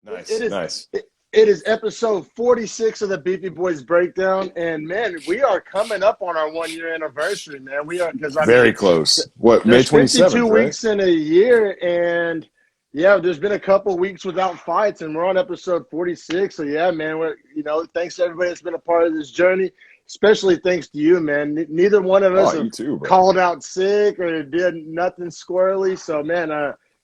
Nice, nice. It is episode 46 of the Beefy Boys Breakdown, and man, we are coming up on our 1 year anniversary, man. We are because Very close. What, May 27th, 52 right? weeks in a year, and yeah, there's been a couple weeks without fights, and we're on episode 46. So yeah, man, thanks to everybody that's been a part of this journey. Especially thanks to you, man. Neither one of us have called out sick or did nothing squirrely. So man,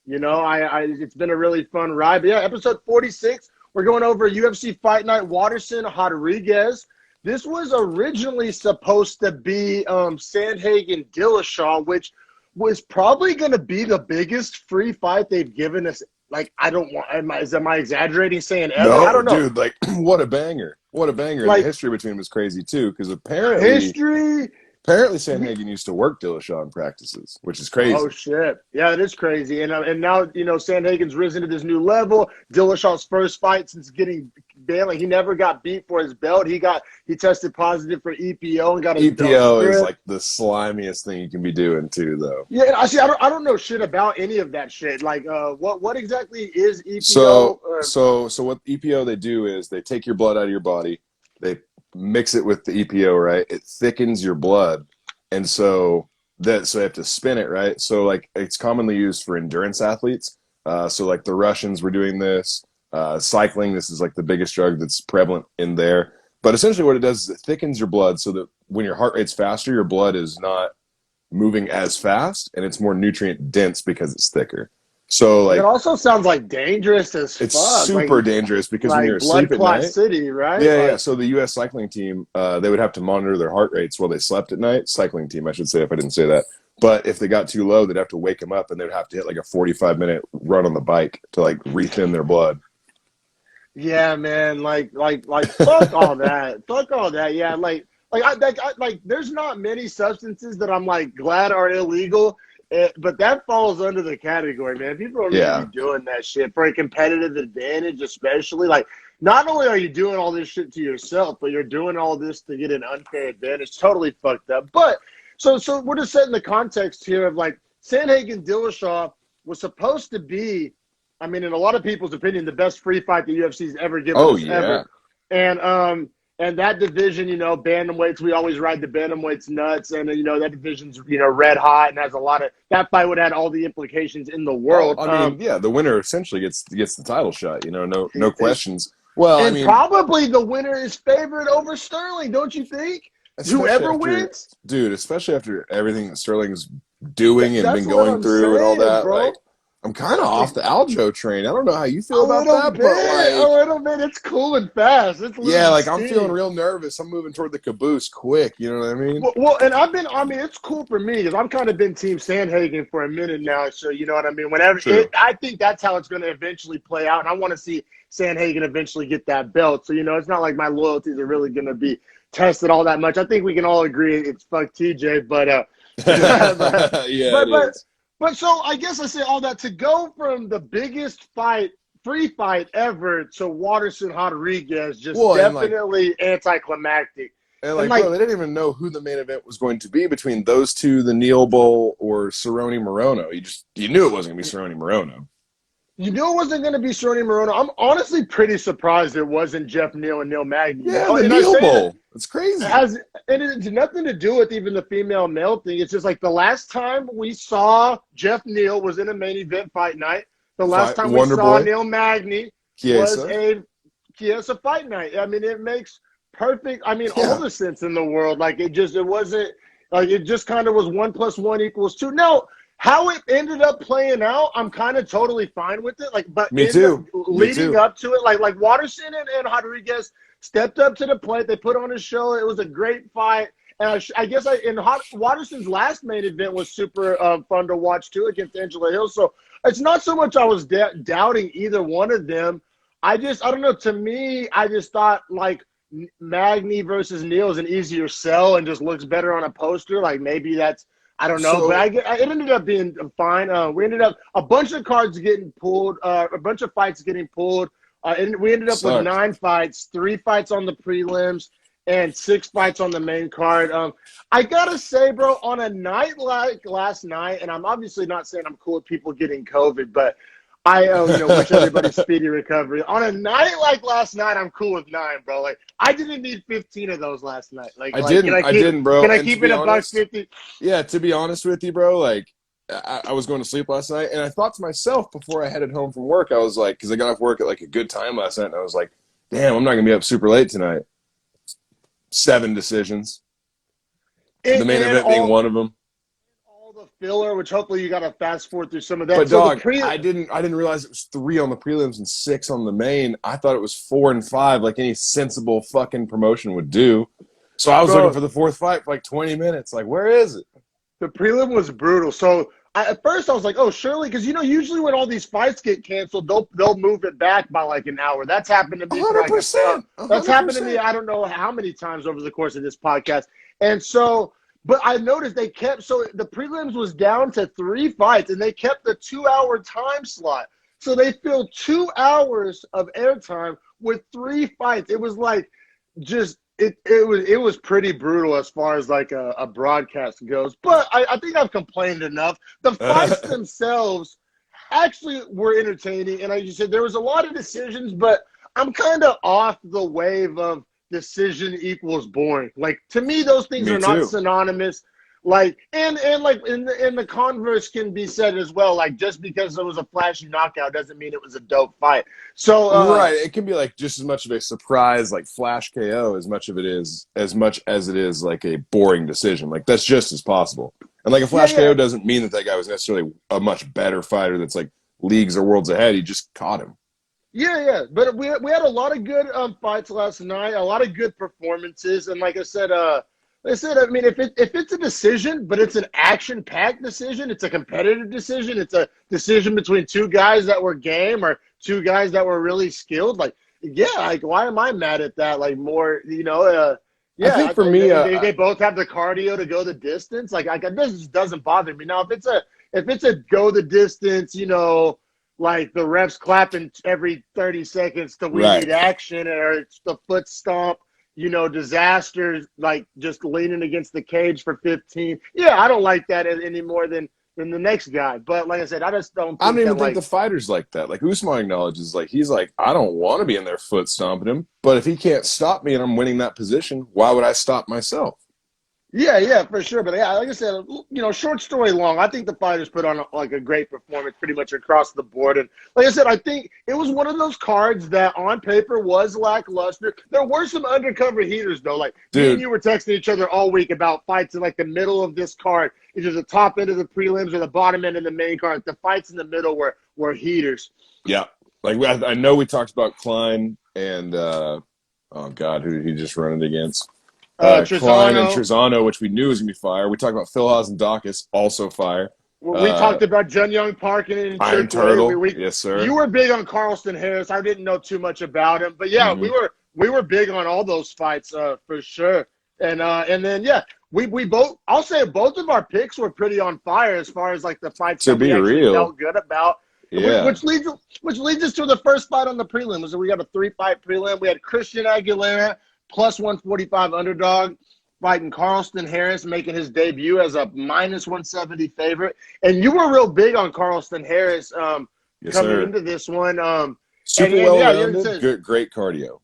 it's been a really fun ride. But yeah, episode 46. We're going over UFC Fight Night, Waterson, Rodriguez. This was originally supposed to be Sandhagen Dillashaw, which was probably going to be the biggest free fight they've given us. Like, am I exaggerating saying ever? No, I don't know. dude, like, what a banger. What a banger. Like, the history between them is crazy, too, because apparently Sandhagen used to work Dillashaw in practices, which is crazy. Oh, shit. Yeah, it is crazy. And now, Sandhagen's risen to this new level. Dillashaw's first fight since getting banned. Like, he never got beat for his belt. He tested positive for EPO and got a EPO is like the slimiest thing you can be doing, too, though. Yeah, I don't know shit about any of that shit. Like, what exactly is EPO? So what EPO they do is they take your blood out of your body. They mix it with the EPO, right? It thickens your blood, and so you have to spin it, right? So like it's commonly used for endurance athletes. So like the Russians were doing this. Cycling, this is like the biggest drug that's prevalent in there. But essentially what it does is it thickens your blood so that when your heart rate's faster, your blood is not moving as fast, and it's more nutrient dense because it's thicker. So like it also sounds like dangerous as fuck. It's super dangerous because when you're asleep at night, city, right? Yeah. So the U.S. cycling team, they would have to monitor their heart rates while they slept at night. Cycling team, I should say, if I didn't say that. But if they got too low, they'd have to wake them up, and they'd have to hit like a 45-minute run on the bike to like rethin their blood. Yeah, man. Like, fuck all that. Fuck all that. Yeah, like, there's not many substances that I'm like glad are illegal. But that falls under the category, man. People don't need to be doing that shit for a competitive advantage, especially. Like, not only are you doing all this shit to yourself, but you're doing all this to get an unfair advantage. Totally fucked up. But so we're just setting the context here of like Sandhagen Dillashaw was supposed to be, I mean, in a lot of people's opinion, the best free fight the UFC's ever given us ever. And that division, bantamweights, we always ride the bantamweights nuts. And, that division's, red hot and has a lot of – that fight would have had all the implications in the world. The winner essentially gets the title shot, no questions. Well, probably the winner is favored over Sterling, don't you think? Whoever wins? Dude, especially after everything that Sterling's doing and been going through and all that, bro. Like, I'm kind of off the Aljo train. I don't know how you feel about that, but like a little bit. It's cool and fast. I'm feeling real nervous. I'm moving toward the caboose quick. You know what I mean? Well, and it's cool for me because I've kind of been Team Sandhagen for a minute now. So you know what I mean. I think that's how it's going to eventually play out, and I want to see Sandhagen eventually get that belt. So it's not like my loyalties are really going to be tested all that much. I think we can all agree it's fuck TJ, but But so I guess I say all that to go from the biggest free fight ever to Waterson Rodriguez, definitely anticlimactic. And bro, they didn't even know who the main event was going to be between those two, the Neal Bowl or Cerrone Morono. You knew it wasn't going to be Cerrone Morono. You knew it wasn't going to be Cerrone Morono. I'm honestly pretty surprised it wasn't Jeff Neal and Neil Magny. Yeah, the Neal Bowl. It's crazy. And it's nothing to do with even the female-male thing. It's just like the last time we saw Jeff Neal was in a main event fight night. The last time we saw Neil Magny was a Kiesa fight night. I mean, it makes perfect, all the sense in the world. Like, it wasn't, like, it just kind of was 1 + 1 = 2. No. How it ended up playing out, I'm kind of totally fine with it. Like, but Me too. Leading up to it, like Waterson and Rodriguez stepped up to the plate. They put on a show. It was a great fight. And Waterson's last main event was super fun to watch too against Angela Hill. So it's not so much I was doubting either one of them. I don't know. To me, I just thought like Magny versus Neal is an easier sell and just looks better on a poster. Like maybe that's. I don't know, but it ended up being fine. We ended up a bunch of cards getting pulled, a bunch of fights getting pulled, and we ended up with 9 fights, 3 fights on the prelims, and 6 fights on the main card. I gotta say, bro, on a night like last night, and I'm obviously not saying I'm cool with people getting COVID, but wish everybody speedy recovery. On a night like last night, I'm cool with 9, bro. Like, I didn't need 15 of those last night. I didn't, bro. Can I And to keep be it a buck honest, 50? yeah, to be honest with you, bro, like I was going to sleep last night, and I thought to myself before I headed home from work, I was like, because I got off work at like a good time last night, and I was like, damn, I'm not gonna be up super late tonight. 7 decisions, the main event being one of them. All the filler, which hopefully you got to fast forward through some of that. But So dog, I didn't realize it was 3 on the prelims and 6 on the main. I thought it was 4 and 5, like any sensible fucking promotion would do. So I was looking for the 4th fight for like 20 minutes. Like, where is it? the prelim was brutal. So at first I was like, oh, surely, because usually when all these fights get canceled, they'll move it back by like an hour. That's happened to me. 100%. That's happened to me. I don't know how many times over the course of this podcast. And so, but I noticed they kept, so the prelims was down to 3 fights, and they kept the 2-hour time slot. So they filled 2 hours of airtime with 3 fights. It was like just it was pretty brutal as far as like a broadcast goes. But I think I've complained enough. The fights themselves actually were entertaining, and like you said, there was a lot of decisions, but I'm kind of off the wave of decision equals boring. Like, to me, those things are not synonymous. Like, and like in the converse can be said as well. Like, just because it was a flashy knockout doesn't mean it was a dope fight. So right, it can be like just as much of a surprise, like flash KO, as much as it is like a boring decision. Like, that's just as possible. And like a flash KO doesn't mean that guy was necessarily a much better fighter that's like leagues or worlds ahead. He just caught him. Yeah. But we had a lot of good fights last night, a lot of good performances, and like I said, I mean, if it's a decision, but it's an action-packed decision, it's a competitive decision, it's a decision between 2 guys that were game or 2 guys that were really skilled. Like, yeah, like, why am I mad at that? Like, more, I think for me, they both have the cardio to go the distance. Like, this doesn't bother me. Now, if it's a go the distance, like the refs clapping every 30 seconds to we need action, or it's the foot stomp, disasters, like just leaning against the cage for 15. Yeah, I don't like that any more than the next guy. But like I said, I just don't think I don't even think the fighter's like that. Like, Usman acknowledges, like, he's like, I don't want to be in their foot stomping him, but if he can't stop me and I'm winning that position, why would I stop myself? Yeah, for sure. But yeah, like I said, short story long, I think the fighters put on a great performance pretty much across the board. And like I said, I think it was one of those cards that on paper was lackluster. There were some undercover heaters though. Like, me and you were texting each other all week about fights in like the middle of this card, either the top end of the prelims or the bottom end of the main card. The fights in the middle were heaters. Yeah. Like, I know we talked about Klein and oh God, who did he just run it against? Klein and Trizano, which we knew was going to be fire. We talked about Phil Haas and Dawkins, also fire. We talked about Jun Young Park and Iron Turtle. Yes, sir. You were big on Carlston Harris. I didn't know too much about him, but yeah, we were big on all those fights for sure. And then we both. I'll say both of our picks were pretty on fire as far as like the fights that we actually felt good about. Yeah. Which leads us to the first fight on the prelim. So we got a 3-fight prelim. We had Christian Aguilera, plus 145 underdog, fighting Carlston Harris, making his debut as a minus 170 favorite. And you were real big on Carlston Harris coming into this one. Super well-rounded, great cardio.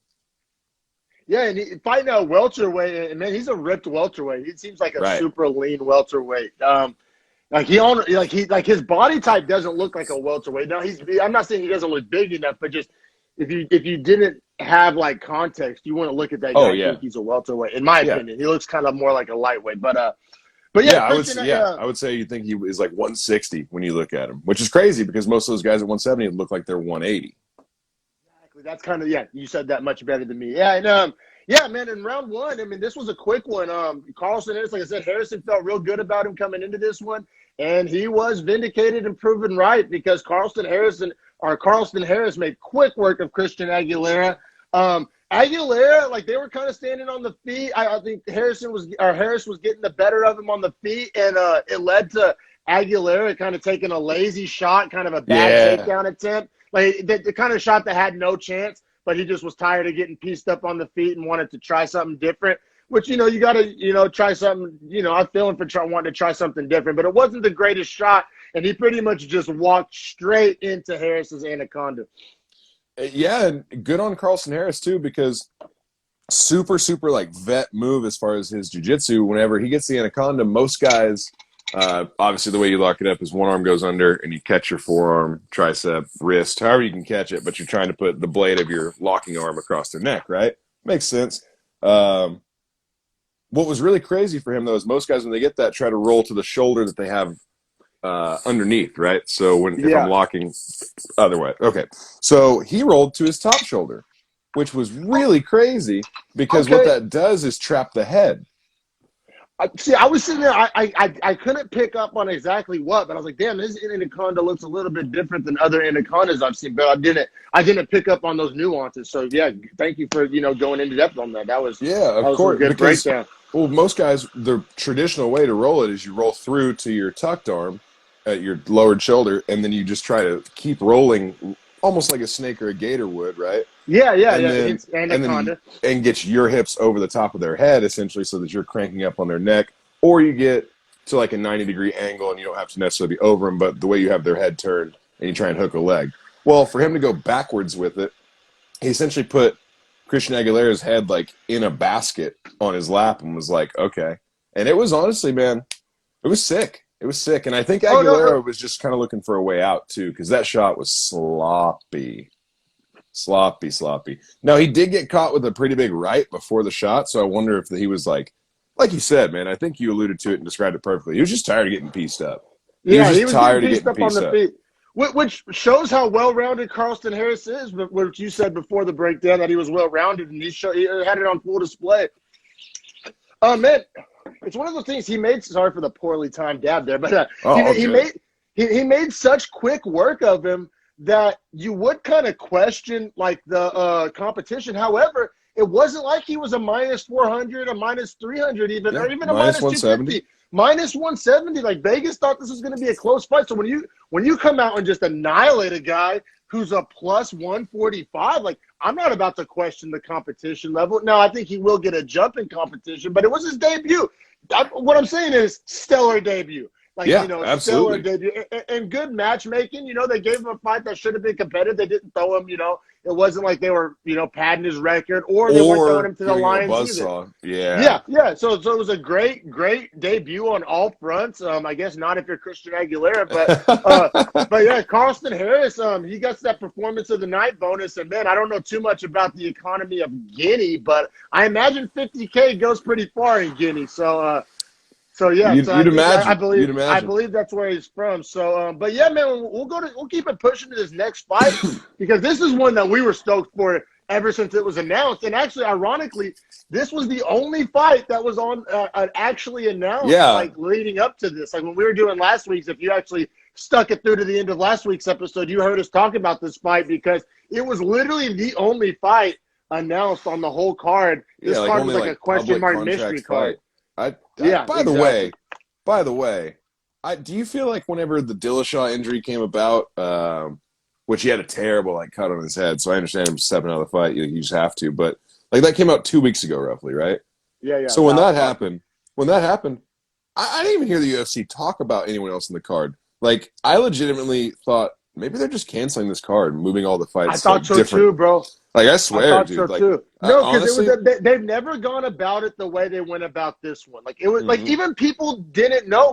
Yeah, and fighting a welterweight, and man, he's a ripped welterweight. He seems like a super lean welterweight. Like his body type doesn't look like a welterweight. Now I'm not saying he doesn't look big enough, but just if you didn't have like context, you want to look at that guy and think he's a welterweight. In my opinion, he looks kind of more like a lightweight. But I would say you think he is like 160 when you look at him, which is crazy because most of those guys at 170 look like they're 180. Exactly. That's kind of you said that much better than me. Yeah, and man, in round 1, I mean, this was a quick one. Carlston Harris, like I said, Harrison felt real good about him coming into this one, and he was vindicated and proven right because Carlston Harris made quick work of Christian Aguilera. Aguilera, like, they were kind of standing on the feet. I think Harris was getting the better of him on the feet, and it led to Aguilera kind of taking a lazy shot, kind of a bad takedown attempt, like the kind of shot that had no chance, but he just was tired of getting pieced up on the feet and wanted to try something different. Which, you got to, try something. I'm feeling for wanting to try something different, but it wasn't the greatest shot. and he pretty much just walked straight into Harris's anaconda. Yeah, and good on Carlston Harris too, because super like vet move as far as his jiu-jitsu. Whenever he gets the anaconda, most guys, obviously the way you lock it up is one arm goes under and you catch your forearm, tricep, wrist, however you can catch it, but you're trying to put the blade of your locking arm across their neck, right? Makes sense. What was really crazy for him though is most guys when they get that try to roll to the shoulder that they have underneath, right? So if I'm locking other way. Okay. So he rolled to his top shoulder, which was really crazy because what that does is trap the head. See, I was sitting there, I couldn't pick up on exactly what, but I was like, damn, this anaconda looks a little bit different than other anacondas I've seen, but I didn't pick up on those nuances. So yeah, thank you for, going into depth on that. That was of course, a good breakdown. Well, most guys, the traditional way to roll it is you roll through to your tucked arm at your lowered shoulder, and then you just try to keep rolling almost like a snake or a gator would, right? Yeah. It's anaconda. And get your hips over the top of their head, essentially, so that you're cranking up on their neck. Or you get to like a 90-degree angle, and you don't have to necessarily be over them, but the way you have their head turned, and you try and hook a leg. Well, for him to go backwards with it, he essentially put Christian Aguilera's head like in a basket on his lap and was like, okay. And it was honestly, man, it was sick. It was sick. And I think Aguilera was just kind of looking for a way out, too, because that shot was sloppy. Sloppy. Now, he did get caught with a pretty big right before the shot, so I wonder if he was like you said, man, I think you alluded to it and described it perfectly. He was just tired of getting pieced up. He was tired of getting pieced up on the feet. Which shows how well-rounded Carlston Harris is, which you said before the breakdown that he was well-rounded, and he had it on full display. Man, it's one of those things he made. Sorry for the poorly timed dab there, but he made such quick work of him that you would kind of question like the competition. However, it wasn't like he was a minus 400, a minus 300 even, or even a minus 250. Minus 170. Like Vegas thought this was going to be a close fight. So when you come out and just annihilate a guy who's a plus 145, like I'm not about to question the competition level. Now, I think he will get a jump in competition, but it was his debut. What I'm saying is stellar debut. Like, absolutely. Stellar debut. And good matchmaking. They gave him a fight that should have been competitive. They didn't throw him, it wasn't like they were, padding his record or they weren't throwing him to the Lions either. Yeah. So it was a great debut on all fronts. I guess not if you're Christian Aguilera, but yeah, Carlston Harris, he got that performance of the night bonus. And man, I don't know too much about the economy of Guinea, but I imagine 50K goes pretty far in Guinea. So yeah, you'd imagine. I believe that's where he's from. So, but yeah, man, we'll keep it pushing to this next fight because this is one that we were stoked for ever since it was announced. And actually, ironically, this was the only fight that was on actually announced. Like leading up to this. Like when we were doing last week's, if you actually stuck it through to the end of last week's episode, you heard us talk about this fight because it was literally the only fight announced on the whole card. This card was like a question mark mystery card. By the way, do you feel like whenever the Dillashaw injury came about, which he had a terrible cut on his head, so I understand him stepping out of the fight, you just have to, but that came out 2 weeks ago roughly, right? Yeah. So when that happened, I didn't even hear the UFC talk about anyone else in the card. I legitimately thought maybe they're just canceling this card and moving all the fights. I thought so too, bro. I swear, I thought dude. So too. No, because they've never gone about it the way they went about this one. It was even people didn't know.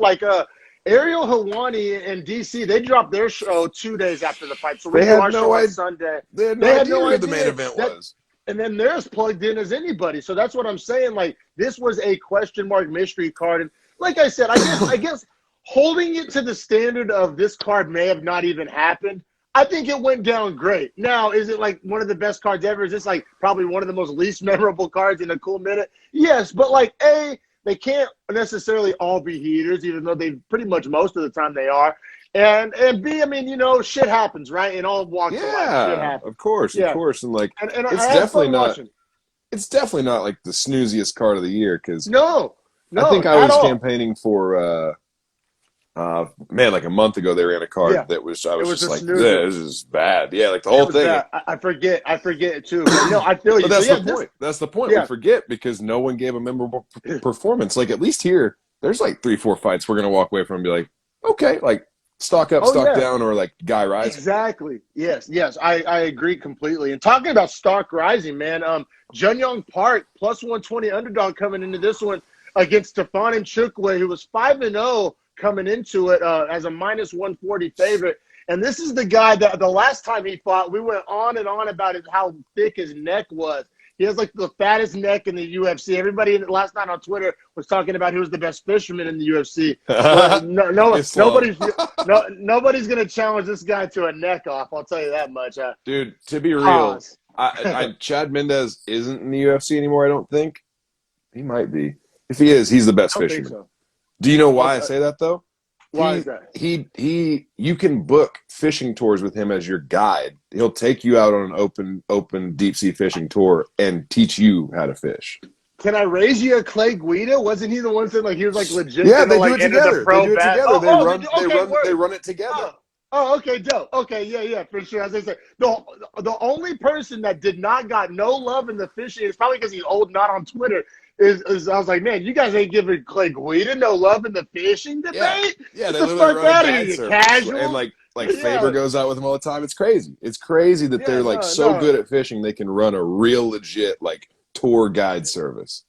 Ariel Helwani and DC, they dropped their show 2 days after the fight. So we had our show on Sunday. They had no idea who the main event was. And then they're as plugged in as anybody. So that's what I'm saying. This was a question mark mystery card. And like I said, I guess holding it to the standard of this card may have not even happened. I think it went down great. Now, is it one of the best cards ever? Is this probably one of the most least memorable cards in a cool minute? Yes, but A, they can't necessarily all be heaters, even though they pretty much most of the time they are. And B, I mean, shit happens, right? In all walks of life, shit happens. Of course. And it's definitely not the snooziest card of the year because no, I think I was campaigning for a month ago they ran a card that was this is bad. Yeah, the whole thing. Bad. I forget it too. But no, I feel you. But that's the point. That's the point. We forget because no one gave a memorable performance. At least here, there's 3-4 fights we're gonna walk away from and be like, okay, stock up, Oh stock yeah. down, or like guy rising. Exactly. Yes. I agree completely. And talking about stock rising, man, Jun Park plus 120 underdog coming into this one against Stefan Nchukwu, who was 5-0 coming into it as a minus 140 favorite. And this is the guy that the last time he fought, we went on and on about how thick his neck was. He has like the fattest neck in the UFC. Everybody last night on Twitter was talking about who was the best fisherman in the UFC. Well, nobody's gonna challenge this guy to a neck off. I'll tell you that much. Dude, to be real, Pause. Chad Mendez isn't in the UFC anymore. I don't think he might be. If he is, he's the best I don't think fisherman. so. Do you know why I say that though? Why is that? You can book fishing tours with him as your guide. He'll take you out on an open deep sea fishing tour and teach you how to fish. Can I raise you a Clay Guida? Wasn't he the one that like he was like legit? Yeah, they like, do it together. They run it together. Okay, dope. Okay, yeah, for sure. As I said, the only person that did not got no love in the fishing is probably because he's old, not on Twitter. Is I was like, man, you guys ain't giving Clay Guida no love in the fishing debate. Yeah, they Get the literally fuck run out a of guide here, service. casual. And like Faber goes out with him all the time. It's crazy. It's crazy that they're like so good at fishing they can run a real legit like tour guide service.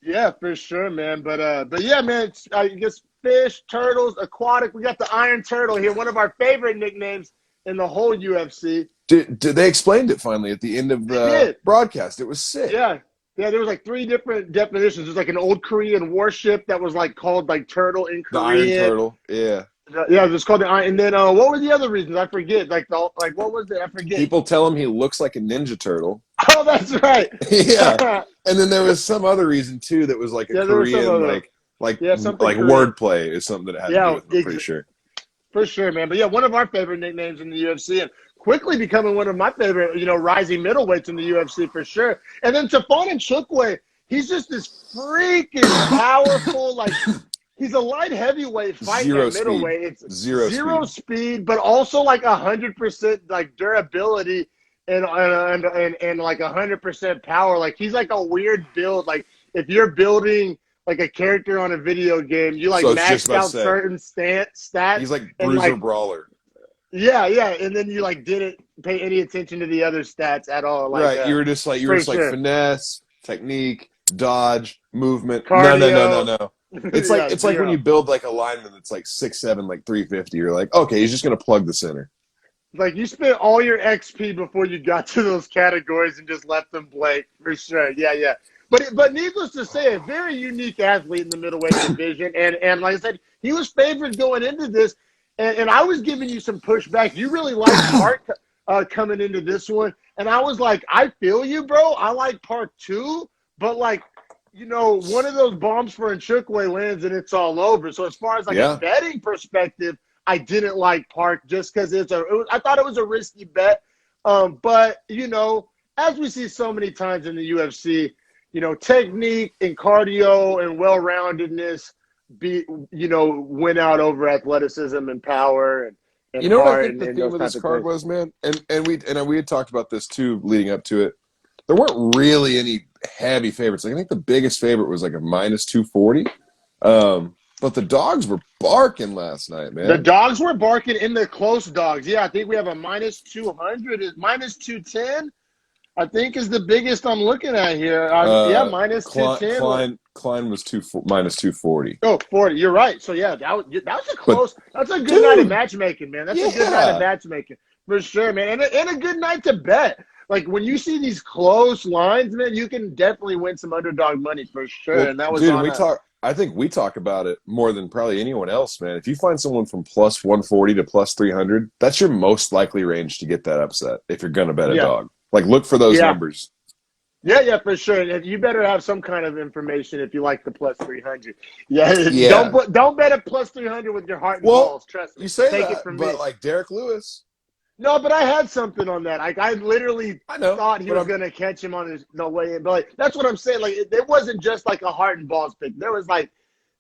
Yeah, for sure, man. But yeah, man. I guess fish, turtles, aquatic. We got the Iron Turtle here, one of our favorite nicknames in the whole UFC. Did they explained it finally at the end of the broadcast? It was sick. Yeah, there was like 3 different definitions. There's like an old Korean warship that was like called like turtle in Korean. The Iron Turtle, yeah. Yeah, it was called the Iron. And then what were the other reasons? I forget. Like what was it? I forget. People tell him he looks like a Ninja Turtle. Oh, that's right. Yeah. And then there was some other reason too that was like a Korean like wordplay is something that it had to do with. I'm pretty sure. For sure, man. But yeah, one of our favorite nicknames in the UFC, and quickly becoming one of my favorite, rising middleweights in the UFC for sure. And then Stefan Nchukwu, he's just this freaking powerful, like he's a light heavyweight fighting at middleweight. It's zero speed, but also like 100% like durability and like 100% power. Like he's like a weird build. Like if you're building like a character on a video game, you like maxed out certain stats. He's like Bruiser Brawler. Yeah, and then you like didn't pay any attention to the other stats at all. Like, right, you were just like finesse, technique, dodge, movement. Cardio. No. It's like it's like when you build like a lineman that's like 6'7", like 350. You're like, okay, he's just gonna plug the center. Like you spent all your XP before you got to those categories and just left them blank for sure. Yeah. But needless to say, a very unique athlete in the middleweight division, and like I said, he was favored going into this, and I was giving you some pushback. You really liked Park coming into this one, and I was like, I feel you, bro. I like Park too, but like, one of those bombs for Nchukwu lands and it's all over. So as far as like a betting perspective, I didn't like Park just because I thought it was a risky bet, but as we see so many times in the UFC. Technique and cardio and well-roundedness win out over athleticism and power and what heart I think the theme of this card was, man? And we had talked about this too leading up to it. There weren't really any heavy favorites. I think the biggest favorite was like a minus 240. But the dogs were barking last night, man. The dogs were barking in the close dogs. Yeah, I think we have a minus 200, minus 210. I think is the biggest I'm looking at here. Minus 210. Klein was minus 240. Oh, 40. You're right. So, yeah, that was a close. That's a good night of matchmaking, man. That's a good night of matchmaking for sure, man. And a good night to bet. Like, when you see these close lines, man, you can definitely win some underdog money for sure. Well, and that was I think we talk about it more than probably anyone else, man. If you find someone from plus 140 to plus 300, that's your most likely range to get that upset if you're going to bet a dog. Like, look for those numbers. Yeah, for sure. And you better have some kind of information if you like the plus 300. Yeah. Don't bet a plus 300 with your heart and balls. Trust me. You say Take that, it from but me. like Derek Lewis. No, but I had something on that. Like I literally thought he was going to catch him on his way in. But like, that's what I'm saying. Like it wasn't just like a heart and balls pick. There was like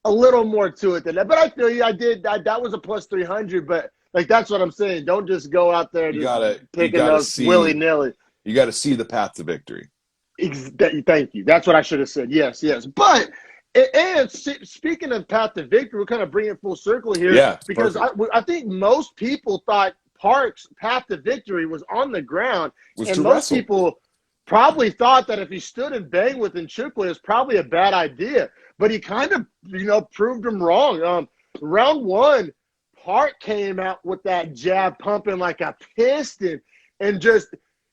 a little more to it than that. But I feel you. That was a plus 300. But like that's what I'm saying. Don't just go out there picking those willy nilly. You got to see the path to victory. Thank you. That's what I should have said. Yes. But And speaking of path to victory, we're kind of bringing it full circle here Yeah, because perfect. I think most people thought Park's path to victory was on the ground, Was and to most wrestle. people probably thought that if he stood and banged with Nchukwu, it was probably a bad idea. But he kind of, proved him wrong. Round one, Park came out with that jab pumping like a piston and just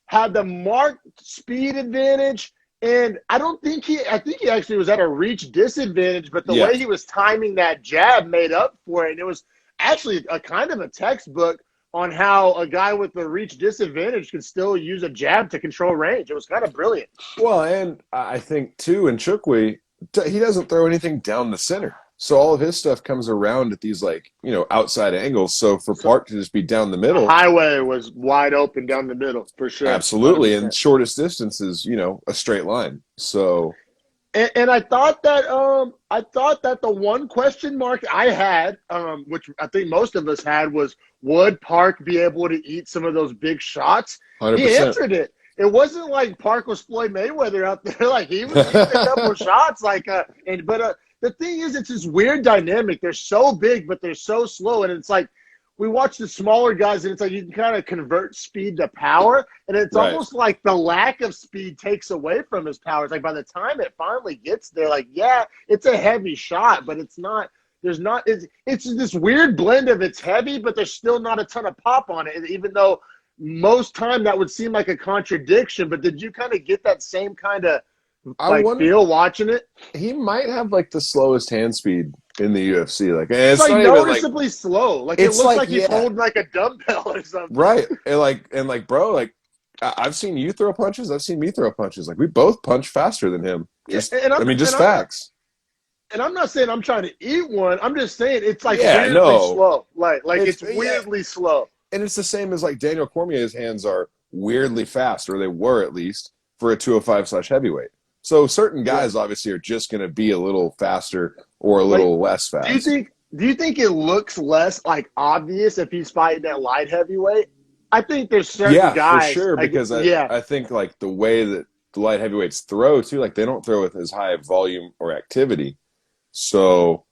had the marked speed advantage. And I think he actually was at a reach disadvantage, but the Yeah. way he was timing that jab made up for it. And it was actually a kind of a textbook on how a guy with a reach disadvantage can still use a jab to control range. It was kind of brilliant. Well, and I think too, in Chukwi, he doesn't throw anything down the center. So all of his stuff comes around at these outside angles. So for So Park to just be down the the middle, highway was wide open down the middle for sure. absolutely, 100%. and shortest distance is a straight line. So And I thought that the one question mark I had, which I think most of us had, was would Park be able to eat some of those big shots? He 100%. answered it. It wasn't like Park was Floyd Mayweather out there. Like he was eating a couple of shots. But the thing is, it's this weird dynamic. They're so big, but they're so slow, and it's like we watch the smaller guys, and it's like you can kind of convert speed to power, and it's Right. almost like the lack of speed takes away from his power. It's like by the time it finally gets there, like, yeah, it's a heavy shot, but it's not. It's this weird blend of it's heavy, but there's still not a ton of pop on it, even though most time that would seem like a contradiction. But did you kind of get that same kind of I wonder, feel watching it? he might have the slowest hand speed in the UFC. Like, and It's it's like not even noticeably slow. Like it it's looks like, like he's yeah. holding like a dumbbell or something. right. And bro, I've seen you throw punches. I've seen me throw punches. Like we both punch faster than him. Just, Yeah, just facts. And I'm not saying I'm trying to eat one. I'm just saying it's like Yeah, weirdly no. slow. Like it's Yeah. weirdly slow. And it's the same as Daniel Cormier's hands are weirdly fast, or they were at least for a 205/heavyweight. So certain guys obviously are just going to be a little faster or a little less fast. Do you think it looks less obvious if he's fighting at light heavyweight? I think there's certain guys. For sure, because I think the way that the light heavyweights throw too, they don't throw with as high volume or activity. So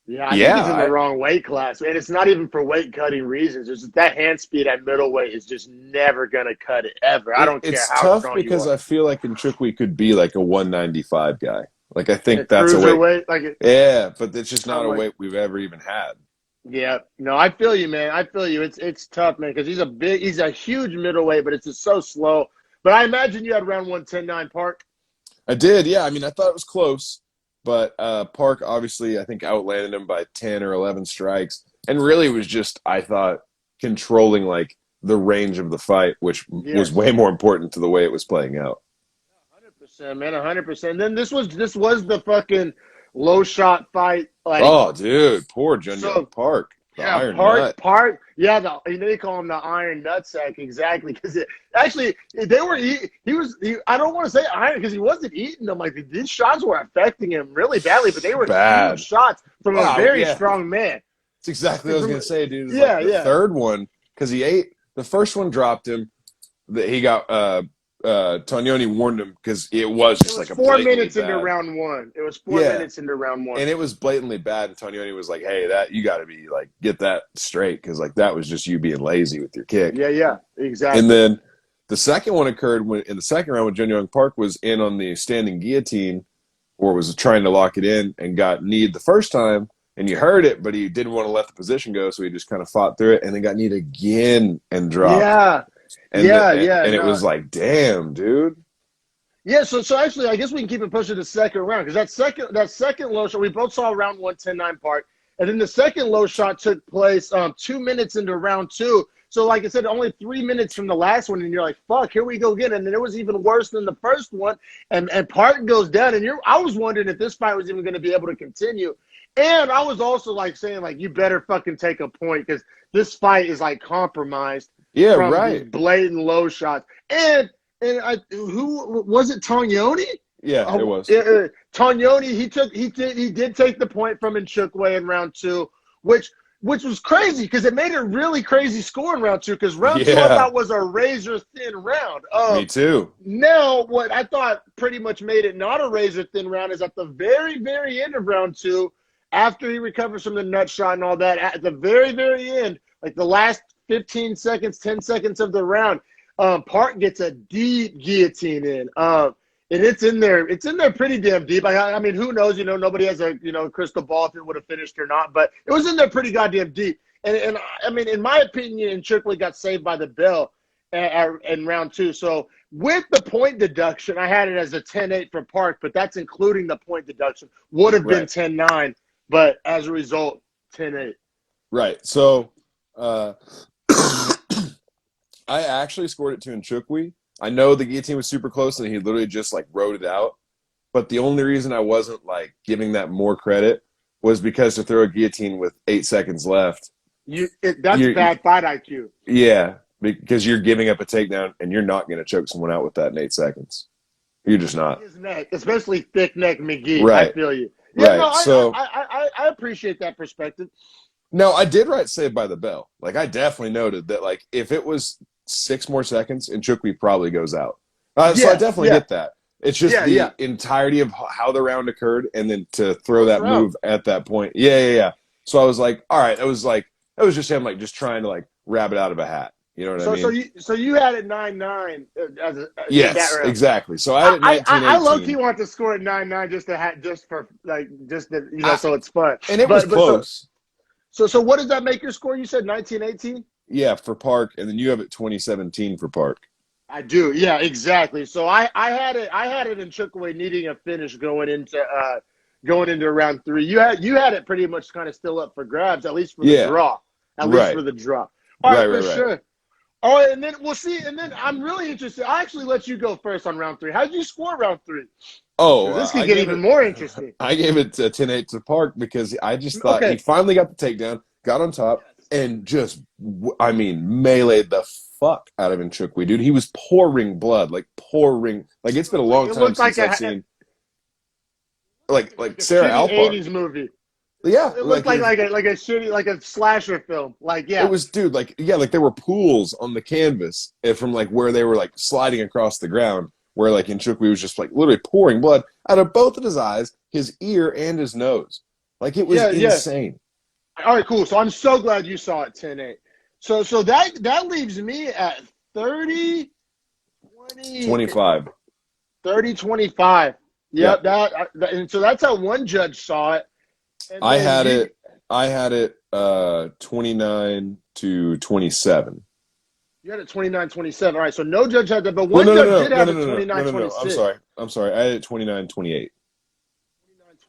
I think he's in the wrong weight class, and it's not even for weight cutting reasons. It's just that hand speed at middleweight is just never gonna cut it ever. I don't care how tough strong because you are. I feel like Nchukwi could be a 195 guy. I think that's a weight. Yeah, but it's just not a weight we've ever even had. Yeah, no, I feel you, man. I feel you. It's tough, man, because he's a huge middleweight, but it's just so slow. But I imagine you had round 110-9 Park. I did, yeah. I mean, I thought it was close, but Park obviously I think outlanded him by 10 or 11 strikes, and really was just I thought controlling the range of the fight, which was way more important to the way it was playing out. 100%, man, 100%. Then this was the fucking low shot fight. Oh, dude, poor Jun Park. Park. Yeah, they call him the Iron Nutsack, exactly. Because actually, they were. I don't want to say iron because he wasn't eating them. These shots were affecting him really badly, but they were huge shots from a very strong man. That's exactly what I was gonna say, dude. The third one, because he ate the first one, dropped him. He got Tognoni warned him because it was just 4 minutes into round one. It was 4 minutes into round one, and it was blatantly bad. And Tognoni was like, "Hey, that you got to be get that straight because that was just you being lazy with your kick." Yeah, exactly. And then the second one occurred in the second round when Jun Young Park was in on the standing guillotine, or was trying to lock it in and got kneed the first time. And you heard it, but he didn't want to let the position go, so he just kind of fought through it, and then got kneed again and dropped. Yeah. And it was damn, dude. Yeah, so actually, I guess we can keep it pushing to the second round because that second low shot, we both saw round 110-9 Park, and then the second low shot took place 2 minutes into round two. So, like I said, only 3 minutes from the last one, and you're like, "Fuck, here we go again." And then it was even worse than the first one, and Park goes down, and I was wondering if this fight was even going to be able to continue. And I was also saying you better fucking take a point because this fight is compromised. Yeah, from right. These blatant low shots. And who was it? Tognoni? Yeah, it was. Tognoni. He did take the point from Nchukwu in round two, which which was crazy because it made it really crazy score in round 2 because round 2 I Yeah. thought was a razor-thin round. Me too. Now, what I thought pretty much made it not a razor-thin round is at the very, very end of round 2, after he recovers from the nut shot and all that, at the very, very end, like the last 15 seconds, 10 seconds of the round, Park gets a deep guillotine in. And it's in there. It's in there pretty damn deep. I mean, who knows? Nobody has a crystal ball if it would have finished or not. But it was in there pretty goddamn deep. And I mean, in my opinion, Chickley got saved by the bell in round 2. So with the point deduction, I had it as a 10-8 for Park, but that's including the point deduction. Would have been 10-9, but as a result, 10-8. Right. So I actually scored it to Nchukwi. I know the guillotine was super close and he literally just like wrote it out. But the only reason I wasn't like giving that more credit was because to throw a guillotine with 8 seconds left. That's bad fight IQ. Yeah, because you're giving up a takedown and you're not going to choke someone out with that in 8 seconds. You're just not. His neck, especially thick neck McGee. Right. I feel you. Yeah, right. No, so I appreciate that perspective. No, I did write Saved by the Bell. Like I definitely noted that like if it was 6 more seconds, Nchukwi probably goes out. So I definitely get that. It's just the entirety of how the round occurred, and then to throw that move at that point. Yeah. So I was like, all right, it was just him like just trying to like rabbit out of a hat. You know what I mean? So you had it 9-9 as a yes, that round. Exactly. So I had it 19-18. I low-key want to score at 9-9 so it's fun. And it was close. So what does that make your score? You said 19-18? Yeah, for Park, and then you have it 2017 for Park. I do. Yeah, exactly. So I had it in Chickway needing a finish going into round 3. You had it pretty much kind of still up for grabs, at least for the draw. At least for the draw. All right, for sure. Oh, and then we'll see. And then I'm really interested. I actually let you go first on round 3. How did you score round 3? Oh, this could get even more interesting. I gave it 10-8 to Park because I just thought he finally got the takedown, got on top, and just, I mean, meleeed the fuck out of Nchukwi, dude. He was pouring blood, like pouring. Like it's been a long time since I've seen like Sarah Alpar. 80s movie. Yeah, it looked like a shitty a slasher film. It was, dude. Like there were pools on the canvas from like where they were like sliding across the ground, where like Nchukwi was just like literally pouring blood out of both of his eyes, his ear, and his nose. Like it was insane. All right, cool. So I'm so glad you saw it 10-8. So that leaves me at 30, 20, 25. 30, 25. Yep. And so that's how one judge saw it. And I had it 29 to 27. You had it 29-27. All right, so no judge had that, but one judge did have it 29-26. I'm sorry. I had it 29-28.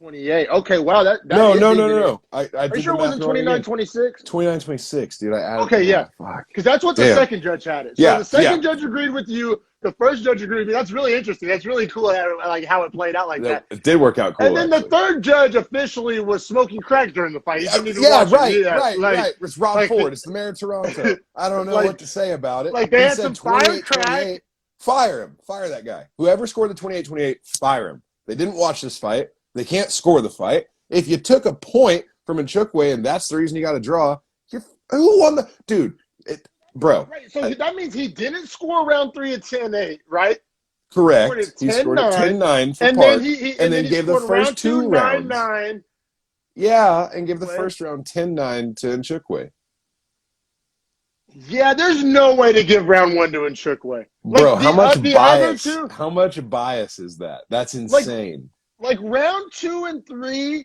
29-28. Okay, wow. No. I Are you sure it wasn't 29-26? 29-26, dude. I added okay, yeah. Because that's what the second judge had it. So the second judge agreed with you. The first judge agreed with me. That's really interesting. That's really cool how it played out like that. It did work out cool. And then the third judge officially was smoking crack during the fight. Right. It's Rob Ford. It's the mayor of Toronto. I don't know what to say about it. Like they had some fire crack. Fire him. Fire that guy. Whoever scored the 28-28, fire him. They didn't watch this fight. They can't score the fight. If you took a point from Nchukwi and that's the reason you got to draw, who won the – dude, bro. Right, so that means he didn't score round 3 at 10-8, right? Correct. He scored at 10-9 for Park, and then gave the first 2 rounds. 9-9. Yeah, and gave the first round 10-9 to Nchukwi. Yeah, there's no way to give round 1 to Nchukwi. Bro, how much bias is that? That's insane. Like round 2 and 3,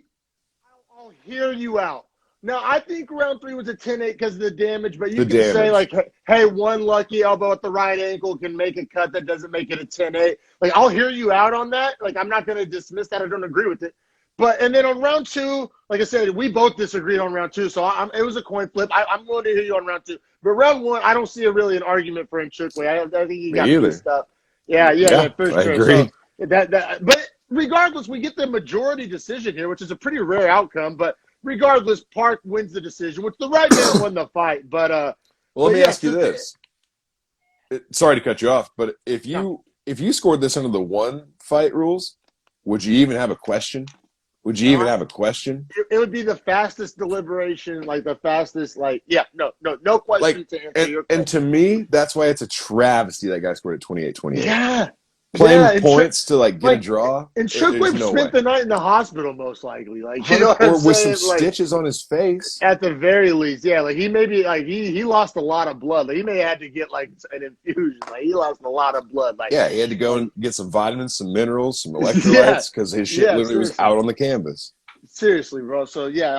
I'll hear you out. Now, I think round 3 was a 10-8 because of the damage, but you can say, like, hey, one lucky elbow at the right ankle can make a cut that doesn't make it a 10-8. Like, I'll hear you out on that. Like, I'm not going to dismiss that. I don't agree with it. And then on round 2, like I said, we both disagreed on round 2, so it was a coin flip. I'm willing to hear you on round 2. But round 1, I don't see really an argument for Nchukwi. I think he got pissed up. Yeah, for sure. I agree. So, but regardless, we get the majority decision here, which is a pretty rare outcome, but regardless, Park wins the decision, which the right man won the fight. But let me ask you this. Sorry to cut you off, but if you scored this under the 1 fight rules, would you even have a question? Would you even have a question? It would be the fastest deliberation, like the fastest, like, yeah, no question Like, to answer your and question. to me, that's why it's a travesty that guy scored at 28-28. Yeah, Playing and points to like get a like, draw, and there's Shockwave no spent way. the night in the hospital, most likely. Like, you know what I'm Or with some saying? Like, stitches on his face. at the very least, yeah. Like, he maybe like he lost a lot of blood. Like, he may have had to get like an infusion. Like, he lost a lot of blood. Yeah, he had to go Like and get some vitamins, some minerals, some yeah, electrolytes because his shit yeah. literally was Seriously. out on the canvas. Seriously, bro. So yeah,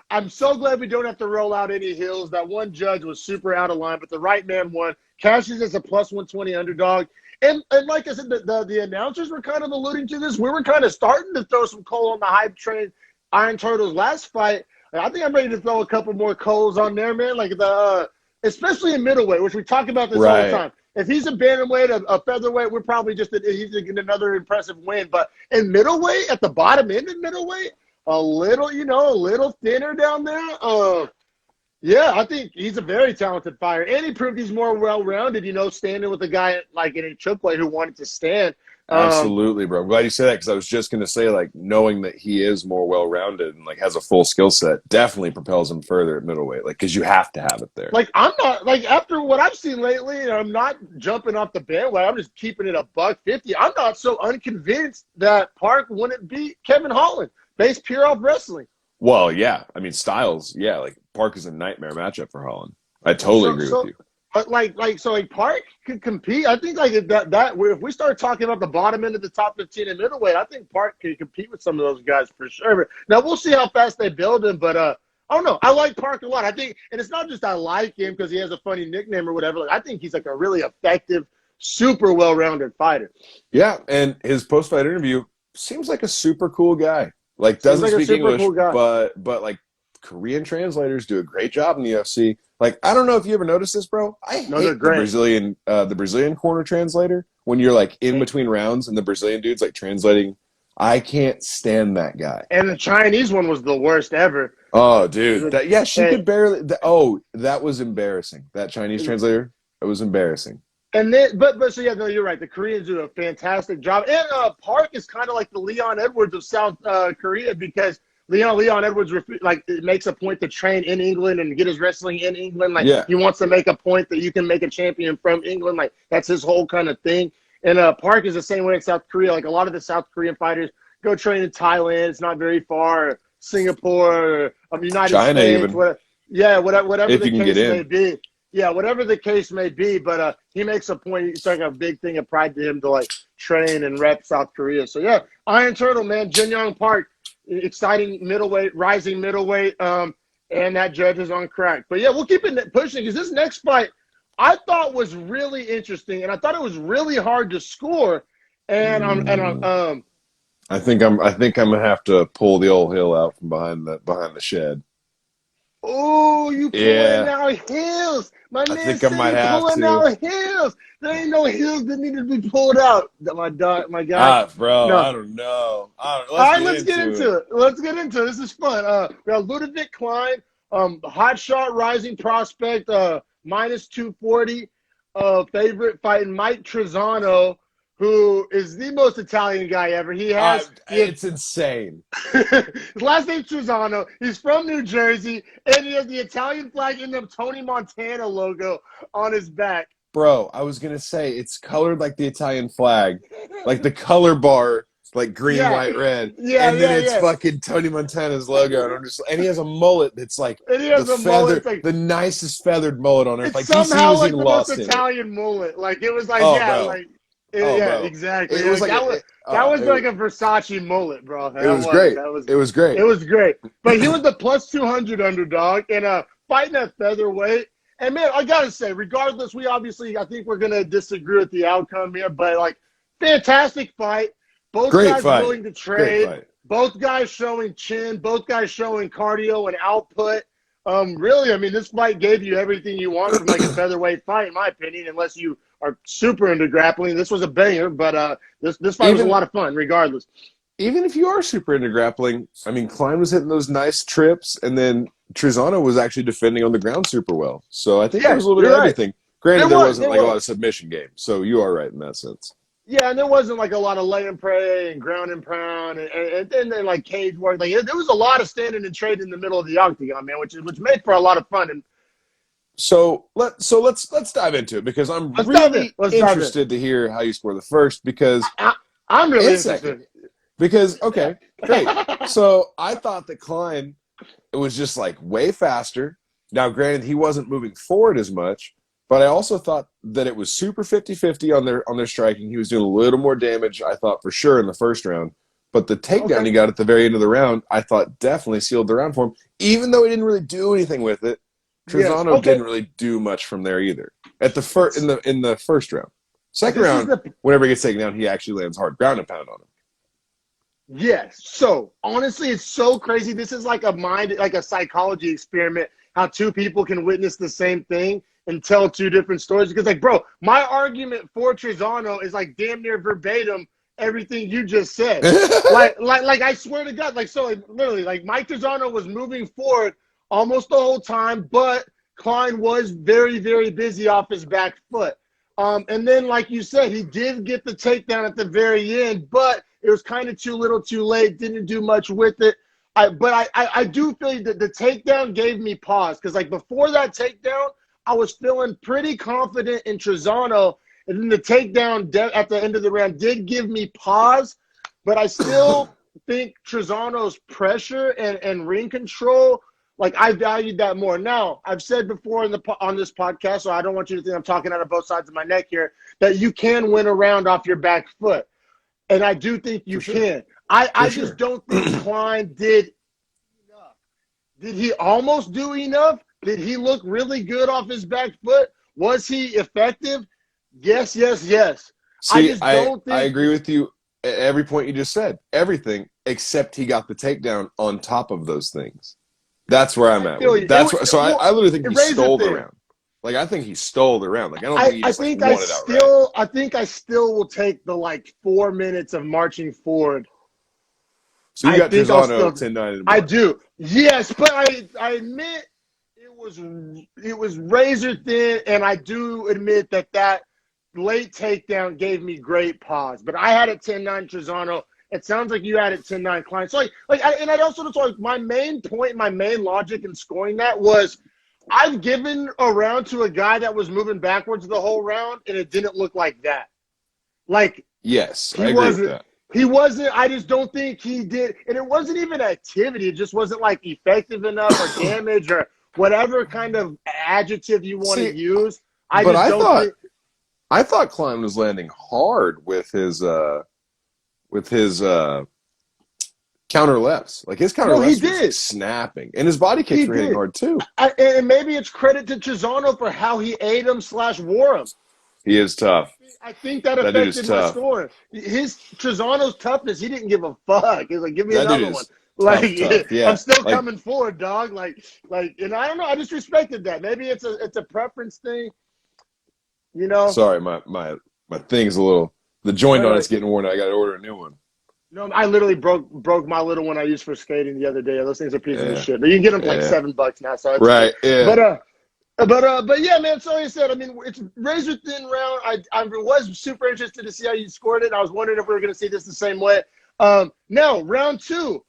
I'm so glad we don't have to roll out any hills. That one judge was super out of line, but the right man won. Cashes as a plus 120 underdog. And like I said, the announcers were kind of alluding to this. We were kind of starting to throw some coal on the hype train. Iron Turtle's last fight. I think I'm ready to throw a couple more coals on there, man. Like especially in middleweight, which we talk about this all the time. If he's a bantamweight, a featherweight, we're probably he's getting another impressive win. But in middleweight, at the bottom end of middleweight, a little thinner down there. Yeah, I think he's a very talented fighter, and he proved he's more well-rounded. Standing with a guy like in a chookweight who wanted to stand. Absolutely, bro. I'm glad you said that because I was just going to say, like, knowing that he is more well-rounded and like has a full skill set definitely propels him further at middleweight. Like, because you have to have it there. Like, I'm not like after what I've seen lately, I'm not jumping off the bandwagon. I'm just keeping it a $150. I'm not so unconvinced that Park wouldn't beat Kevin Holland based pure off wrestling. Well, yeah. I mean, Styles, yeah. Like, Park is a nightmare matchup for Holland. I totally agree with you. But so Park could compete. I think like if we start talking about the bottom end of the top 15 in middleweight, I think Park could compete with some of those guys for sure. Now we'll see how fast they build him, but I don't know. I like Park a lot. I think, and it's not just I like him because he has a funny nickname or whatever. Like, I think he's like a really effective, super well-rounded fighter. Yeah, and his post-fight interview seems like a super cool guy. Like, doesn't speak English, cool guy. but like Korean translators do a great job in the UFC. Like, I don't know if you ever noticed this, bro. I hate the Brazilian corner translator when you're like in between rounds and the Brazilian dude's like translating. I can't stand that guy. And the Chinese one was the worst ever. Oh, dude. She could barely. That was embarrassing. That Chinese translator, it was embarrassing. And then, so yeah, no, you're right. The Koreans do a fantastic job. And Park is kind of like the Leon Edwards of South Korea because Leon Edwards it makes a point to train in England and get his wrestling in England. Like, he wants to make a point that you can make a champion from England. Like, that's his whole kind of thing. And Park is the same way in South Korea. Like, a lot of the South Korean fighters go train in Thailand. It's not very far. Or Singapore, or United China States. even. Whatever If the you can case get in. may be. Yeah, whatever the case may be, but he makes a point. It's like a big thing of pride to him to like train and rep South Korea. So yeah, Iron Turtle, man, Jin Young Park, exciting middleweight, rising middleweight, and that judge is on crack. But yeah, we'll keep it pushing because this next fight I thought was really interesting, and I thought it was really hard to score. And I think I'm gonna have to pull the old hill out from behind the shed. Oh, you pulling out hills. My man think said I might you have pulling to. out hills. There ain't no hills that need to be pulled out. My guy. Bro, No. I don't know. Let's get into it. Let's get into it. This is fun. We got Ludovic Klein, hot shot rising prospect, minus 240, favorite fighting Mike Trezano, who is the most Italian guy ever. It's insane. His last name's Trezano. He's from New Jersey, and he has the Italian flag and the Tony Montana logo on his back. Bro, I was gonna say it's colored like the Italian flag, like the color bar, like green, white, red, and then it's fucking Tony Montana's logo, and he has a mullet that's like the nicest feathered mullet on earth. Like somehow he like the most Italian mullet. Like it was like exactly. It was like that was like a Versace mullet, bro. It was great. It was great. It was great. But he was the plus 200 underdog and fighting at featherweight. And man, I gotta say, regardless, I think we're gonna disagree with the outcome here, but like, fantastic fight. Both guys willing to trade. Both guys showing chin. Both guys showing cardio and output. Really, I mean, this fight gave you everything you want from like a featherweight fight, in my opinion. Unless you are super into grappling, this was a banger. But this fight was a lot of fun, regardless. Even if you are super into grappling, I mean, Klein was hitting those nice trips, and then Trezano was actually defending on the ground super well. So I think there was a little bit of everything. Granted, there wasn't like a lot of submission game, so you are right in that sense. Yeah, and there wasn't like a lot of lay and pray and ground and pound and then like cage work. Like there was a lot of standing and trading in the middle of the octagon, man, which made for a lot of fun. And let's dive into it because I'm let's dive in. really Let's dive in. interested to hear how you score the first because I'm really and second interested. because okay, great. So I thought that Klein it was just like way faster. Now, granted, he wasn't moving forward as much, but I also thought that it was super 50-50 on their striking. He was doing a little more damage, I thought, for sure in the first round. But the takedown he got at the very end of the round, I thought definitely sealed the round for him, even though he didn't really do anything with it. Trezano didn't really do much from there either. At the in the first round. Second round, whenever he gets taken down, he actually lands hard ground and pound on him. Yes. So honestly, it's so crazy. This is like a psychology experiment, how two people can witness the same thing and tell two different stories. Because like, bro, my argument for Trezano is like damn near verbatim everything you just said. like I swear to God, like, so like, literally, like Mike Trezano was moving forward almost the whole time, but Klein was very, very busy off his back foot. And then, like you said, he did get the takedown at the very end, but it was kind of too little too late, didn't do much with it. But I do feel that the takedown gave me pause because, like, before that takedown, I was feeling pretty confident in Trezano. And then the takedown at the end of the round did give me pause. But I still think Trezano's pressure and ring control, like, I valued that more. Now, I've said before on this podcast, so I don't want you to think I'm talking out of both sides of my neck here, that you can win a round off your back foot. And I do think you can. I just don't think Klein did enough. Did he almost do enough? Did he look really good off his back foot? Was he effective? Yes. See, I agree with you at every point you just said. Everything except he got the takedown on top of those things. That's where I'm at. I literally think he stole the round. Like, I think he stole the round. Like, I don't think he just won it outright. I think I still will take the, like, 4 minutes of marching forward. So you got Trezano 10-9. I do. Yes, but I admit it was razor thin, and I do admit that late takedown gave me great pause. But I had it 10-9 Trezano. It sounds like you had it 10-9 Klein. So, and I also just like my main point, my main logic in scoring that was I've given a round to a guy that was moving backwards the whole round, and it didn't look like that. Like, yes, I agree with that. He wasn't. I just don't think he did, and it wasn't even activity. It just wasn't like effective enough or damage or whatever kind of adjective you want to use. I thought Klein was landing hard with his counter lefts. Like, his counter lefts was snapping. And his body kicks were hitting hard too. And maybe it's credit to Trezano for how he ate him / wore him. He is tough. I think that affected my score. Trezano's toughness, he didn't give a fuck. He's like, give me another one. Like, tough. Yeah. I'm still coming forward, dog. Like, and I don't know. I just respected that. Maybe it's a preference thing. You know. Sorry, my thing's a little. The joint on it's getting worn out. I got to order a new one. No, I literally broke my little one I used for skating the other day. Those things are pieces of shit. But you can get them for like $7 now. So right. Yeah. But yeah, man. So like I said, I mean, it's razor thin round. I was super interested to see how you scored it. I was wondering if we were going to see this the same way. Now round two,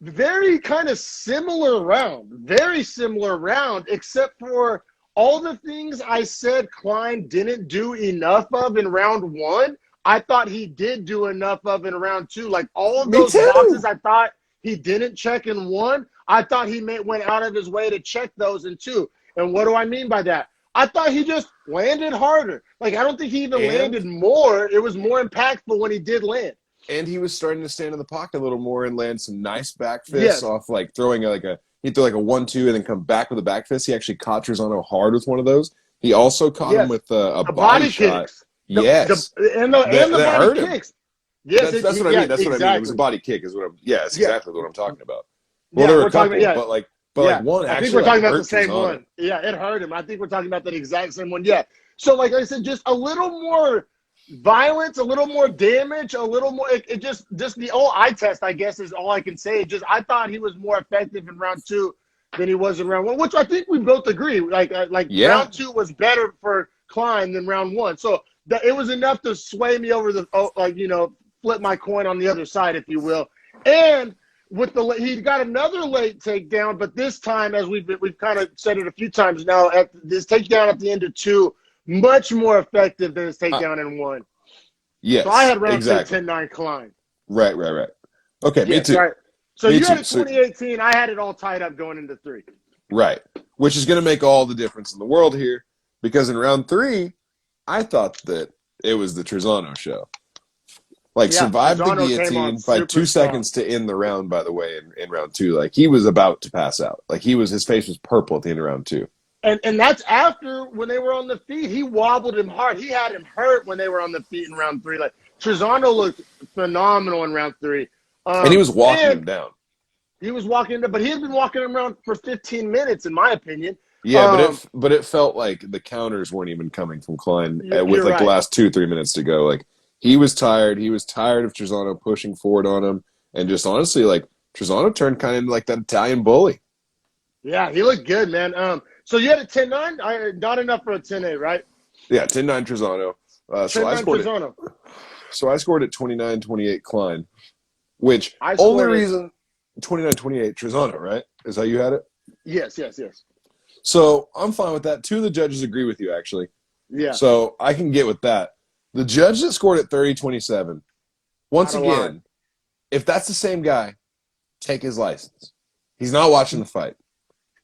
very kind of similar round. Very similar round, except for all the things I said Klein didn't do enough of in round one. I thought he did do enough of in round two. Like, all of those boxes I thought he didn't check in one, I thought he went out of his way to check those in two. And what do I mean by that? I thought he just landed harder. Like, I don't think he even landed more. It was more impactful when he did land. And he was starting to stand in the pocket a little more and land some nice back fists off, like throwing he'd throw like a 1-2 and then come back with a back fist. He actually caught Trezano hard with one of those. He also caught him with a body shot. Kicks. And the body kicks. Yes, that's what I mean. That's what I mean. It was a body kick. That's exactly what I'm talking about. Well, there were a couple, but one actually. I think we're talking about the same one. Yeah, it hurt him. I think we're talking about that exact same one. Yeah. So, like I said, just a little more violence, a little more damage, a little more. It just the old eye test, I guess, is all I can say. I thought he was more effective in round two than he was in round one, which I think we both agree. Round two was better for Klein than round one. So it was enough to sway me over flip my coin on the other side, if you will. And with he got another late takedown, but this time, as we've kind of said it a few times now, at this takedown at the end of 2, much more effective than his takedown in 1. Yes, so I had round exactly. 10-9 Klein. Right. Okay, me too. Right. So me you too. had a 2018. I had it all tied up going into 3. Right, which is going to make all the difference in the world here, because in round 3, I thought that it was the Trezano show. Like, survived the guillotine by 2 seconds to end the round, by the way, in round 2. Like, he was about to pass out. Like, his face was purple at the end of round 2. And that's after, when they were on the feet, he wobbled him hard. He had him hurt when they were on the feet in round 3. Like, Trezano looked phenomenal in round 3. And he was walking him down. He was walking him down, but he had been walking him around for 15 minutes, in my opinion. Yeah, but it felt like the counters weren't even coming from Klein with like the last 2-3 minutes to go. Like, he was tired. He was tired of Trezano pushing forward on him, and just honestly, like, Trezano turned kind of into like that Italian bully. Yeah, he looked good, man. So you had a 10-9, not enough for a 10-8, right? Yeah, 10-9 Trezano. So I scored at 29-28 Klein, which only reason 29-28 Trezano, right? Is how you had it? Yes. So I'm fine with that. 2 of the judges agree with you, actually. Yeah. So I can get with that. The judge that scored at 30-27, once again, if that's the same guy, take his license. He's not watching the fight.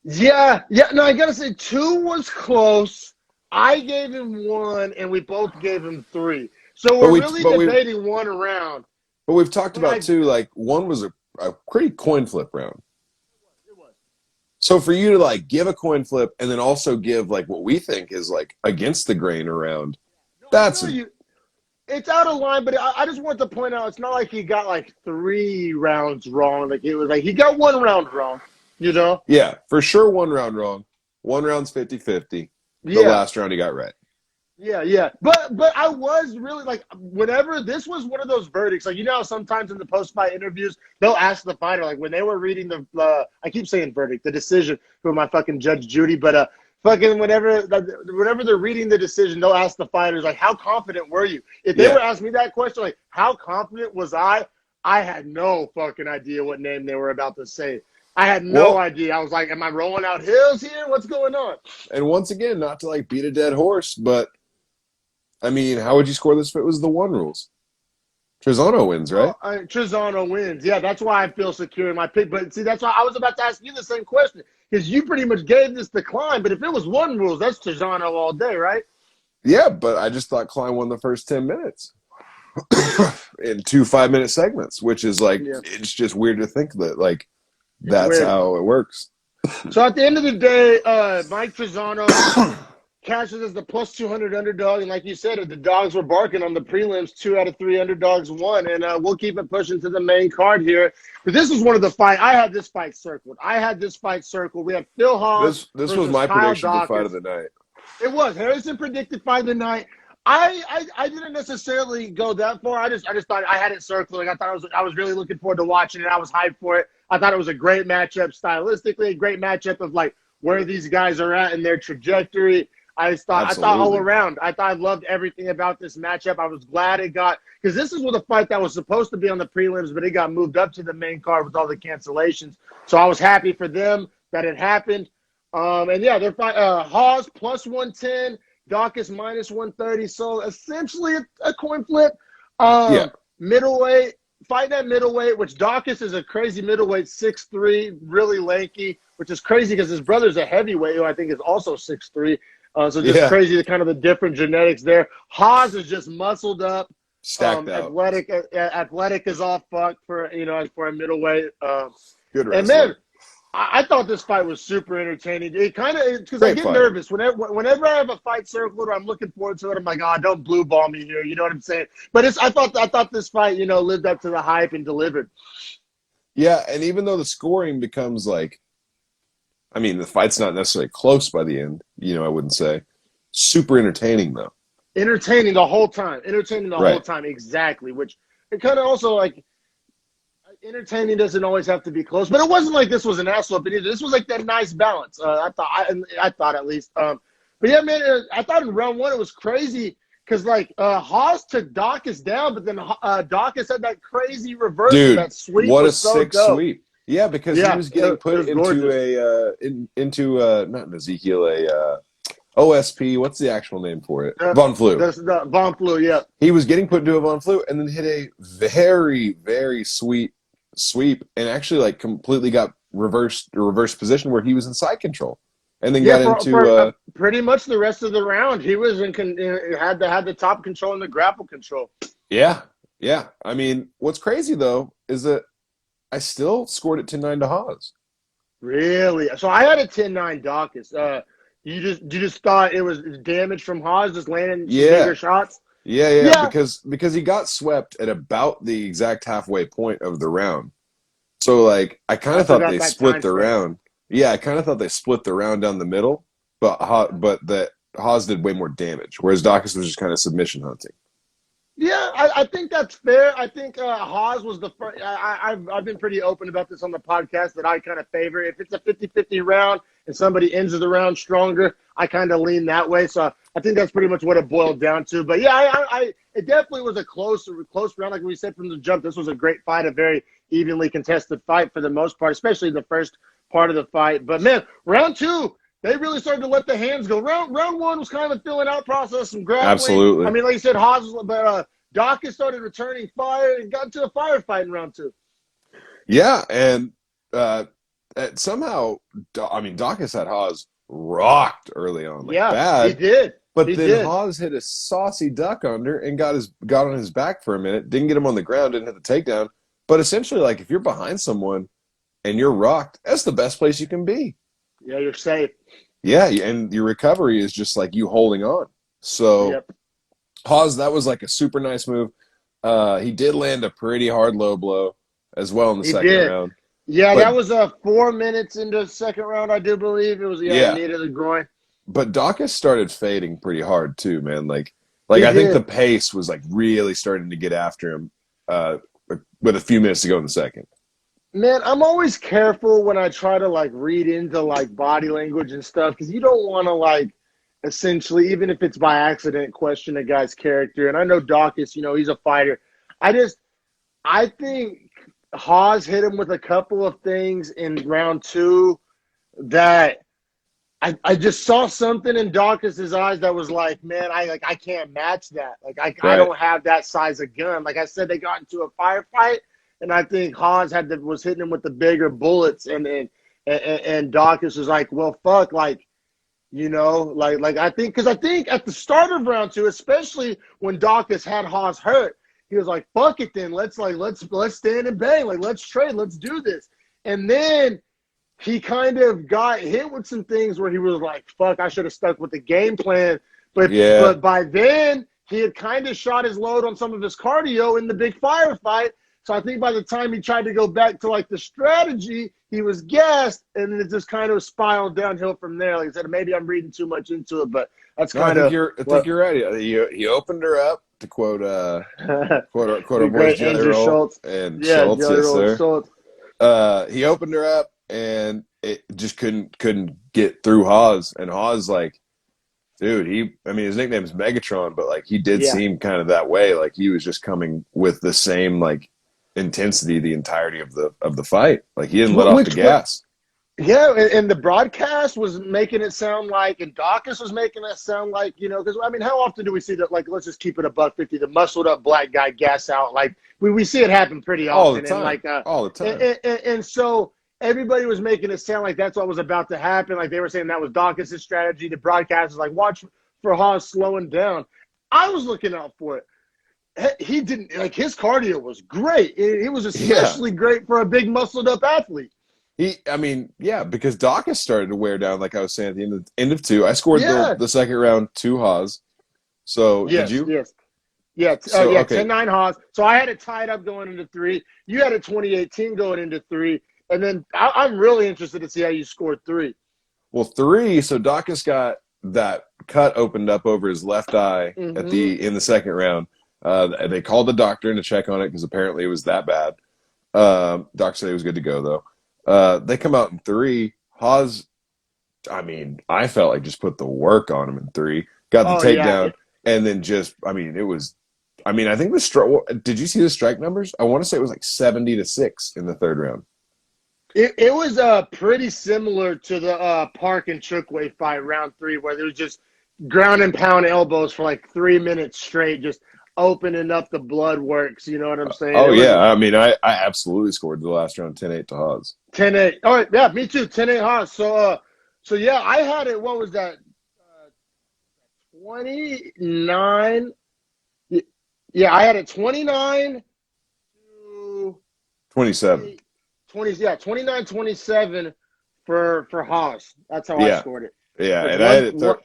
Yeah. No, I got to say, 2 was close. I gave him 1, and we both gave him 3. So we're really debating 1 round. But we've talked about, too, like, 1 was a pretty coin flip round. It was. So for you to, like, give a coin flip and then also give, like, what we think is, like, against the grain around, it's out of line, but I just want to point out, it's not like he got, like, 3 rounds wrong. Like, it was like he got 1 round wrong, you know? Yeah, for sure 1 round wrong. 1 round's 50-50. The last round he got right. Yeah. But I was really, like, whenever this was one of those verdicts, like, you know how sometimes in the post-fight interviews, they'll ask the fighter, like, when they were reading I keep saying verdict, the decision, who am I, fucking Judge Judy, but fucking whenever they're reading the decision, they'll ask the fighters, like, how confident were you? If they were asking me that question, like, how confident was I had no fucking idea what name they were about to say. I had no idea. I was like, am I rolling out hills here? What's going on? And once again, not to, like, beat a dead horse, but, I mean, how would you score this if it was the 1 rules? Trezano wins, right? Trezano wins. Yeah, that's why I feel secure in my pick. But, see, that's why I was about to ask you the same question, because you pretty much gave this to Klein. But if it was 1 rules, that's Trezano all day, right? Yeah, but I just thought Klein won the first 10 minutes in 2 5-minute segments, which is, like, it's just weird to think that, like, that's how it works. So at the end of the day, Mike Trezano cashes as the plus 200 underdog. And like you said, the dogs were barking on the prelims. 2 out of 3 underdogs won. And we'll keep it pushing to the main card here. But this was one of the fights. I had this fight circled. We had Phil Hawes. This was my prediction for fight of the night. It was. Harrison predicted fight of the night. I didn't necessarily go that far. I just thought I had it circling. I was really looking forward to watching it. I was hyped for it. I thought it was a great matchup stylistically, a great matchup of, like, where these guys are at in their trajectory. I thought all around. I loved everything about this matchup. I was glad it got, because this was a fight that was supposed to be on the prelims, but it got moved up to the main card with all the cancellations. So I was happy for them that it happened. And yeah, they're Hawes plus 110, Dawkins minus 130. So essentially a coin flip. Middleweight, fighting at middleweight, which Dawkins is a crazy middleweight, 6'3", really lanky, which is crazy because his brother's a heavyweight who I think is also 6'3". So just crazy, the kind of the different genetics there. Haas is just muscled up, stacked out, athletic is all fucked for a middleweight. Good wrestler. And then I thought this fight was super entertaining. It kind of, because I get nervous whenever I have a fight circled or I'm looking forward to it. I'm like, oh, don't blue ball me here. You know what I'm saying? But I thought this fight, lived up to the hype and delivered. Yeah, and even though the scoring becomes like, I mean, the fight's not necessarily close by the end, I wouldn't say. Super entertaining, though. Entertaining the whole time. Whole time, exactly. Which it kind of also, like, entertaining doesn't always have to be close. But it wasn't like this was an ass whooping either. This was like that nice balance. I thought at least. But yeah, man, I thought in round 1 it was crazy. because like Haas took Dawkins down, but then Dawkins had that crazy reversal. Dude, That sweep what a was so sick dope. sweep. Yeah, because he Yeah, was getting it put was into gorgeous. not an Ezekiel, OSP. What's the actual name for it? Von Flu. The Von Flu, yeah. He was getting put into a Von Flu and then hit a very, very sweet sweep and actually like completely got reversed position where he was in side control and then got into pretty much the rest of the round. He was had the top control and the grapple control. Yeah. I mean, what's crazy though is that I still scored it 10-9 to Haas. Really? So I had a 10-9 Dawkins. You just thought it was damage from Haas just landing bigger shots? Yeah, because he got swept at about the exact halfway point of the round. So like I kind of thought they split the round. Yeah, I kind of thought they split the round down the middle, but that Haas did way more damage, whereas Dawkins was just kind of submission hunting. Yeah, I think that's fair. I think Haas was the first. I've been pretty open about this on the podcast that I kind of favor. If it's a 50-50 round and somebody ends the round stronger, I kind of lean that way. So I think that's pretty much what it boiled down to. But yeah, it definitely was a close round. Like we said from the jump, this was a great fight, a very evenly contested fight for the most part, especially the first part of the fight. But man, round two, they really started to let the hands go. Round one was kind of a filling out process, some grappling. Absolutely. I mean, like you said, but Dawkins started returning fire and got into a firefight in round two. Yeah, and somehow, I mean, Dawkins had Haas rocked early on, like bad. He did. But then Haas hit a saucy duck under and got on his back for a minute. Didn't get him on the ground. Didn't hit the takedown. But essentially, like if you're behind someone and you're rocked, that's the best place you can be. Yeah, you're safe. Yeah, and your recovery is just like you holding on. So, Haas, that was like a super nice move. He did land a pretty hard low blow as well in the second round. Yeah, that was 4 minutes into the second round, I do believe. It was he needed the groin. But Dawkins started fading pretty hard too, man. Like I think the pace was like really starting to get after him with a few minutes to go in the second. Man, I'm always careful when I try to like read into like body language and stuff because you don't want to like essentially, even if it's by accident, question a guy's character. And I know Dawkins, he's a fighter. I think Haas hit him with a couple of things in round two that I just saw something in Dawkins' eyes that was like, man, I can't match that. Like I don't have that size of gun. Like I said, they got into a firefight. And I think Haas was hitting him with the bigger bullets, and Dawkins was like, well, fuck, like I think at the start of round two, especially when Dawkins had Haas hurt, he was like, fuck it, then let's stand and bang, like let's trade, let's do this, and then he kind of got hit with some things where he was like, fuck, I should have stuck with the game plan, but by then he had kind of shot his load on some of his cardio in the big firefight. So I think by the time he tried to go back to like the strategy, he was gassed, and then it just kind of spiraled downhill from there. Like I said, maybe I'm reading too much into it, but that's kind of. I think you're right. He opened her up to quote our boys Jelly Roll Schultz. And Schultz, yes sir. Schultz. He opened her up, and it just couldn't get through Haas, and Haas like. Dude, his nickname is Megatron, but like he did seem kind of that way. Like he was just coming with the same like intensity the entirety of the fight. Like he didn't let off the gas. Yeah, and the broadcast was making it sound like, and Dawkins was making it sound like, because I mean, how often do we see that? Like, let's just keep it $150. The muscled up black guy gas out. Like we see it happen pretty often. All the time. And like, all the time. And so everybody was making it sound like that's what was about to happen. Like they were saying that was Dawkins' strategy. The broadcast was like, watch for Haas slowing down. I was looking out for it. He didn't, like, his cardio was great. It was especially great for a big muscled up athlete. Because Dawkins started to wear down, like I was saying at the end of two. I scored the second round 2 Haas. So did you? Yes. Yeah, 10-9 Haas. So I had it tied up going into 3. You had it 2018 going into 3. And then I'm really interested to see how you scored 3. Well, 3, so Dawkins got that cut opened up over his left eye in the second round. They called the doctor in to check on it because apparently it was that bad. Doctor said he was good to go, though. They come out in 3. Haas, I felt like just put the work on him in 3. Got the takedown. And then just, I mean, it was, I mean, I think the strike, did you see the strike numbers? I want to say it was like 70-6 in the third round. It was pretty similar to the Park and Chookway fight, round 3, where there was just ground and pound elbows for like 3 minutes straight, just opening up the blood works. You know what I'm saying? Oh, yeah. I mean, I absolutely scored the last round 10-8 to Hawes. 10-8. All right, yeah, me too. 10-8 Hawes. So yeah, I had it. What was that? 29. Yeah, I had it 29 to 27. 29-27 for Haas. That's how I scored it. Yeah, and I had it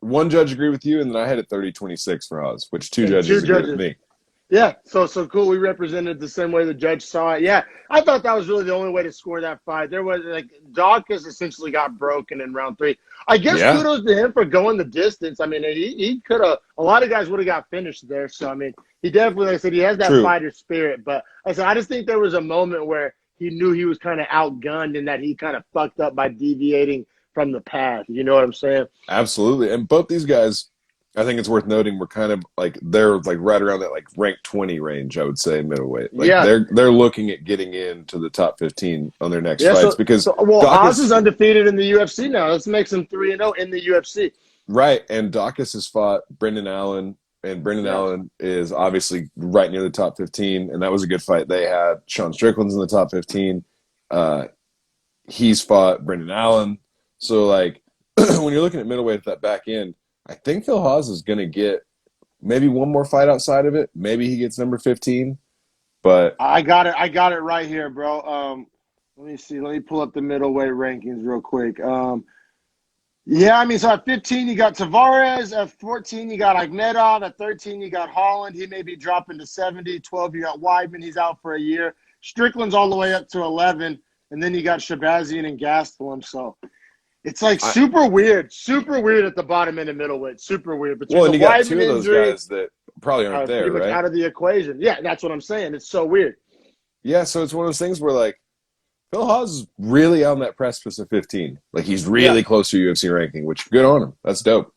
one judge agreed with you, and then I had it 30-26 for Haas, which two judges agreed with me. Yeah, so cool. We represented the same way the judge saw it. Yeah, I thought that was really the only way to score that fight. There was like Dawkins essentially got broken in round 3. I guess kudos to him for going the distance. I mean, he could have. A lot of guys would have got finished there. So I mean, he definitely, like I said, he has that fighter spirit. But I just think there was a moment where he knew he was kind of outgunned and that he kind of fucked up by deviating from the path. You know what I'm saying? Absolutely. And both these guys, I think it's worth noting, we're kind of like, they're like right around that like ranked 20 range, I would say, middleweight. Like they're looking at getting into the top 15 on their next fights because Haas is undefeated in the UFC now. Let's make some 3-0 in the UFC. Right, and Dawkins has fought Brendan Allen, and Brendan Allen is obviously right near the top 15, and that was a good fight they had. Sean Strickland's in the top 15. He's fought Brendan Allen. So, like, when you're looking at middleweight at that back end, I think Phil Hawes is going to get maybe one more fight outside of it. Maybe he gets number 15. But I got it right here, bro. Let me see. Let me pull up the middleweight rankings real quick. Yeah, I mean, so at 15, you got Tavares. At 14, you got Akhmedov. At 13, you got Holland. He may be dropping to 70. 12, you got Weidman. He's out for a year. Strickland's all the way up to 11. And then you got Shabazian and Gastelum. So it's like super weird at the bottom end of middleweight. Super weird. Well, and you got two of those guys that probably aren't there, pretty much right? Out of the equation. Yeah, that's what I'm saying. It's so weird. Yeah, so it's one of those things where, like, Phil Hawes is really on that precipice of 15. Like, he's really close to UFC ranking, which good on him. That's dope.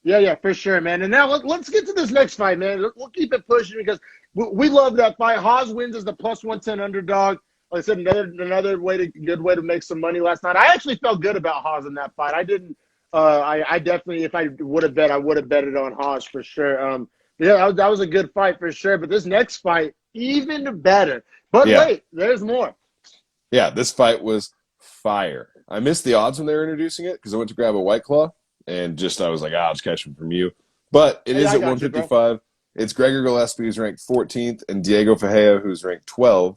Yeah, for sure, man. And now let's get to this next fight, man. We'll keep it pushing because we love that fight. Hawes wins as the plus 110 underdog. Like I said, another good way to make some money last night. I actually felt good about Hawes in that fight. I didn't. I definitely, if I would have bet, I would have betted on Hawes for sure. Yeah, that was a good fight for sure. But this next fight, even better. But wait, there's more. Yeah, this fight was fire. I missed the odds when they were introducing it because I went to grab a White Claw and I was like, I'll just catch them from you. But it is at 155. It's Gregor Gillespie, who's ranked 14th, and Diego Ferreira, who's ranked 12.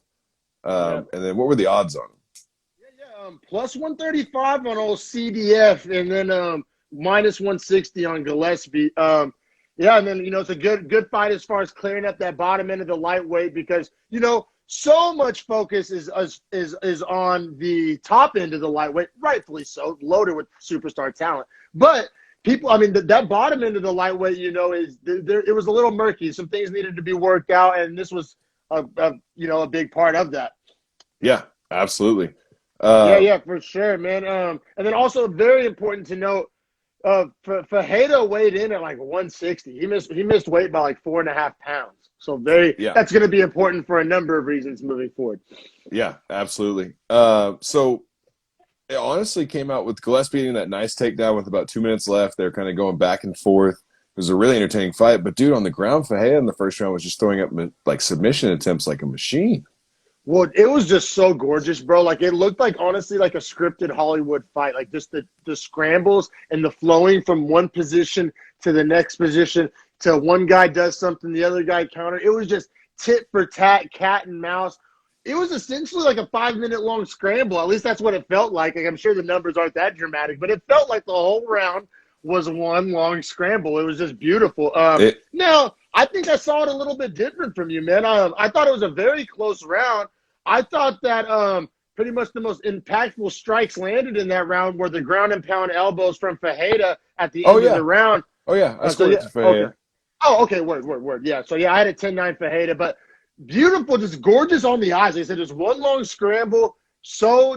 And then what were the odds on him? Plus 135 on old CDF, and then minus 160 on Gillespie. And then, it's a good fight as far as clearing up that bottom end of the lightweight because, so much focus is on the top end of the lightweight, rightfully so, loaded with superstar talent. But people, I mean, that bottom end of the lightweight, it was a little murky. Some things needed to be worked out, and this was a big part of that. Yeah, absolutely. Yeah, for sure, man. And then also very important to note, Ferreira weighed in at like 160. He missed weight by like 4.5 pounds. So that's going to be important for a number of reasons moving forward. Yeah, absolutely. So it honestly came out with Gillespie getting that nice takedown with about 2 minutes left. They're kind of going back and forth. It was a really entertaining fight. But, dude, on the ground, Ferreira in the first round was just throwing up like submission attempts like a machine. Well, it was just so gorgeous, bro. Like, it looked like, honestly, like a scripted Hollywood fight. Like, just the scrambles and the flowing from one position to the next position to one guy does something, the other guy counter. It was just tit for tat, cat and mouse. It was essentially like a 5-minute long scramble. At least that's what it felt like. Like, I'm sure the numbers aren't that dramatic, but it felt like the whole round was one long scramble. It was just beautiful. Now, I think I saw it a little bit different from you, man. I thought it was a very close round. I thought that pretty much the most impactful strikes landed in that round were the ground and pound elbows from Ferreira at the end of the round. Oh, yeah. I scored it to Ferreira. Okay. Oh, okay. Word. Yeah. So, I had a 10-9 Ferreira, but beautiful, just gorgeous on the eyes. Like I said, just one long scramble,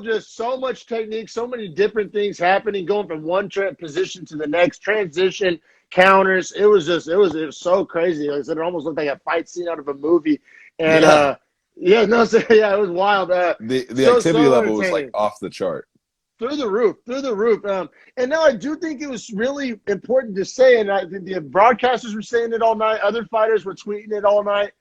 just so much technique, so many different things happening, going from one position to the next, transition, counters. It was so crazy. Like I said, it almost looked like a fight scene out of a movie. And Yeah. yeah, no, so, yeah, it was wild. The activity level was like off the chart. Through the roof. And now I do think it was really important to say, and the broadcasters were saying it all night. Other fighters were tweeting it all night.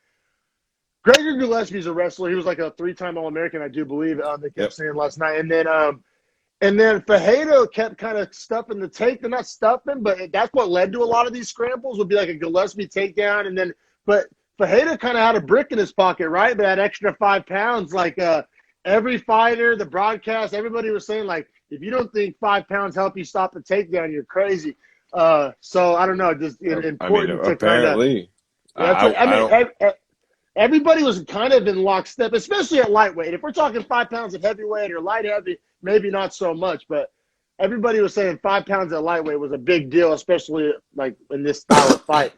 Gregor Gillespie's a wrestler. He was like a 3-time All-American, I do believe. They kept saying last night. And then Fajeda kept kind of stuffing the take. They're not stuffing, but that's what led to a lot of these scrambles. Would be like a Gillespie takedown, but Fajeda kind of had a brick in his pocket, right? But that extra 5 pounds, like every fighter, the broadcast, everybody was saying, like, if you don't think 5 pounds help you stop the takedown, you're crazy. So I don't know, just important to apparently. Everybody was kind of in lockstep, especially at lightweight. If we're talking 5 pounds of heavyweight or light heavy, maybe not so much, but everybody was saying 5 pounds at lightweight was a big deal, especially like in this style of fight.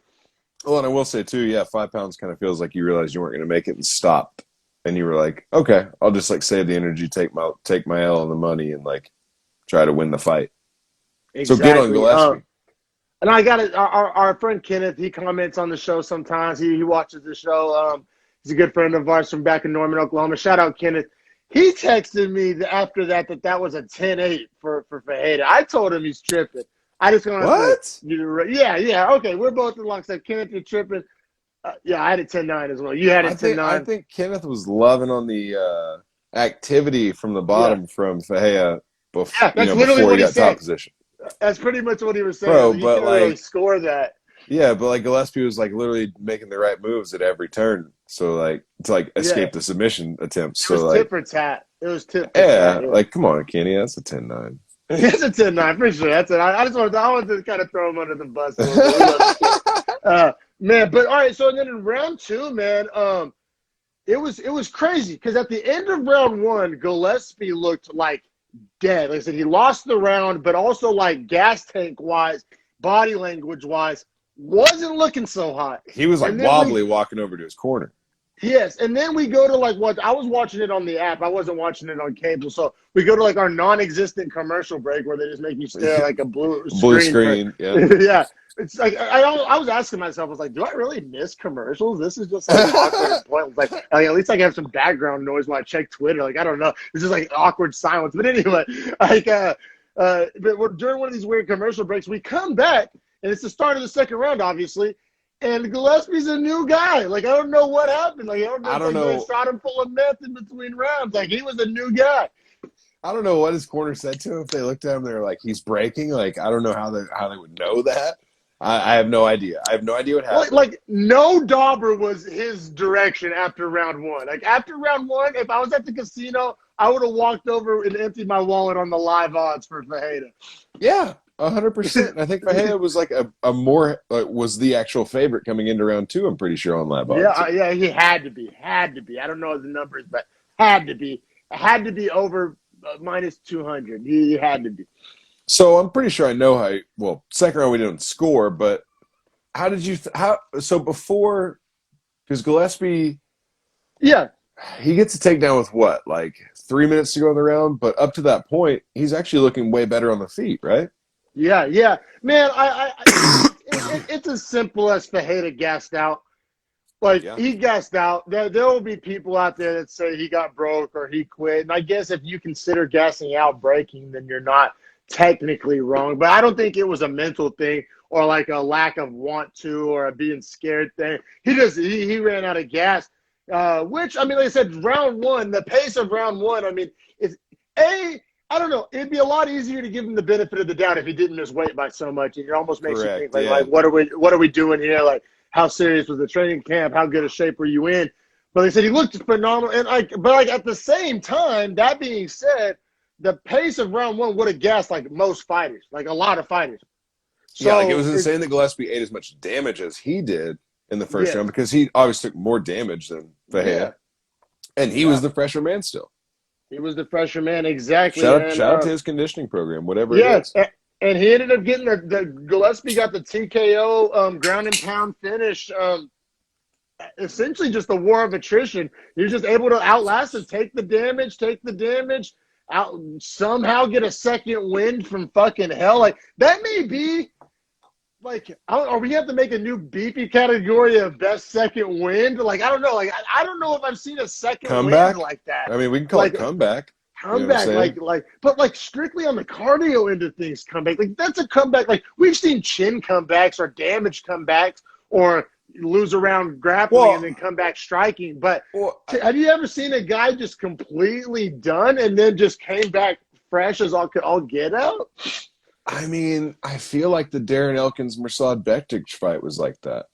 Well, and I will say too, yeah, 5 pounds kind of feels like you realized you weren't going to make it and stopped. And you were like, okay, I'll just like save the energy, take my L on the money, and like try to win the fight. Exactly. So good on Gillespie. And I got it. Our friend Kenneth, he comments on the show sometimes. He watches the show. He's a good friend of ours from back in Norman, Oklahoma. Shout out Kenneth. He texted me after that was a 10-8 for Fajeda. I told him he's tripping. I just want to say, yeah. Okay, we're both in lockstep. Kenneth, you're tripping. Yeah, I had it 10-9 as well. You had it 10-9. I think Kenneth was loving on the activity from the bottom from Fajeda before he got top position. That's pretty much what he was saying. Bro, you but can't really score that. Yeah, but like Gillespie was like literally making the right moves at every turn. So like to like escape the submission attempts. It was tit for tat. It was tit for tat. Yeah, like come on, Kenny, that's a 10-9. It's a 10-9 for sure. That's it. I wanted to kind of throw him under the bus a little bit. Man, but all right. So then in round 2, man, it was crazy because at the end of round 1, Gillespie looked like dead. Like I said, he lost the round, but also like gas tank wise, body language wise, wasn't looking so hot. He was like wobbly walking over to his corner. Yes, and then we go to like what I was watching it on the app. I wasn't watching it on cable, so we go to like our non-existent commercial break where they just make you stare at like a blue screen. Yeah. It's like I was asking myself, I was like, do I really miss commercials? This is just like awkward point. Like at least I can have some background noise while I check Twitter. Like I don't know, it's just like awkward silence. But anyway, like but during one of these weird commercial breaks, we come back and it's the start of the second round, obviously. And Gillespie's a new guy. Like, I don't know what happened. Like, I don't know. They shot him full of meth in between rounds. Like, he was a new guy. I don't know what his corner said to him. If they looked at him, they were like, he's breaking. Like, I don't know how they would know that. I have no idea. I have no idea what happened. Like no dauber was his direction after round 1. Like, after round 1, if I was at the casino, I would have walked over and emptied my wallet on the live odds for Fajeda. Yeah. 100%. I think Fajeda was like a more was the actual favorite coming into round 2. I'm pretty sure on live odds. Yeah, he had to be. I don't know the numbers, but had to be over minus 200. He had to be. So I'm pretty sure I know how. Well, second round we didn't score, but how did you? So before, because Gillespie, he gets a takedown with what, like 3 minutes to go in the round, but up to that point, he's actually looking way better on the feet, right? Yeah, man. It's as simple as Fajeda gassed out. Like he gassed out. There will be people out there that say he got broke or he quit. And I guess if you consider gassing out breaking, then you're not technically wrong. But I don't think it was a mental thing or like a lack of want to or a being scared thing. He ran out of gas. Which I mean, like I said, round 1, the pace of round 1. I mean, I don't know. It'd be a lot easier to give him the benefit of the doubt if he didn't miss weight by so much. And it almost makes you think, like, what are we doing here? Like, how serious was the training camp? How good a shape were you in? But they said he looked phenomenal. And but at the same time, that being said, the pace of round 1 would have gassed like most fighters, like a lot of fighters. So it was insane that Gillespie ate as much damage as he did in the first round because he obviously took more damage than Fajeda, and he was the fresher man still. He was the fresher man, exactly. Shout out to his conditioning program, whatever it is. And he ended up getting the Gillespie got the TKO ground and pound finish essentially just a war of attrition. He was just able to outlast him, take the damage, out somehow get a second win from fucking hell. Like that may be like, or we have to make a new Beefy category of best second win. Like I don't know. Like I don't know if I've seen a second Comeback? win like that. I mean, we can call it comeback. Comeback, you know but like strictly on the cardio end of things, comeback. Like that's a comeback. Like we've seen chin comebacks or damage comebacks or lose around grappling and then come back striking. But have you ever seen a guy just completely done and then just came back fresh as all get out? I mean, I feel like the Darren Elkins Mirsad Bektic fight was like that.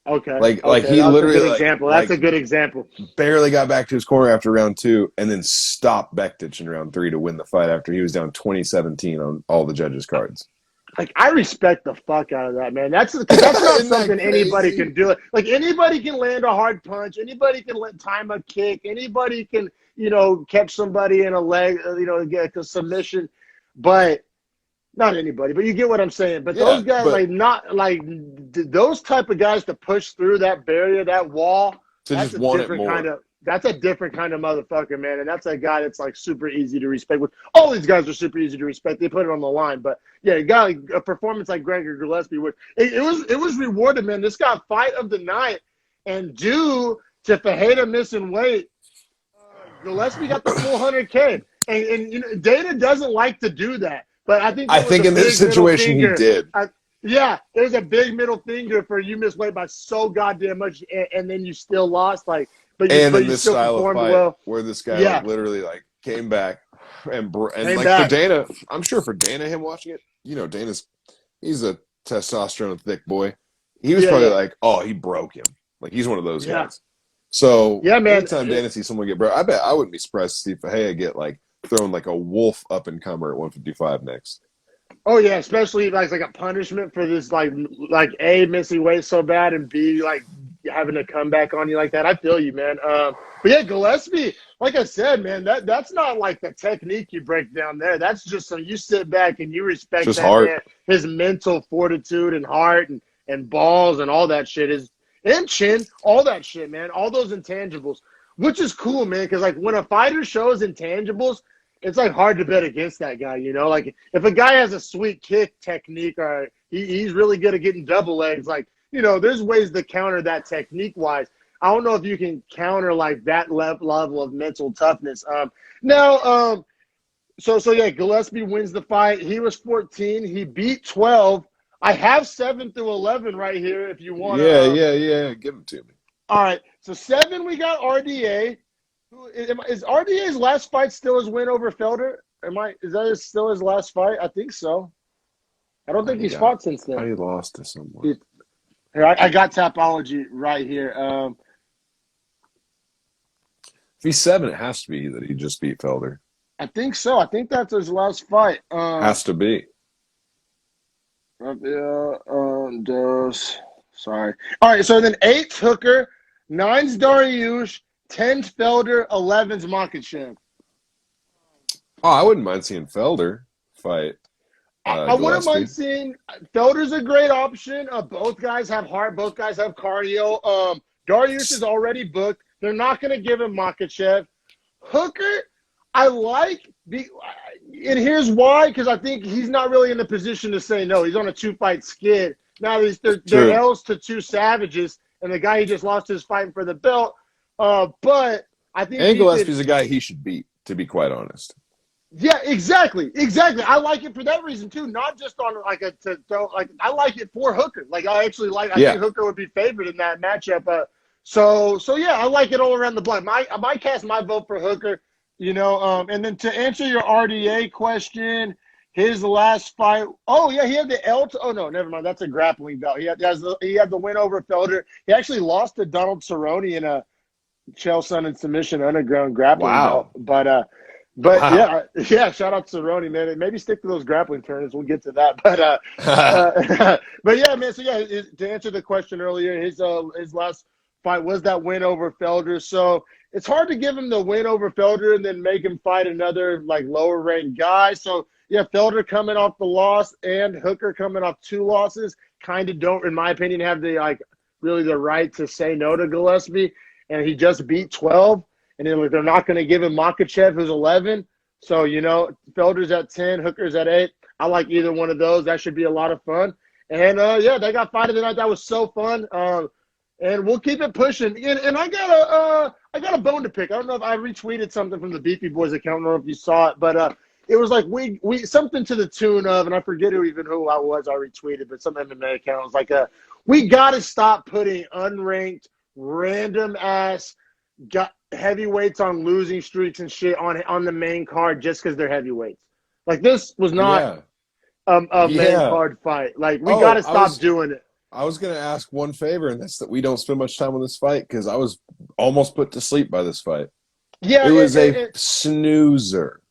Okay. Like he literally a good example. That's a good example. Barely got back to his corner after round 2 and then stopped Bektic in round 3 to win the fight after he was down 20-17 on all the judges' cards. Like I respect the fuck out of that, man. That's not something anybody can do. Like anybody can land a hard punch. Anybody can time a kick. Anybody can, catch somebody in a leg, get a submission. But not anybody, but you get what I'm saying. But those guys, those type of guys to push through that barrier, that wall, that's a different kind of motherfucker, man. And that's a guy that's like super easy to respect. With all these guys are super easy to respect. They put it on the line. But yeah, you got a performance like Gregor Gillespie, which it was rewarded, man. This got fight of the night, and due to Fajeda missing weight, Gillespie got the full 100K. And Dana doesn't like to do that. But I think in this situation he did. There's a big middle finger for you missed weight by so goddamn much, and then you still lost. But you this still style of fight well. where this guy literally came back and for Dana, I'm sure for Dana, him watching it, he's a testosterone thick boy. He was probably like, oh, he broke him. Like he's one of those guys. So man. Anytime Dana sees someone get broke, I bet I wouldn't be surprised to see Fajeda get thrown like a wolf up and comer at 155 next. Oh yeah, especially like a punishment for this like A, missing weight so bad, and B, like having a comeback on you like that. I feel you, man. But yeah, Gillespie, like I said, man, that's not like the technique you break down there. That's just so you sit back and you respect just that heart. man, his mental fortitude and heart and balls and all that shit and chin, all that shit, man. All those intangibles, which is cool, man. Because like when a fighter shows intangibles, it's like hard to bet against that guy, Like if a guy has a sweet kick technique or he's really good at getting double legs, there's ways to counter that technique wise. I don't know if you can counter like that level of mental toughness. So yeah, Gillespie wins the fight. He was 14. He beat 12. I have 7 through 11 right here if you want. Yeah. Give them to me. All right. So 7, we got RDA. Is RDA's last fight still his win over Felder? Is that still his last fight? I think so. I don't think he's fought since then. He lost to someone. Here, I got Tapology right here. If he's 7, it has to be that he just beat Felder. I think so. I think that's his last fight. Has to be. Sorry. All right, so then 8's Hooker, 9's Dariush, 10's Felder, 11's Makhachev. Oh, I wouldn't mind seeing Felder fight. I wouldn't mind seeing Felder's a great option. Both guys have heart. Both guys have cardio. Dariush is already booked. They're not going to give him Makhachev. Hooker, I like. And here's why, because I think he's not really in the position to say no. He's on a 2-fight skid. Now they're L's to 2 savages, and the guy he just lost his fighting for the belt. But I think Gillespie's a guy he should beat, to be quite honest. Yeah, exactly. I like it for that reason too, not just on I like it for Hooker. Like I think Hooker would be favored in that matchup. So yeah, I like it all around the block. I might cast my vote for Hooker, and then to answer your RDA question, his last fight. Oh yeah, he had the oh no, never mind. That's a grappling belt. He had the win over Felder. He actually lost to Donald Cerrone in a Chael Sonnen submission underground grappling belt. But yeah, shout out to Cerrone, man. Maybe stick to those grappling tournaments. We'll get to that. But yeah, man. So yeah, to answer the question earlier, his last fight was that win over Felder. So it's hard to give him the win over Felder and then make him fight another lower ranked guy. So yeah, Felder coming off the loss and Hooker coming off 2 losses kind of don't, in my opinion, have the really the right to say no to Gillespie, and he just beat 12, and then they're not going to give him Makhachev, who's 11. So, Felder's at 10, Hooker's at 8. I like either one of those. That should be a lot of fun. And, they got fight of the night. That was so fun. And we'll keep it pushing. And I got a bone to pick. I don't know if I retweeted something from the Beefy Boys account. I don't know if you saw it, but it was like we something to the tune of, and I forget who I was. I retweeted, but some MMA account was like, we got to stop putting unranked, random ass heavyweights on losing streaks and shit on the main card just because they're heavyweights. Like, this was not a main card fight. Like, we got to stop doing it. I was going to ask one favor, and that's that we don't spend much time on this fight because I was almost put to sleep by this fight. Yeah, it was a snoozer.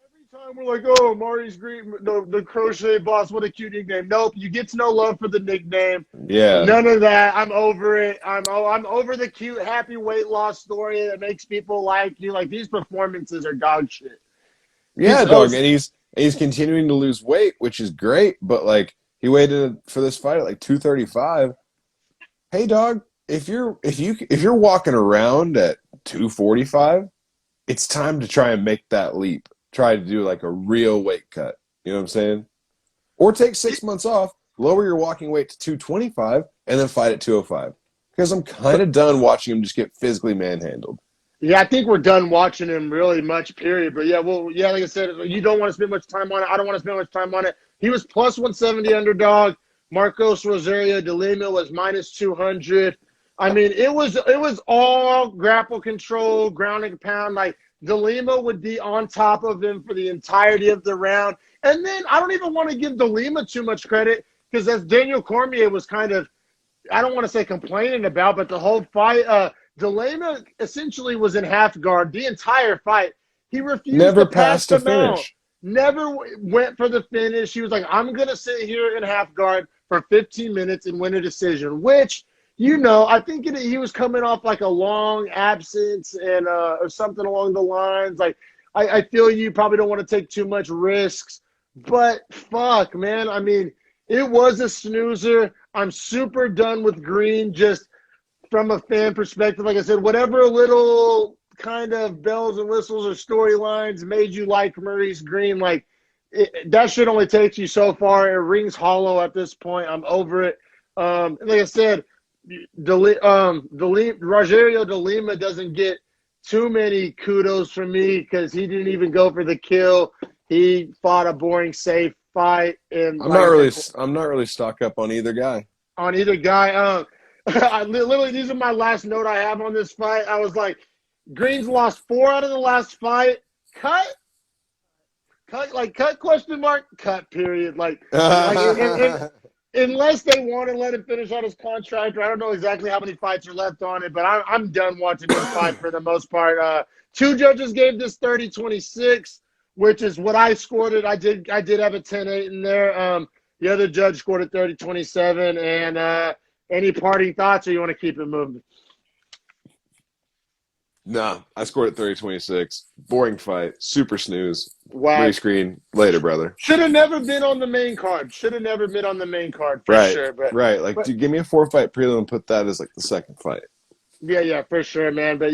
Every time we're like, oh, Marty's Green, the crochet boss, what a cute nickname. Nope, you get no love for the nickname. Yeah. None of that. I'm over it. I'm over the cute, happy weight loss story that makes people like you. Like, these performances are dog shit. Yeah, dog, and he's continuing to lose weight, which is great, but like, he weighed in for this fight at like 235. Hey, dog, if you're walking around at 245, it's time to try and make that leap. Try to do like a real weight cut. You know what I'm saying? Or take 6 months off, lower your walking weight to 225, and then fight at 205. Because I'm kind of done watching him just get physically manhandled. Yeah, I think we're done watching him really much, period. But like I said, you don't want to spend much time on it. I don't want to spend much time on it. He was plus 170 underdog. Marcos Rosario de Lima was minus 200. I mean, it was all grapple control, ground and pound. Like, de Lima would be on top of him for the entirety of the round. And then I don't even want to give de Lima too much credit because as Daniel Cormier was kind of, I don't want to say complaining about, but the whole fight, de Lima essentially was in half guard the entire fight. He refused Never to pass passed a them out. finish. Never went for the finish. He was like, I'm going to sit here in half guard for 15 minutes and win a decision, which, I think he was coming off like a long absence and or something along the lines. Like, I feel you probably don't want to take too much risks, but fuck, man. I mean, it was a snoozer. I'm super done with Green just from a fan perspective. Like I said, whatever little kind of bells and whistles or storylines made you like Maurice Green, like that shit only takes you so far. It rings hollow at this point. I'm over it. Like I said, Rogerio de Lima doesn't get too many kudos from me because he didn't even go for the kill. He fought a boring, safe fight. And I'm not really stock up on either guy. Literally, these are my last note I have on this fight. I was like, Green's lost 4 out of the last fight. Cut question mark, cut period. Unless they want to let him finish out his contract, or I don't know exactly how many fights are left on it, but I'm done watching this fight for the most part. 2 judges gave this 30-26, which is what I scored it. I did have a 10-8 in there. The other judge scored it 30-27, and any parting thoughts, or you want to keep it moving? Nah, I scored at 30-26. Boring fight. Super snooze. Wow. Rescreen. Later, brother. Should have never been on the main card. For sure. Right. Dude, give me a 4-fight prelim and put that as like the second fight. Yeah, for sure, man. But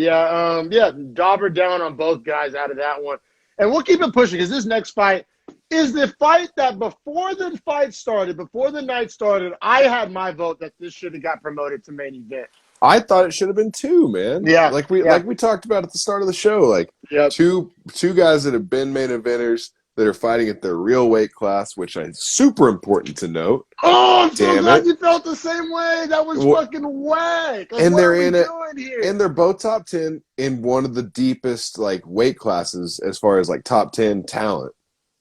dauber down on both guys out of that one. And we'll keep it pushing because this next fight is the fight that before the night started, I had my vote that this should have got promoted to main event. I thought it should have been 2, man. Yeah. Like we talked about at the start of the show. Like, two guys that have been main eventers that are fighting at their real weight class, which is super important to note. Oh, I'm so glad you felt the same way. That was fucking whack. Like, and they're in it, and they're both top 10 in one of the deepest like weight classes as far as like top 10 talent.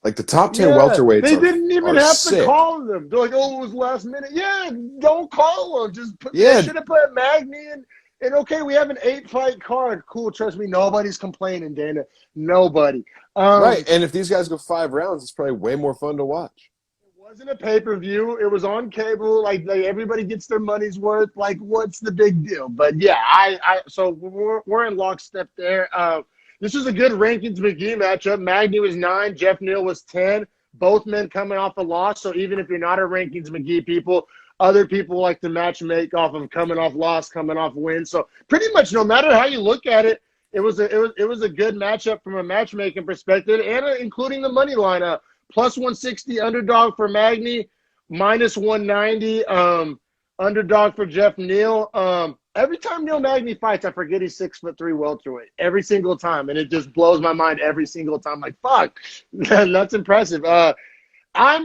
Like the top 10 welterweights, they didn't even have sick. to call them. They're like, "Oh, it was last minute." Yeah, don't call them. Just they should have put Magny in. And okay, we have an 8-fight card. Cool, trust me, nobody's complaining, Dana. Nobody. Right, and if these guys go 5 rounds, it's probably way more fun to watch. It wasn't a pay-per-view. It was on cable. Like everybody gets their money's worth. Like, what's the big deal? But yeah, so we're in lockstep there. This was a good rankings McGee matchup. Magny was 9, Jeff Neal was 10. Both men coming off a loss. So even if you're not a rankings McGee people, Other people like to match make off of coming off loss, coming off win. So pretty much no matter how you look at it, it was a good matchup from a matchmaking perspective, and including the money lineup. Plus 160 underdog for Magny, minus 190 underdog for Jeff Neal. Every time Neil Magny fights, I forget he's 6'3" welterweight every single time, and it just blows my mind every single time. Like, fuck, that's impressive. I'm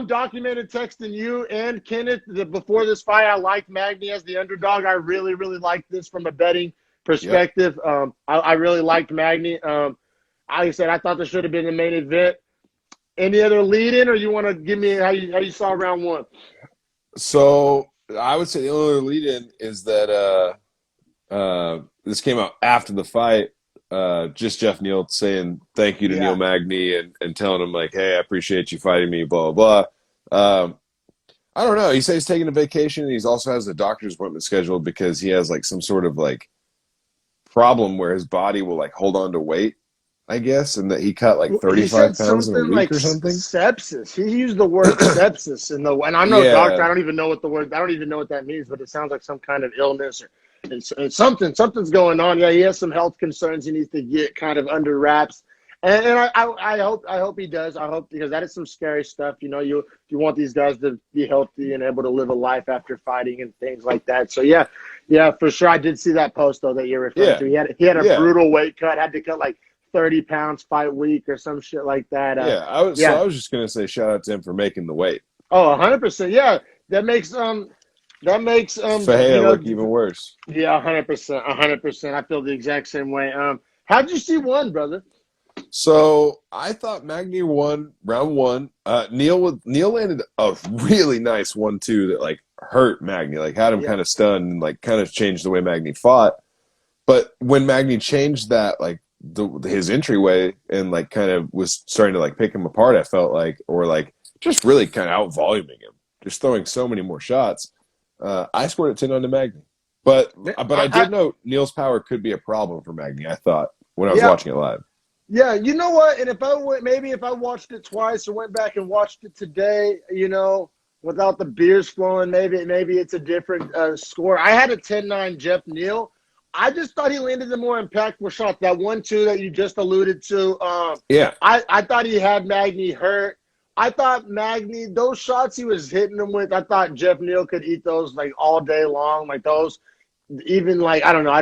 documented texting you and Kenneth before this fight. I liked Magny as the underdog. I really, really liked this from a betting perspective. Yep. I really liked Magny. Like I said, I thought this should have been the main event. Any other lead-in, or you want to give me how you saw round one? So I would say the only other lead-in is that this came out after the fight. Just Jeff Neal saying thank you to Neil Magny and telling him, like, hey, I appreciate you fighting me, blah, blah, blah. I don't know. He says he's taking a vacation, and he also has a doctor's appointment scheduled because he has, like, some sort of, like, problem where his body will, like, hold on to weight, I guess, and that he cut, like, 35 pounds in a week like or something. Sepsis. He used the word sepsis, and I'm no doctor. I don't even know what that means, but it sounds like some kind of illness and something's going on. Yeah, he has some health concerns he needs to get kind of under wraps. And I hope he does. I hope, because that is some scary stuff. You know, you want these guys to be healthy and able to live a life after fighting and things like that. So yeah, for sure. I did see that post though that you're referring to. He had a brutal weight cut. Had to cut like 30 pounds fight week or some shit like that. So I was just gonna say shout out to him for making the weight. Oh, 100%. Yeah, that makes Fahea look even worse. Yeah, 100%. I feel the exact same way. How'd you see one, brother? So I thought Magny won round one. Neal landed a really nice 1-2 that like hurt Magny, like had him kind of stunned and like kind of changed the way Magny fought. But when Magny changed that, like his entryway and like kind of was starting to like pick him apart, I felt like, or like just really kind of out voluming him, just throwing so many more shots. I scored at 10 on to Magny, but I did note Neal's power could be a problem for Magny. I thought when I was watching it live. Yeah, you know what? And if I watched it twice or went back and watched it today, you know, without the beers flowing, maybe it's a different score. I had a 10-9 Jeff Neal. I just thought he landed the more impactful shot. That 1-2 that you just alluded to. I thought he had Magny hurt. I thought Magny, those shots he was hitting him with, I thought Jeff Neal could eat those like all day long. Like those, even like, I don't know. I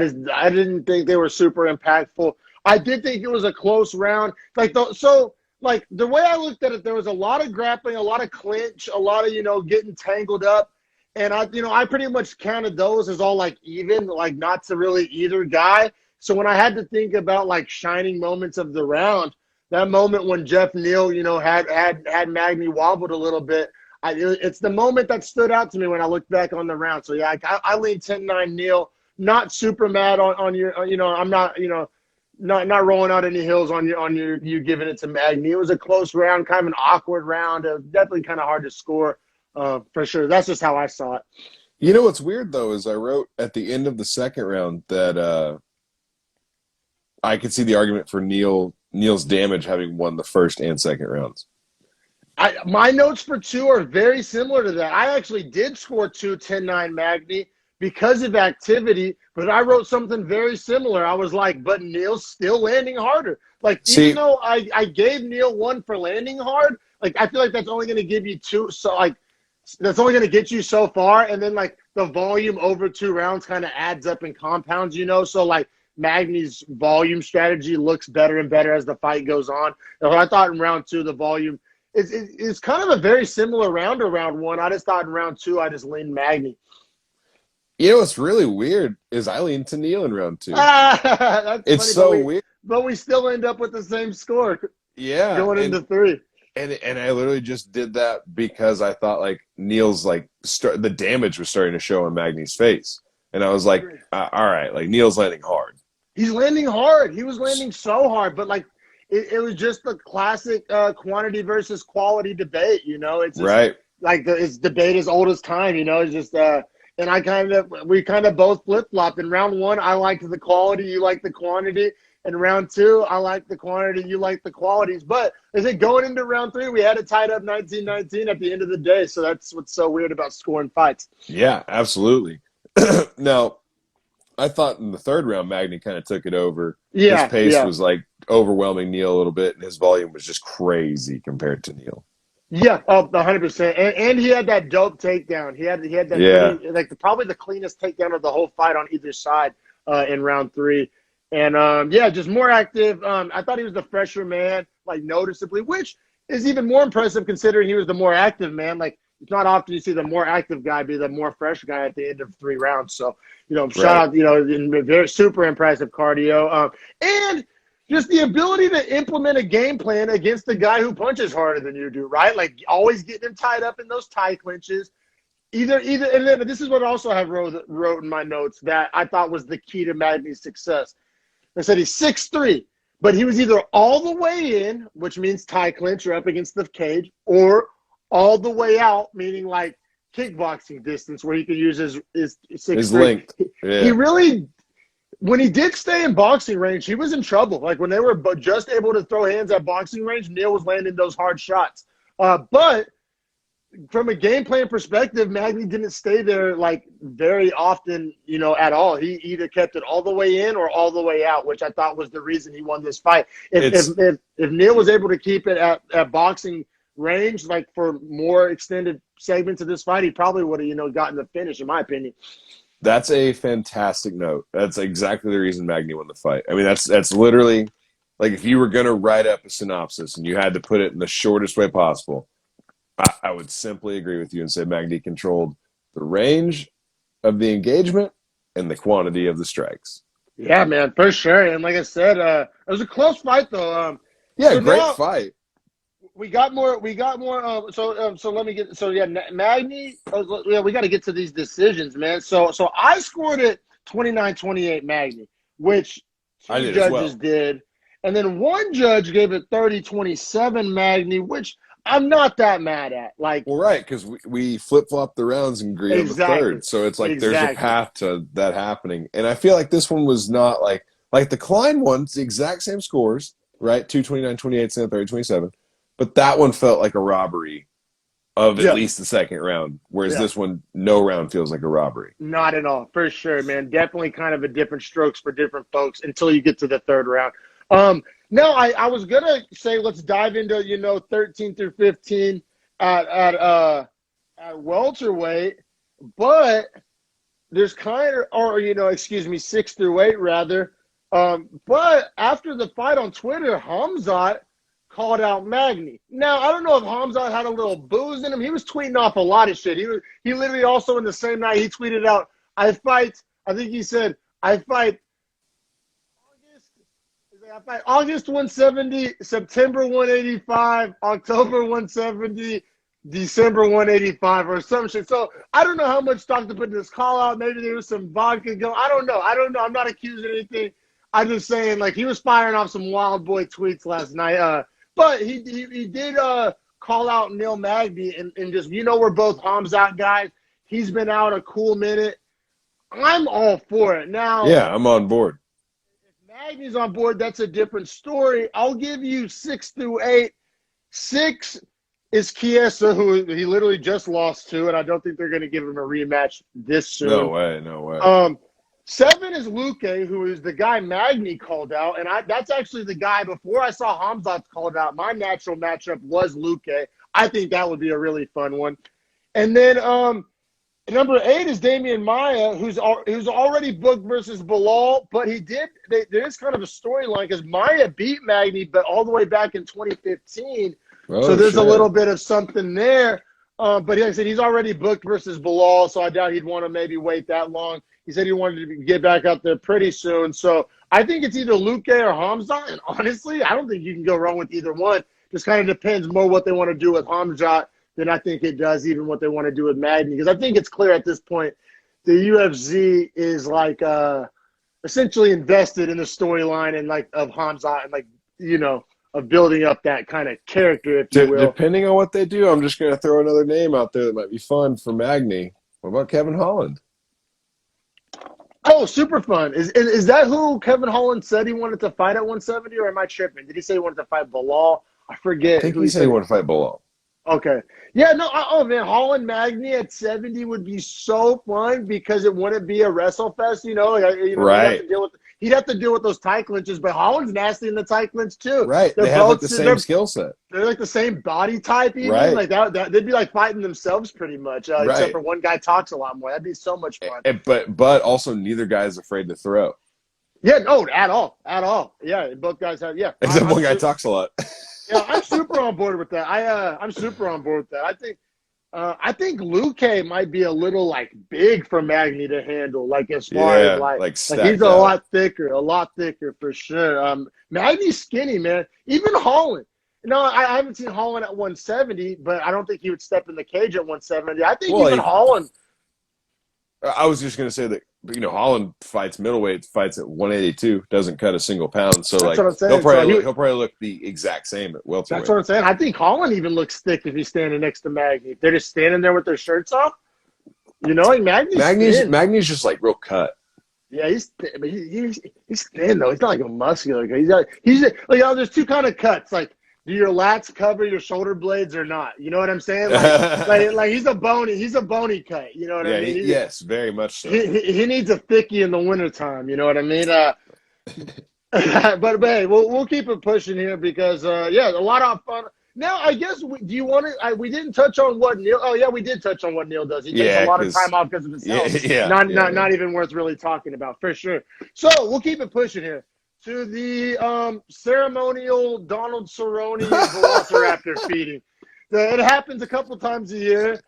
didn't think they were super impactful. I did think it was a close round. Like the way I looked at it, there was a lot of grappling, a lot of clinch, a lot of, you know, getting tangled up. And I pretty much counted those as all like even, like not to really either guy. So when I had to think about like shining moments of the round, that moment when Jeff Neal, you know, had Magny wobbled a little bit, it's the moment that stood out to me when I looked back on the round. So yeah, I lean 10-9 Neal. Not super mad on your, you know, I'm not, you know, not rolling out any hills on you giving it to Magny. It was a close round, kind of an awkward round. Definitely kind of hard to score, for sure. That's just how I saw it. You know what's weird though is I wrote at the end of the second round that I could see the argument for Neal's damage having won the first and second rounds. My notes for two are very similar to that. I actually did score 10-9 Magny because of activity, but I wrote something very similar. I was like, but Neal's still landing harder. Like, even though I gave Neal one for landing hard, like, I feel like that's only going to give you two. So, like, that's only going to get you so far. And then, like, the volume over 2 rounds kind of adds up and compounds, you know? So, like, Magny's volume strategy looks better and better as the fight goes on. And I thought in round 2, the volume is kind of a very similar round to round 1. I just thought in round 2, I just leaned Magny. You know what's really weird is I leaned to Neal in round 2. It's funny, weird. But we still end up with the same score. Yeah. Going into 3. And I literally just did that because I thought, like, Neal's, like, the damage was starting to show on Magny's face. And I was like, all right, like, Neal's landing hard. He's landing hard. He was landing so hard. But, like, it was just the classic quantity versus quality debate, you know? It's just, right. Like, it's debate as old as time, you know? It's just and we kind of both flip-flopped. In round 1, I liked the quality. You liked the quantity. In round 2, I like the quantity, you like the qualities. But I think going into round 3, we had it tied up 19-19 at the end of the day. So that's what's so weird about scoring fights. Yeah, absolutely. Now, I thought in the third round, Magny kind of took it over. His Yeah, pace yeah. was like overwhelming Neil a little bit, and his volume was just crazy compared to Neil. Yeah, 100%. And he had that dope takedown. He had that Yeah, pretty, like, probably the cleanest takedown of the whole fight on either side in round 3. And yeah, just more active. I thought he was the fresher man, like noticeably, which is even more impressive considering he was the more active man. Like, it's not often you see the more active guy be the more fresh guy at the end of 3 rounds. So, shout right. out, very super impressive cardio. And just the ability to implement a game plan against the guy who punches harder than you do, right? Like, always getting him tied up in those tie clinches. Either, and then this is what I also have wrote in my notes that I thought was the key to Magny's success. I said he's 6'3", but he was either all the way in, which means tie clinch or up against the cage, or all the way out, meaning like kickboxing distance where he could use his 6'3". His length. He Yeah. really, when he did stay in boxing range, he was in trouble. Like when they were just able to throw hands at boxing range, Neil was landing those hard shots. But from a game plan perspective, Magny didn't stay there like very often, at all. He either kept it all the way in or all the way out, which I thought was the reason he won this fight. If Neil was able to keep it at boxing range, like for more extended segments of this fight, he probably would have, gotten the finish, in my opinion. That's a fantastic note. That's exactly the reason Magny won the fight. I mean, that's literally like if you were going to write up a synopsis and you had to put it in the shortest way possible, I would simply agree with you and say Magny controlled the range of the engagement and the quantity of the strikes. Yeah, man, for sure. And like I said, it was a close fight, though. Yeah, So great now fight. we got more. So let me get. So yeah, Magny. Yeah, we got to get to these decisions, man. So I scored it 29-28 Magny, which I two did as well. judges did, and then one judge gave it 30-27 Magny, which I'm not that mad at. Like, Well, right, because we flip flop the rounds and agree on the third, so it's like there's a Exactly. path to that happening. And I feel like this one was not like the Klein one's the exact same scores, right? 229-28 and 30-27, but that one felt like a robbery of at Yeah. least the second round, whereas Yeah. this one, no round feels like a robbery. Not at all, for sure, man. Definitely kind of a different strokes for different folks until you get to the third round. No, I was gonna say let's dive into 13 through 15 at welterweight, but there's kind of, or 6 through 8 rather. But after the fight on Twitter, Hamzat called out Magny. Now I don't know if Hamzat had a little booze in him. He was tweeting off a lot of shit. He literally also in the same night he tweeted out, I think he said I fight August 170, September 185, October 170, December 185 or some shit. So I don't know how much stock to put in this call out. Maybe there was some vodka going. I don't know. I'm not accusing anything. I'm just saying, like, he was firing off some wild boy tweets last night. But he did call out Neil Magny and just, we're both Hamzat guys. He's been out a cool minute. I'm all for it. Now, Yeah, I'm on board. Magny's on board, that's a different story. I'll give you 6 through 8. 6 is Kiesa, who he literally just lost to, and I don't think they're going to give him a rematch this soon. No way. 7 is Luque, who is the guy Magny called out, and that's actually the guy, before I saw Hamzat called out, my natural matchup was Luque. I think that would be a really fun one. And then number 8 is Damian Maya, who's already booked versus Bilal, but there is kind of a storyline because Maya beat Magny, but all the way back in 2015. So there's a little bit of something there. But like I said, he's already booked versus Bilal, so I doubt he'd want to maybe wait that long. He said he wanted to get back out there pretty soon. So I think it's either Luque or Hamzat, and honestly, I don't think you can go wrong with either one. Just kind of depends more what they want to do with Hamzat than I think it does even what they want to do with Magny. Because I think it's clear at this point the UFC is like essentially invested in the storyline and like of Hamzat and like, of building up that kind of character, if you will. Depending on what they do, I'm just going to throw another name out there that might be fun for Magny. What about Kevin Holland? Oh, super fun. Is that who Kevin Holland said he wanted to fight at 170, or am I tripping? Did he say he wanted to fight Bilal? I I forget think who he he said he said. wanted to fight Bilal. Okay. Yeah, no, oh man, Holland Magny at 70 would be so fun because it wouldn't be a wrestle fest, like, Right. he'd have to deal with those tie clinches, but Holland's nasty in the tie clinch too. Right. They're They have like both the same skill set. they're like the same body type even. Right. Like that they'd be like fighting themselves pretty much, except Right. for one guy talks a lot more. That'd be so much fun. But also neither guy is afraid to throw. Yeah, no, at all. At all. Yeah, both guys have Except one guy talks a lot. Yeah, I'm super on board with that. I'm super on board with that. I think Luque might be a little like big for Magny to handle, like as far as Yeah, like like he's stacked out. a lot thicker for sure. Magny's skinny, man. Even Holland. I haven't seen Holland at 170, but I don't think he would step in the cage at 170. I think Well, even Holland. I was just going to say that Holland fights middleweight, fights at 182, doesn't cut a single pound, so That's like what I'm saying. he'll probably look the exact same at welterweight. That's what I'm saying. I think Holland even looks thick if he's standing next to Magny. If they're just standing there with their shirts off, like Magny's just like real cut. Yeah, he's thin though. He's not like a muscular guy. He's like there's two kind of cuts. Like, do your lats cover your shoulder blades or not? You know what I'm saying? Like he's a bony cut. You know what I mean? Yes, very much so. He needs a thickie in the wintertime. You know what I mean? But hey, we'll keep it pushing here because a lot of fun. Now, I guess do you want to? We didn't touch on what Neil. Oh yeah, we did touch on what Neil does. He takes a lot of time off because of his health. Not even worth really talking about for sure. So we'll keep it pushing here to the ceremonial Donald Cerrone Velociraptor feeding. It happens a couple times a year.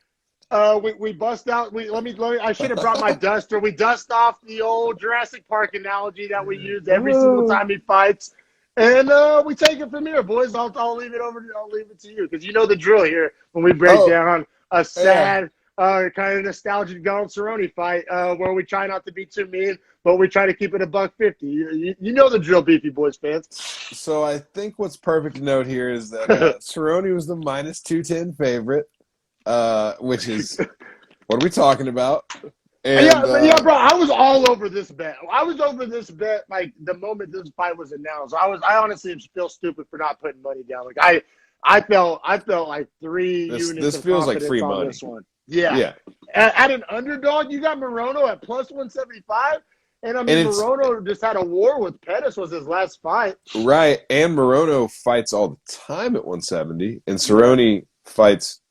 We bust out. I should have brought my duster. We dust off the old Jurassic Park analogy that we use every single time he fights, and we take it from here, boys. I'll leave it to you because you know the drill here when we break down a sad, kind of nostalgic Donald Cerrone fight where we try not to be too mean, but we try to keep it a $150. You know the drill, Beefy Boys fans. So I think what's perfect to note here is that Cerrone was the minus 210 favorite. Which is what are we talking about? And, bro. I was all over this bet. I was over this bet like the moment this fight was announced. I honestly feel stupid for not putting money down. Like I felt like three units. This of feels like free on money. This one. Yeah. At an underdog, you got Morono at plus 175. And Morono just had a war with Pettis was his last fight. Right. And Morono fights all the time at 170. And Cerrone fights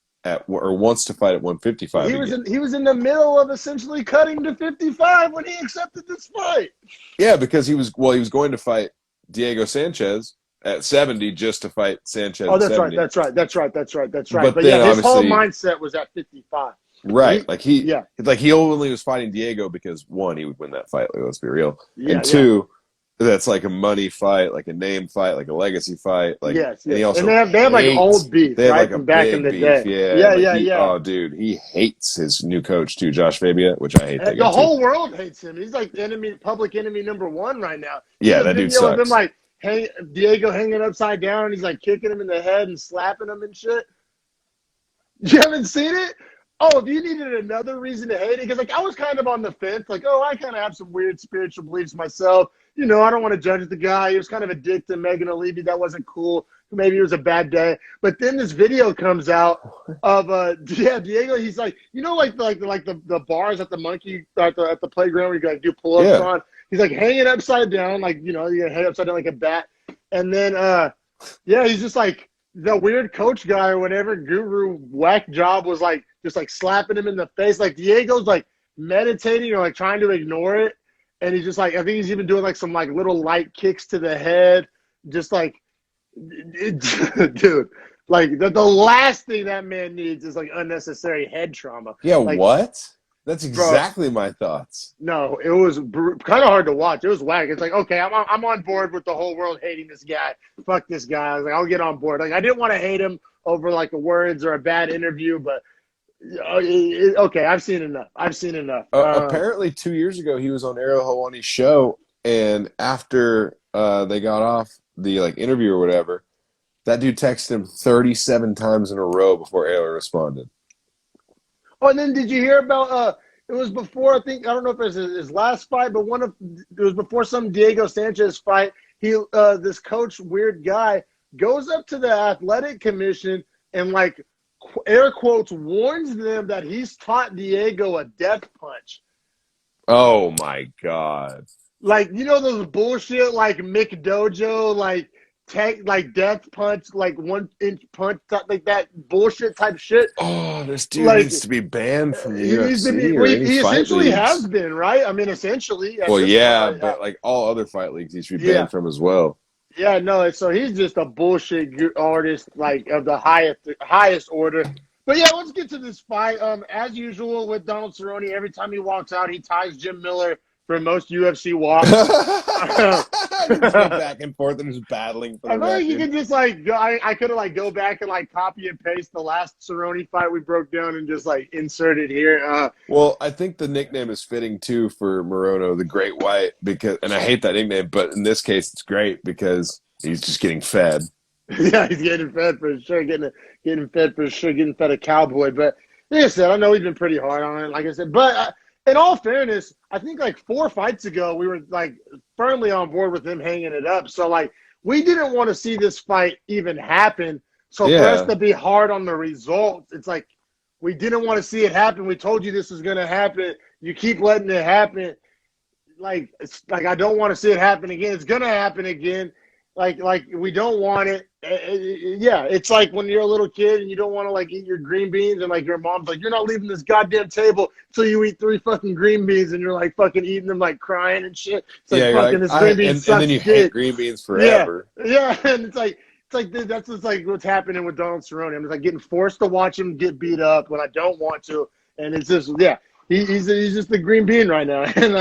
wants to fight at 155. He was in the middle of essentially cutting to 55 when he accepted this fight. Yeah, because he was going to fight Diego Sanchez at 70 just to fight Sanchez. Oh, that's at right. 70. That's right. But then his whole mindset was at 55. Right. He only was fighting Diego because one, he would win that fight. Like, let's be real. Yeah, and two, that's like a money fight, like a name fight, like a legacy fight. Like, yes. And he also they have like old beef, they have right? like a From back in the day. Yeah. Oh, dude, he hates his new coach too, Josh Fabia, which I hate. The whole world hates him. He's like public enemy number one right now. That dude sucks. Of him like Diego hanging upside down, and he's like kicking him in the head and slapping him and shit. You haven't seen it? Oh, if you needed another reason to hate it, because like I was kind of on the fence, like, I kind of have some weird spiritual beliefs myself. I don't want to judge the guy. He was kind of a dick to Megan O'Leary. That wasn't cool. Maybe it was a bad day. But then this video comes out of Diego. He's like, like the bars at the monkey at the playground where you gotta do pull-ups on. He's like hanging upside down, like you head upside down like a bat. And then he's just like the weird coach guy or whatever guru whack job was like just like slapping him in the face. Like Diego's like meditating or like trying to ignore it. And he's just like, I think he's even doing like some like little light kicks to the head. Just like, dude, like the last thing that man needs is like unnecessary head trauma. Yeah, like, what? That's exactly my thoughts. No, it was kind of hard to watch. It was whack. It's like, okay, I'm on board with the whole world hating this guy. Fuck this guy. I was like, I'll get on board. Like, I didn't want to hate him over like the words or a bad interview, but okay, I've seen enough. Apparently 2 years ago, he was on Ariel Helwani's show, and after they got off the like interview or whatever, that dude texted him 37 times in a row before Ariel responded. Oh, and then did you hear about It was before, I think, I don't know if it was his last fight, but it was before some Diego Sanchez fight. This coach, weird guy, goes up to the athletic commission and, like, air quotes, warns them that he's taught Diego a death punch. Oh my God. Like, you know those bullshit, like, McDojo, like death punch, like 1 inch punch, like that bullshit type shit. Oh, this dude Like, needs to be banned from the he needs to be. UFC or Well, any he fight essentially leagues. has been, right? I mean, essentially. At Well, this yeah, point, but like all other fight leagues, he should be yeah, banned from as well. yeah, no. So he's just a bullshit artist, like of the highest order. But yeah, let's get to this fight. As usual with Donald Cerrone, every time he walks out, he ties Jim Miller for most UFC walks. Just go back and forth and just battling for the I feel like you record. could just like I could have like go back and like copy and paste the last Cerrone fight we broke down and just like insert it here. Well, I think the nickname is fitting too for Morono, the Great White, because, and I hate that nickname, but in this case, it's great because he's just getting fed. Yeah, he's getting fed for sure, getting fed for sure, getting fed a cowboy. But like I said, I know he's been pretty hard on it, like I said. But in all fairness, I think like 4 fights ago, we were like firmly on board with him hanging it up. So like we didn't want to see this fight even happen. So for us to be hard on the results, it's like we didn't want to see it happen. We told you this was going to happen. You keep letting it happen. Like it's like I don't want to see it happen again. It's going to happen again. Like we don't want it. Yeah, it's like when you're a little kid and you don't want to like eat your green beans and like your mom's like, you're not leaving this goddamn table until you eat 3 fucking green beans, and you're like fucking eating them like crying and shit. It's like fucking this green bean sucks and then you dick. hate green beans forever. Yeah, and it's like that's just like what's happening with Donald Cerrone. I'm just like getting forced to watch him get beat up when I don't want to, and it's just he's just the green bean right now. And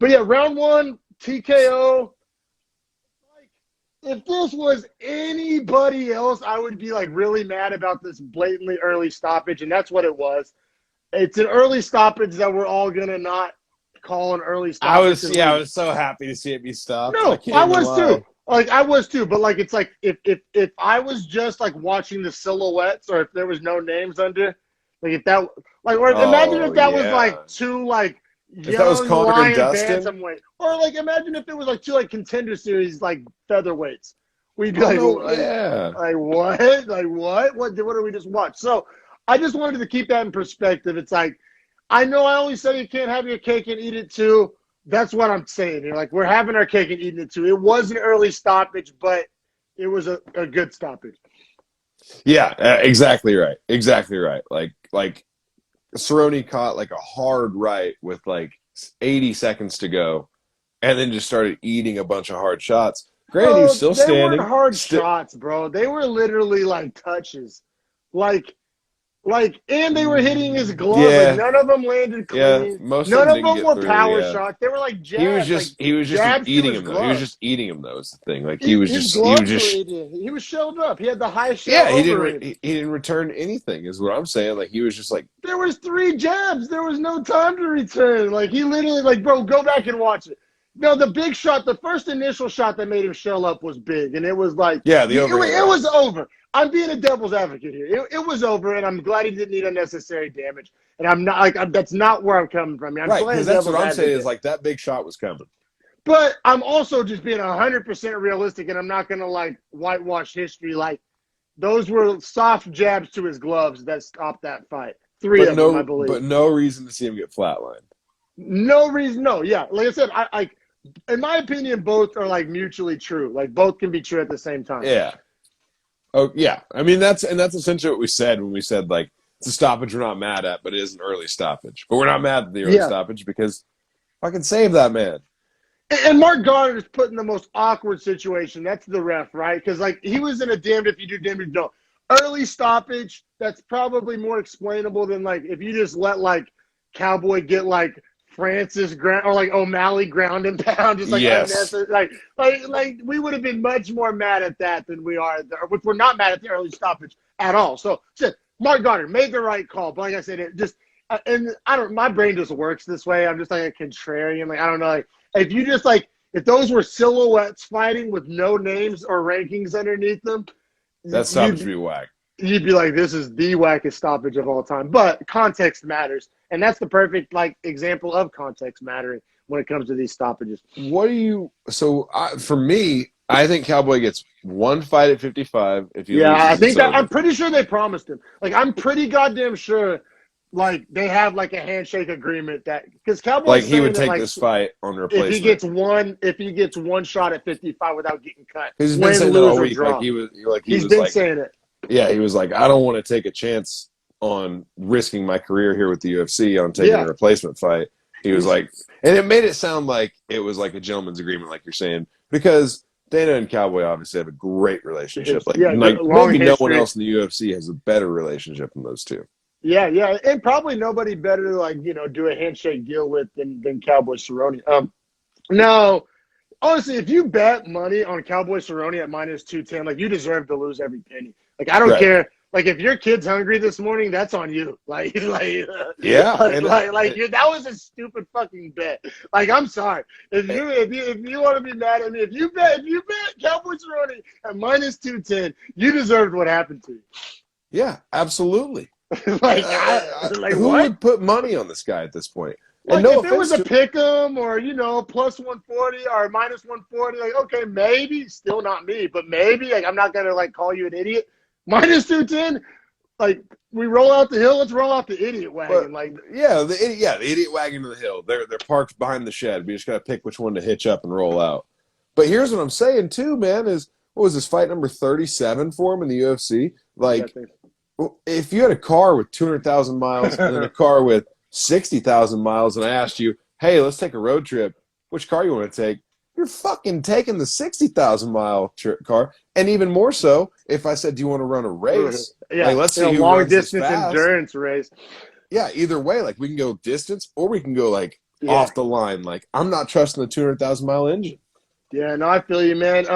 but yeah, round 1 TKO. If this was anybody else, I would be like really mad about this blatantly early stoppage, and that's what it was. It's an early stoppage that we're all gonna not call an early stoppage. I was so happy to see it be stopped. No, I was too. Like I was too, but like it's like if I was just like watching the silhouettes, or if there was no names under, like if that like, or imagine if that was like 2 like if that was Conor and Dustin, bantamweight. Or like imagine if it was like 2 like contender series like featherweights. We'd be like, what? Like what? What did we just watch? So I just wanted to keep that in perspective. It's like I know I always said you can't have your cake and eat it too. That's what I'm saying here. Like we're having our cake and eating it too. It was an early stoppage, but it was a good stoppage. Yeah, exactly right. Exactly right. Like Cerrone caught like a hard right with like 80 seconds to go, and then just started eating a bunch of hard shots. Granted, he was still standing. They weren't hard shots, bro. They were literally like touches. And they were hitting his glove. Yeah. Like, none of them landed clean. Yeah, most none of them them were through, power shots. They were like jabs. He was just eating him though. He was just eating him though. Is the thing. Like he was shelled up. He had the high shell. Yeah, he didn't return anything. Is what I'm saying. Like he was just like there was 3 jabs. There was no time to return. Like he literally like bro, go back and watch it. No, the big shot, the first initial shot that made him shell up was big, and it was like it was over. I'm being a devil's advocate here. It was over, and I'm glad he didn't need unnecessary damage. And I'm not like that's not where I'm coming from. I'm right, because that's what I'm saying is like that big shot was coming. But I'm also just being 100% realistic, and I'm not gonna like whitewash history. Like those were soft jabs to his gloves that stopped that fight. 3 of them, I believe. But no reason to see him get flatlined. No reason. No, yeah. Like I said, I in my opinion, both are like mutually true. Like both can be true at the same time. Yeah. Oh yeah. I mean that's essentially what we said when we said like it's a stoppage we're not mad at, but it is an early stoppage. But we're not mad at the early stoppage because fucking save that man. And Mark Goddard is put in the most awkward situation. That's the ref, right? Because like he was in a damned if you do, damned if you don't. Early stoppage. That's probably more explainable than like if you just let like Cowboy get like Francis ground or like O'Malley ground and pound, just like like we would have been much more mad at that than we are. Which we're not mad at the early stoppage at all. So Mark Goddard made the right call, but like I said, it just and I don't. My brain just works this way. I'm just like a contrarian. Like I don't know. Like if you just like if those were silhouettes fighting with no names or rankings underneath them, that stoppage would be whack. You'd be like, this is the wackest stoppage of all time. But context matters. And that's the perfect like example of context mattering when it comes to these stoppages. What do you? So for me, I think Cowboy gets one fight at 55. If he Yeah, I loses, think it's that I'm over. pretty sure they promised him. Like, I'm pretty goddamn sure, like, they have like a handshake agreement that because Like Cowboy's he would saying that take like this fight on if he replacement. gets one shot at 55 without getting cut, Because he's been win, saying that lose, all or week. draw. He He's was been like, saying it. yeah, he was like, I don't want to take a chance on risking my career here with the UFC on taking a Yeah, replacement fight. He was he's like, and it made it sound like it was like a gentleman's agreement, like you're saying, because Dana and Cowboy obviously have a great relationship. yeah, Like long maybe no one history. else in the UFC has a better relationship than those two. Yeah, yeah, and probably nobody better to like do a handshake deal with than Cowboy Cerrone. No, honestly, if you bet money on Cowboy Cerrone at -210, like you deserve to lose every penny. Like I don't Right. care. Like if your kid's hungry this morning, that's on you. Yeah, and that was a stupid fucking bet. Like I'm sorry. If you want to be mad at me, if you bet Cowboy Cerrone at -210, you deserved what happened to you. yeah, absolutely. Who What? would put money on this guy at this point? And Like no if it was offense a to pick 'em or plus 140 or -140, like okay, maybe still not me, but maybe like I'm not gonna like call you an idiot. -210, like we roll out the hill, let's roll out the idiot But wagon. Like the idiot wagon to the hill. They're parked behind the shed. We just gotta pick which one to hitch up and roll out. But here's what I'm saying too, man. Is what was this fight number 37 for him in the UFC? yeah, Like, if you had a car with 200,000 miles and then a car with 60,000 miles, and I asked you, hey, let's take a road trip. Which car you want to take? You're fucking taking the 60,000 mile car. And even more so, if I said, do you want to run a race? yeah, Like, let's see who long runs this distance fast. endurance race. Yeah, either way, like we can go distance or we can go like Yeah, off the line. Like I'm not trusting the 200,000 mile engine. yeah, no, I feel you, man.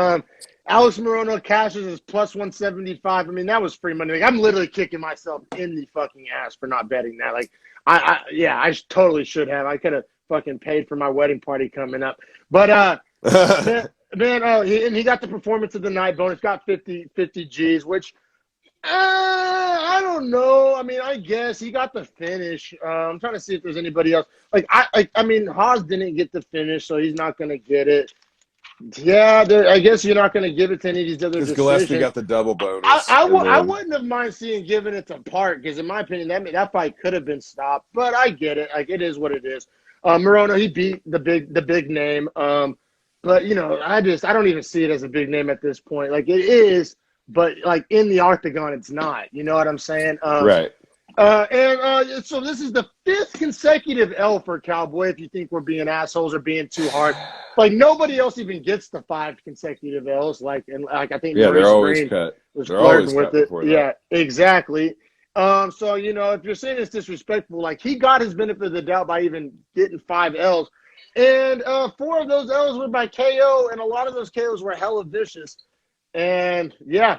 Alex Morono cashes is +175. I mean, that was free money. Like, I'm literally kicking myself in the fucking ass for not betting that. Like, I totally should have. I could have fucking paid for my wedding party coming up. But he got the performance of the night bonus. Got 50 G's, which I don't know. I mean, I guess he got the finish. I'm trying to see if there's anybody else. Like, I mean, Haas didn't get the finish, so he's not gonna get it. Yeah, I guess you're not going to give it to any of these other Because Gillespie decisions. got the double bonus. I wouldn't have mind seeing giving it to Park because, in my opinion, that fight could have been stopped. But I get it. Like it is what it is. Morono, he beat the big name. But I don't even see it as a big name at this point. Like it is, but like in the octagon, it's not. You know what I'm saying? Right. So this is the 5th consecutive L for Cowboy. If you think we're being assholes or being too hard, like nobody else even gets the 5 consecutive L's. Like I think Yeah, they're Maurice always Green cut. was They're flirting always with cut it. before that. Yeah, exactly. So if you're saying it's disrespectful, like he got his benefit of the doubt by even getting 5 L's, and 4 of those L's were by KO, and a lot of those KOs were hella vicious. And yeah.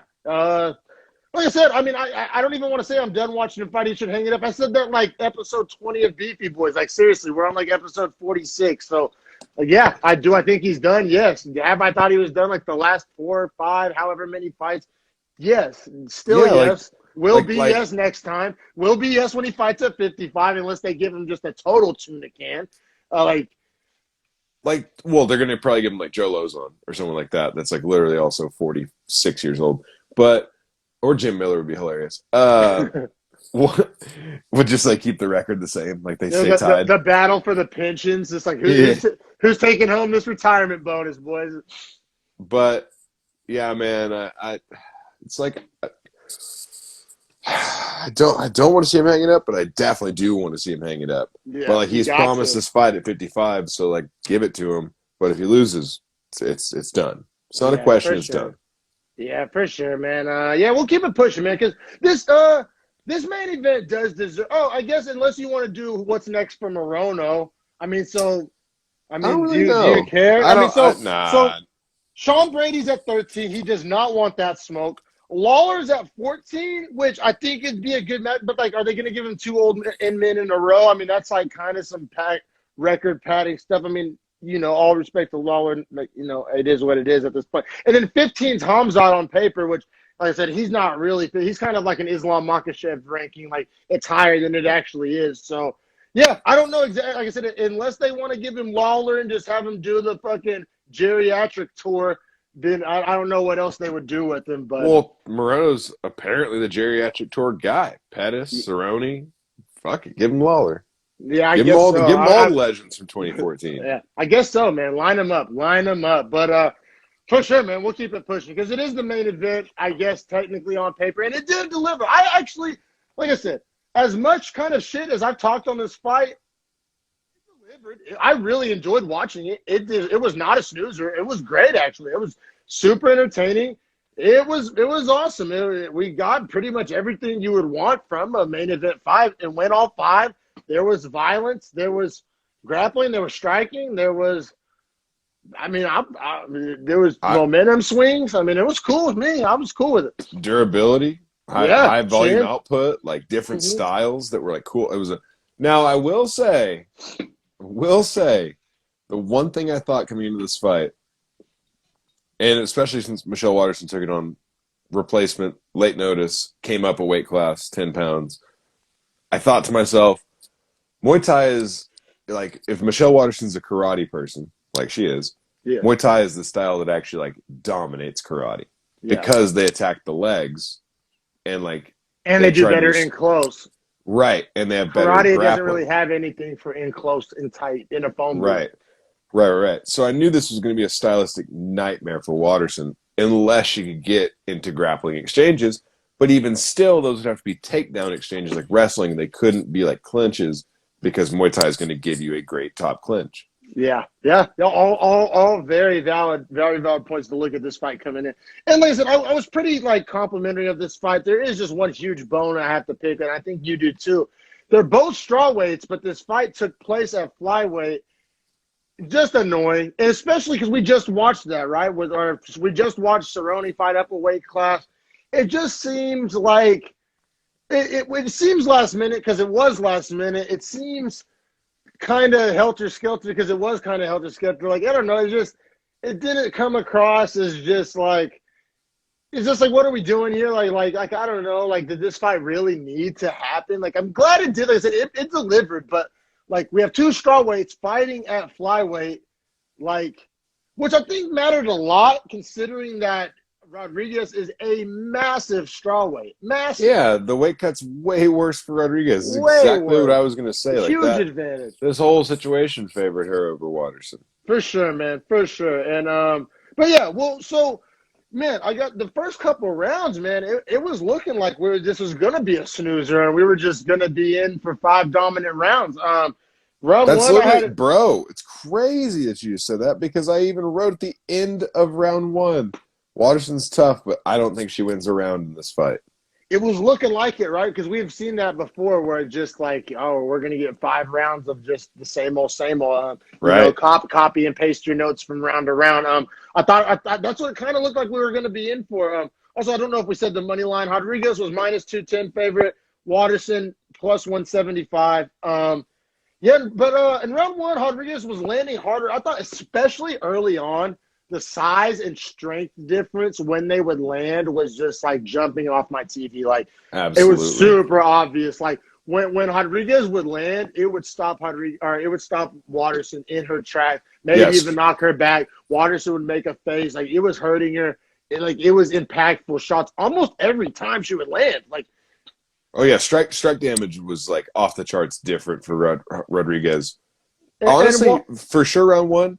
Like I said, I mean, I don't even want to say I'm done watching him fight. He should hang it up. I said that like episode 20 of Beefy Boys. Like seriously, we're on like episode 46. So, yeah, I do. I think he's done. Yes. Have I thought he was done like the last 4 or 5, however many fights? Yes. Still Yeah, yes. Will be like yes next time. Will be yes when he fights at 55, unless they give him just a total tuna can. well, they're gonna probably give him like Joe Lozon or someone like that. That's like literally also 46 years old. But or Jim Miller would be hilarious. Would just like keep the record the same, like they stay tied. The battle for the pensions. Just like who's taking home this retirement bonus, boys? But yeah, man, I it's like I don't want to see him hanging up, but I definitely do want to see him hanging up. Yeah, but like he's promised this fight at 55, so like give it to him. But if he loses, it's done. It's not a question. It's done. Yeah, for sure, man. Yeah, we'll keep it pushing, man, because this main event does deserve. Oh, I guess unless you want to do what's next for Morono. I mean, do you care? So Sean Brady's at 13. He does not want that smoke. Lawler's at 14, which I think it'd be a good match. But like, are they going to give him 2 old men in a row? I mean, that's like kind of some record padding stuff. I mean, all respect to Lawler, it is what it is at this point. And then 15's Hamzat on paper, which, like I said, he's not really. He's kind of like an Islam Makhachev ranking. Like, it's higher than it actually is. So, Yeah, I don't know exactly. Like I said, unless they want to give him Lawler and just have him do the fucking geriatric tour, then I don't know what else they would do with him. But Well, Moreno's apparently the geriatric tour guy. Pettis, Cerrone, fuck it, give him Lawler. yeah, I Give him guess all so. the legends from 2014. Yeah, I guess so, man. Line them up, line them up. But for sure, man, we'll keep it pushing because it is the main event, I guess, technically on paper, and it did deliver. I actually, like I said, as much kind of shit as I've talked on this fight, it delivered. I really enjoyed watching it. It was not a snoozer. It was great, actually. It was super entertaining. It was awesome. We got pretty much everything you would want from a main event fight and went all five. There was violence. There was grappling. There was striking. There was, I mean, there was momentum swings. I mean, it was cool with me. I was cool with it. Durability, high volume output, like different styles that were like cool. It was now I will say, the one thing I thought coming into this fight, and especially since Michelle Waterson took it on replacement, late notice, came up a weight class, 10 pounds, I thought to myself, Muay Thai is like, if Michelle Waterson's a karate person, like she is, Muay Thai is the style that actually like dominates karate because they attack the legs and they do better in close. Right, and they have better karate grappling. Doesn't really have anything for in close and tight in a foam booth. Right. So I knew this was going to be a stylistic nightmare for Waterson unless she could get into grappling exchanges. But even still, those would have to be takedown exchanges like wrestling. They couldn't be like clinches because Muay Thai is going to give you a great top clinch. Yeah. All very valid points to look at this fight coming in. And like I said, I was pretty complimentary of this fight. There is just one huge bone I have to pick, and I think you do too. They're both strawweights, but this fight took place at flyweight. Just annoying, and especially because we just watched that, right? We just watched Cerrone fight up a weight class. It just seems like it seems last minute because it was last minute. It seems kind of helter-skelter because it was kind of helter-skelter. I don't know. It didn't come across as just it's just what are we doing here? I don't know. Did this fight really need to happen? I'm glad it did. Like I said, it delivered, but we have two strawweights fighting at flyweight, which I think mattered a lot considering that Rodriguez is a massive strawweight. Massive. Yeah, the weight cut's way worse for Rodriguez. Is exactly what I was going to say. Huge advantage. This whole situation favored her over Waterson. For sure, man. For sure. And but yeah, man, I got the first couple of rounds, man. It was looking like this was going to be a snoozer, and we were just going to be in for 5 dominant rounds. Round That's one, bro. It's crazy that you just said that because I even wrote at the end of round 1. Waterson's tough, but I don't think she wins a round in this fight. It was looking like it, right? Because we've seen that before where it's just we're going to get 5 rounds of just the same old. Right. Copy and paste your notes from round to round. I thought that's what it kind of looked like we were going to be in for. Also, I don't know if we said the money line. Rodriguez was minus 210 favorite. Waterson plus 175. But in round 1, Rodriguez was landing harder. I thought especially early on, the size and strength difference when they would land was just jumping off my TV. Absolutely. It was super obvious. When Rodriguez would land, it would stop Waterson in her track. Maybe even knock her back. Waterson would make a face. It was hurting her. It was impactful shots almost every time she would land. Oh yeah, strike damage was off the charts different for Rodriguez. Honestly, for sure round 1.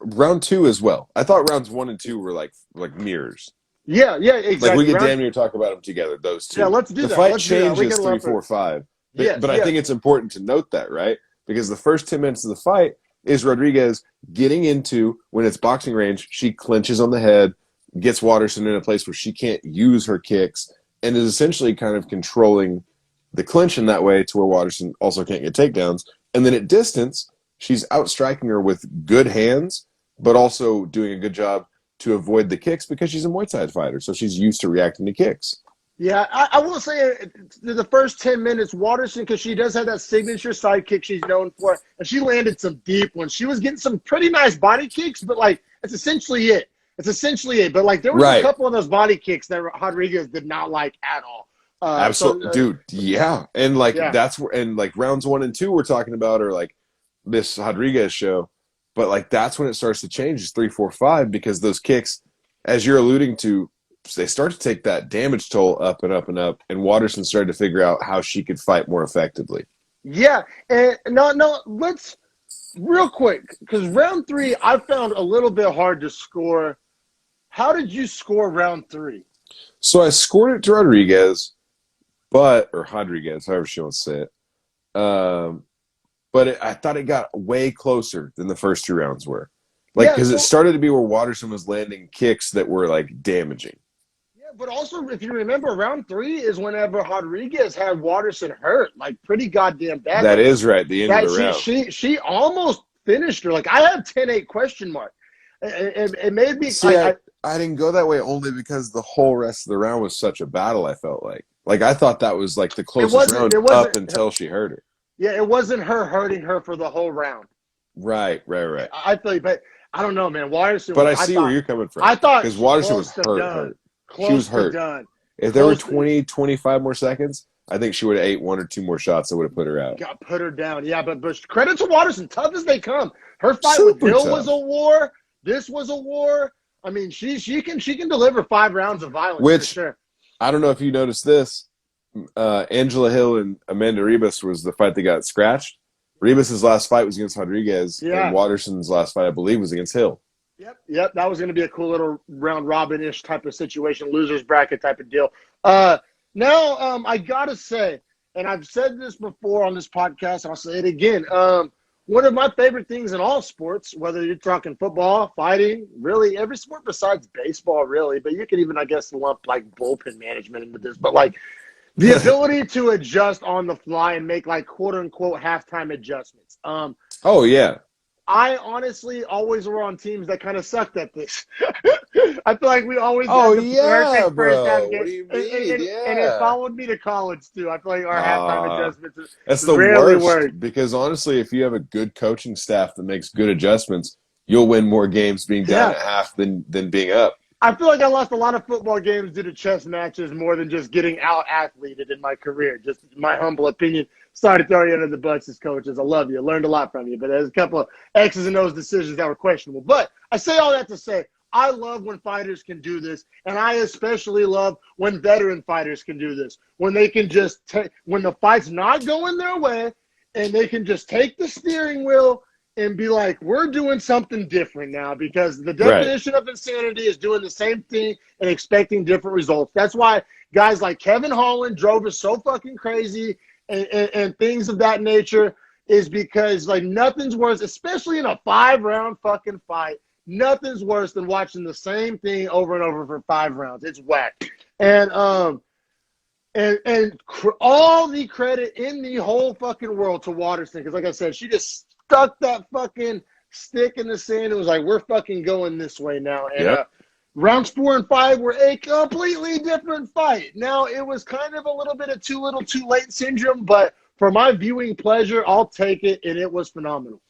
Round 2 as well. I thought rounds 1 and 2 were like mirrors. Yeah, exactly. We could damn near talk about them together, those two. Yeah, let's do that. The fight changes 3, 4, 5. But I think it's important to note that, right? Because the first 10 minutes of the fight is Rodriguez getting into, when it's boxing range, she clinches on the head, gets Waterson in a place where she can't use her kicks, and is essentially kind of controlling the clinch in that way to where Waterson also can't get takedowns. And then at distance, she's outstriking her with good hands, but also doing a good job to avoid the kicks because she's a Muay Thai fighter, so she's used to reacting to kicks. Yeah, I will say the first 10 minutes, Waterson, because she does have that signature side kick she's known for, and she landed some deep ones. She was getting some pretty nice body kicks, but that's essentially it. But there was a couple of those body kicks that Rodriguez did not like at all. Absolutely, dude. Yeah, and like Yeah. that's where, and like rounds 1 and 2 we're talking about are like this Rodriguez show, but like that's when it starts to change. Is 3, 4, 5 because those kicks, as you're alluding to, they start to take that damage toll up and up and up. And Waterson started to figure out how she could fight more effectively. Yeah. And no, let's real quick, because round 3 I found a little bit hard to score. How did you score round 3? So I scored it to Rodriguez, but or Rodriguez, however she wants to say it. I thought it got way closer than the first 2 rounds were. Like, Yeah, because it so started to be where Waterson was landing kicks that were like damaging. yeah, but also if you remember, round 3 is whenever Rodriguez had Waterson hurt, like pretty goddamn bad. That Like is right. The end of that the round. she almost finished her. Like I have 10-8 question mark. It made me See, I didn't go that way only because the whole rest of the round was such a battle. I felt like I thought that was like the closest round it up wasn't until she hurt her. yeah, it wasn't her hurting her for the whole round. Right. I feel like, but I don't know, man. Waterson But was, I see where you're coming from I thought because Waterson was close to done. hurt. She Close was to hurt. done. If there were Close to- 20, 25 more seconds, I think she would have ate 1 or 2 more shots that would have put her out. Got put her down. Yeah, but credit to Waterson, tough as they come. Her fight Super with Bill tough. was a war. This was a war. I mean, she can deliver 5 rounds of violence Which, for sure. I don't know if you noticed this. Angela Hill and Amanda Ribas was the fight that got scratched. Ribas' last fight was against Rodriguez, Yeah. and Waterson's last fight, I believe, was against Hill. Yep. That was going to be a cool little round robin-ish type of situation, losers bracket type of deal. Now, I gotta say, and I've said this before on this podcast, and I'll say it again. One of my favorite things in all sports, whether you're talking football, fighting, really every sport besides baseball, really, but you can even, I guess, lump like bullpen management into this, but like the ability to adjust on the fly and make like quote unquote halftime adjustments. Oh, yeah. I honestly always were on teams that kind of sucked at this. I feel like we always Oh, got the yeah, perfect first half bro. game. What do you mean? And it followed me to college, too. I feel like our halftime adjustments That's the rarely worst work. because honestly, if you have a good coaching staff that makes good adjustments, you'll win more games being down at half than being up. I feel like I lost a lot of football games due to chess matches more than just getting out-athleted in my career. Just my humble opinion. Sorry to throw you under the bus as coaches. I love you. I learned a lot from you. But there's a couple of X's and O's decisions that were questionable. But I say all that to say, I love when fighters can do this. And I especially love when veteran fighters can do this. When they can just take, when the fight's not going their way, and they can just take the steering wheel and be like, we're doing something different now, because the definition of insanity is doing the same thing and expecting different results. That's why guys like Kevin Holland drove us so fucking crazy and things of that nature, is because like nothing's worse, especially in a 5-round fucking fight, nothing's worse than watching the same thing over and over for 5 rounds. It's whack. And all the credit in the whole fucking world to Waterson, because like I said, she just stuck that fucking stick in the sand and was like, we're fucking going this way now. And rounds 4 and 5 were a completely different fight. Now, it was kind of a little bit of too little too late syndrome, but for my viewing pleasure, I'll take it, and it was phenomenal.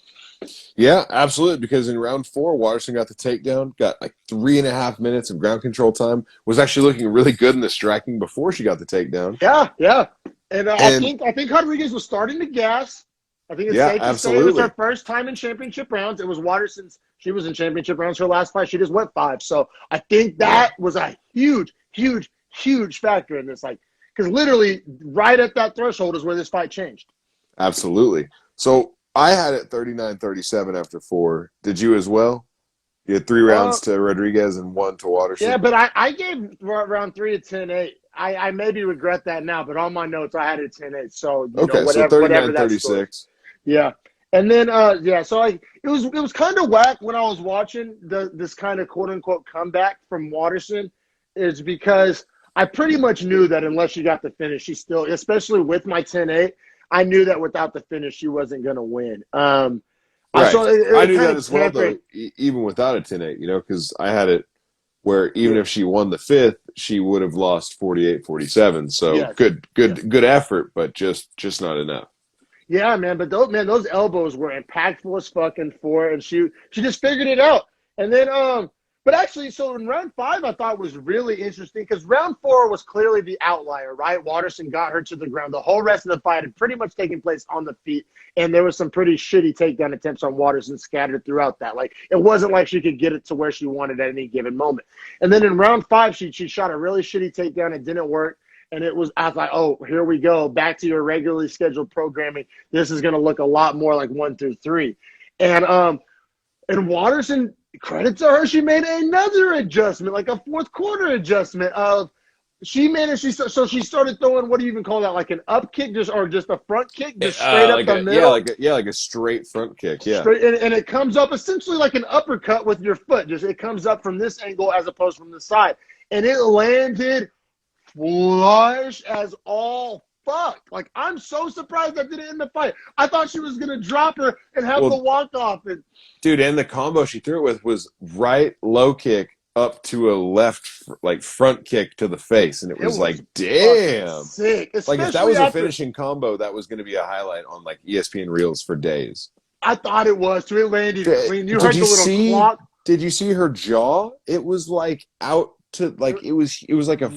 Yeah, absolutely, because in round 4, Waterson got the takedown, got like 3.5 minutes of ground control time, was actually looking really good in the striking before she got the takedown. Yeah. And I think Rodriguez was starting to gas. I think it's safe to say it was her first time in championship rounds. It was Waterson's. She was in championship rounds her last fight. She just went 5. So I think that was a huge factor in this. Like, because literally right at that threshold is where this fight changed. Absolutely. So I had it 39-37 after 4. Did you as well? You had 3 rounds to Rodriguez and 1 to Waterson. Yeah, but I gave round 3 a 10-8. I maybe regret that now, but on my notes I had it 10-8. So whatever, so 39-36. Yeah. And then so it was kind of whack when I was watching this kind of quote unquote comeback from Waterson, is because I pretty much knew that unless she got the finish, she still, especially with my 10-8, I knew that without the finish she wasn't going to win. Right. I knew that as well, though, even without a 10-8, because I had it where even if she won the 5th, she would have lost 48-47. So good effort, but just not enough. Yeah, man, but those elbows were impactful as fucking for, and she just figured it out. And then But actually, so in round 5, I thought was really interesting because round 4 was clearly the outlier, right? Waterson got her to the ground. The whole rest of the fight had pretty much taken place on the feet, and there was some pretty shitty takedown attempts on Waterson scattered throughout that. Like, it wasn't like she could get it to where she wanted at any given moment. And then in round 5, she shot a really shitty takedown. It didn't work. And I was like, oh, here we go. Back to your regularly scheduled programming. This is going to look a lot more like 1 through 3. And Waterson, credit to her, she made another adjustment, like a fourth quarter adjustment of she started throwing, what do you even call that, like an up kick just a front kick just straight up the middle? Like a straight front kick, yeah. Straight, and it comes up essentially like an uppercut with your foot. Just it comes up from this angle as opposed from the side. And it landed flush as all fuck. Like, I'm so surprised that didn't end the fight. I thought she was going to drop her and have the walk-off. Dude, and the combo she threw it with was right low kick up to a left, like, front kick to the face. And it was like, damn. Sick. Like, if that was a finishing combo, that was going to be a highlight on, like, ESPN Reels for days. I thought it was, too. It landed clean. You heard the little clock. Did you see her jaw? It was, like, out to, like, it was like a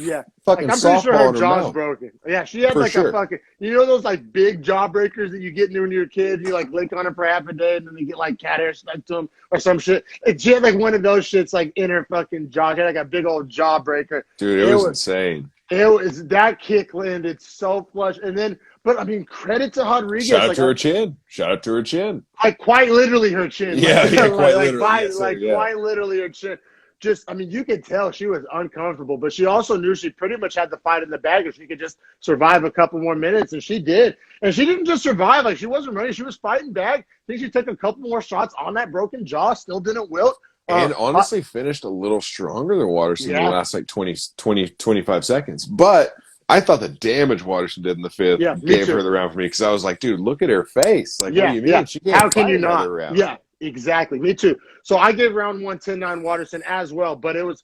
fucking I'm softball pretty sure her in her jaw's mouth. broken. Yeah, she had a fucking, you know those like big jaw breakers that you get when you're a kid, you like lick on it for half a day and then they get like cat hair stuck to them or some shit. She had like one of those shits like in her fucking jaw. She had like a big old jaw breaker. Dude, it was insane. That kick landed so flush. And then, but I mean, credit to Rodriguez. Shout out to her chin. Shout out to her chin. Like quite literally her chin. Yeah, quite literally. Quite literally her chin. Just, I mean, you could tell she was uncomfortable, but she also knew she pretty much had the fight in the bag if she could just survive a couple more minutes, and she did. And she didn't just survive. Like, she wasn't running. She was fighting back. I think she took a couple more shots on that broken jaw, still didn't wilt. And honestly finished a little stronger than Waterson in the last, like, 25 seconds. But I thought the damage Waterson did in the 5th gave her the round for me because I was like, dude, look at her face. Like, what do you mean? She can't How can you not? Round. Yeah. Exactly. Me too. So I gave round 1 10-9 Waterson as well, but it was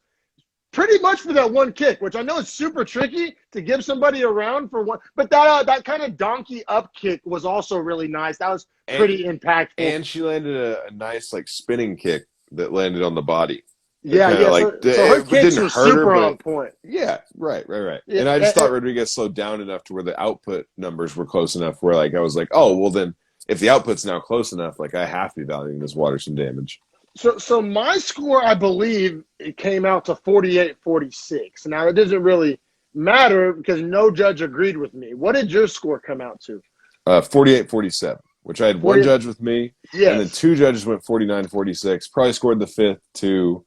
pretty much for that one kick, which I know is super tricky to give somebody a round for one. But that kind of donkey up kick was also really nice. That was pretty impactful. And she landed a nice like spinning kick that landed on the body. Yeah, yeah. Like, so her kicks were super on point. Yeah, right. Yeah, and I just thought Rodriguez slowed down enough to where the output numbers were close enough where like I was like, oh, well then if the output's now close enough, like I have to be valuing this Waterson damage. So my score, I believe, it came out to 48-46. Now, it doesn't really matter because no judge agreed with me. What did your score come out to? 48-47, which I had one judge with me, and then 2 judges went 49-46. Probably scored the 5th to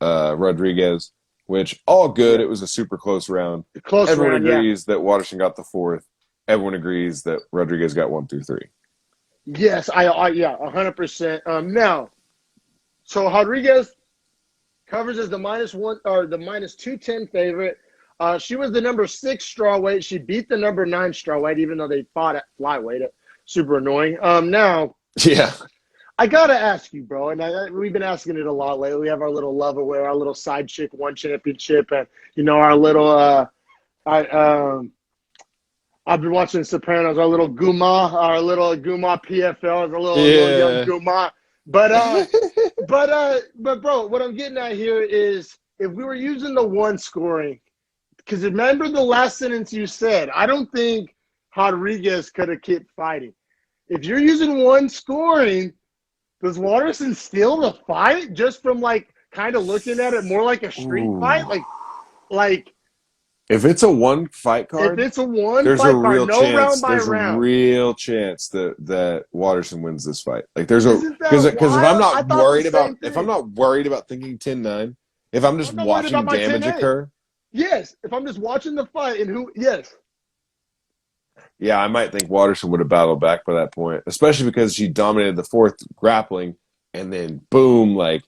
Rodriguez, which all good. It was a super close round. Everyone agrees that Waterson got the 4th. Everyone agrees that Rodriguez got 1 through 3. Yes, 100%. Now, so Rodriguez covers as the -1 or the -210 favorite. She was the number 6 strawweight. She beat the number 9 strawweight, even though they fought at flyweight. Super annoying. Now, I gotta ask you, bro, and we've been asking it a lot lately. We have our little love away, our little side chick one championship, and our little I've been watching Sopranos, our little Guma PFL, our little young Guma. But bro, what I'm getting at here is if we were using the 1 scoring, because remember the last sentence you said, I don't think Rodriguez could have kept fighting. If you're using 1 scoring, does Waterson steal the fight just from like kind of looking at it more like a street fight? Like if it's a 1 fight card, there's a real chance that Waterson wins this fight. Like there's because if I'm not worried about thinking 10-9, if I'm just watching damage occur. Yes, if I'm just watching the fight and Yeah, I might think Waterson would have battled back by that point, especially because she dominated the 4th grappling and then boom, like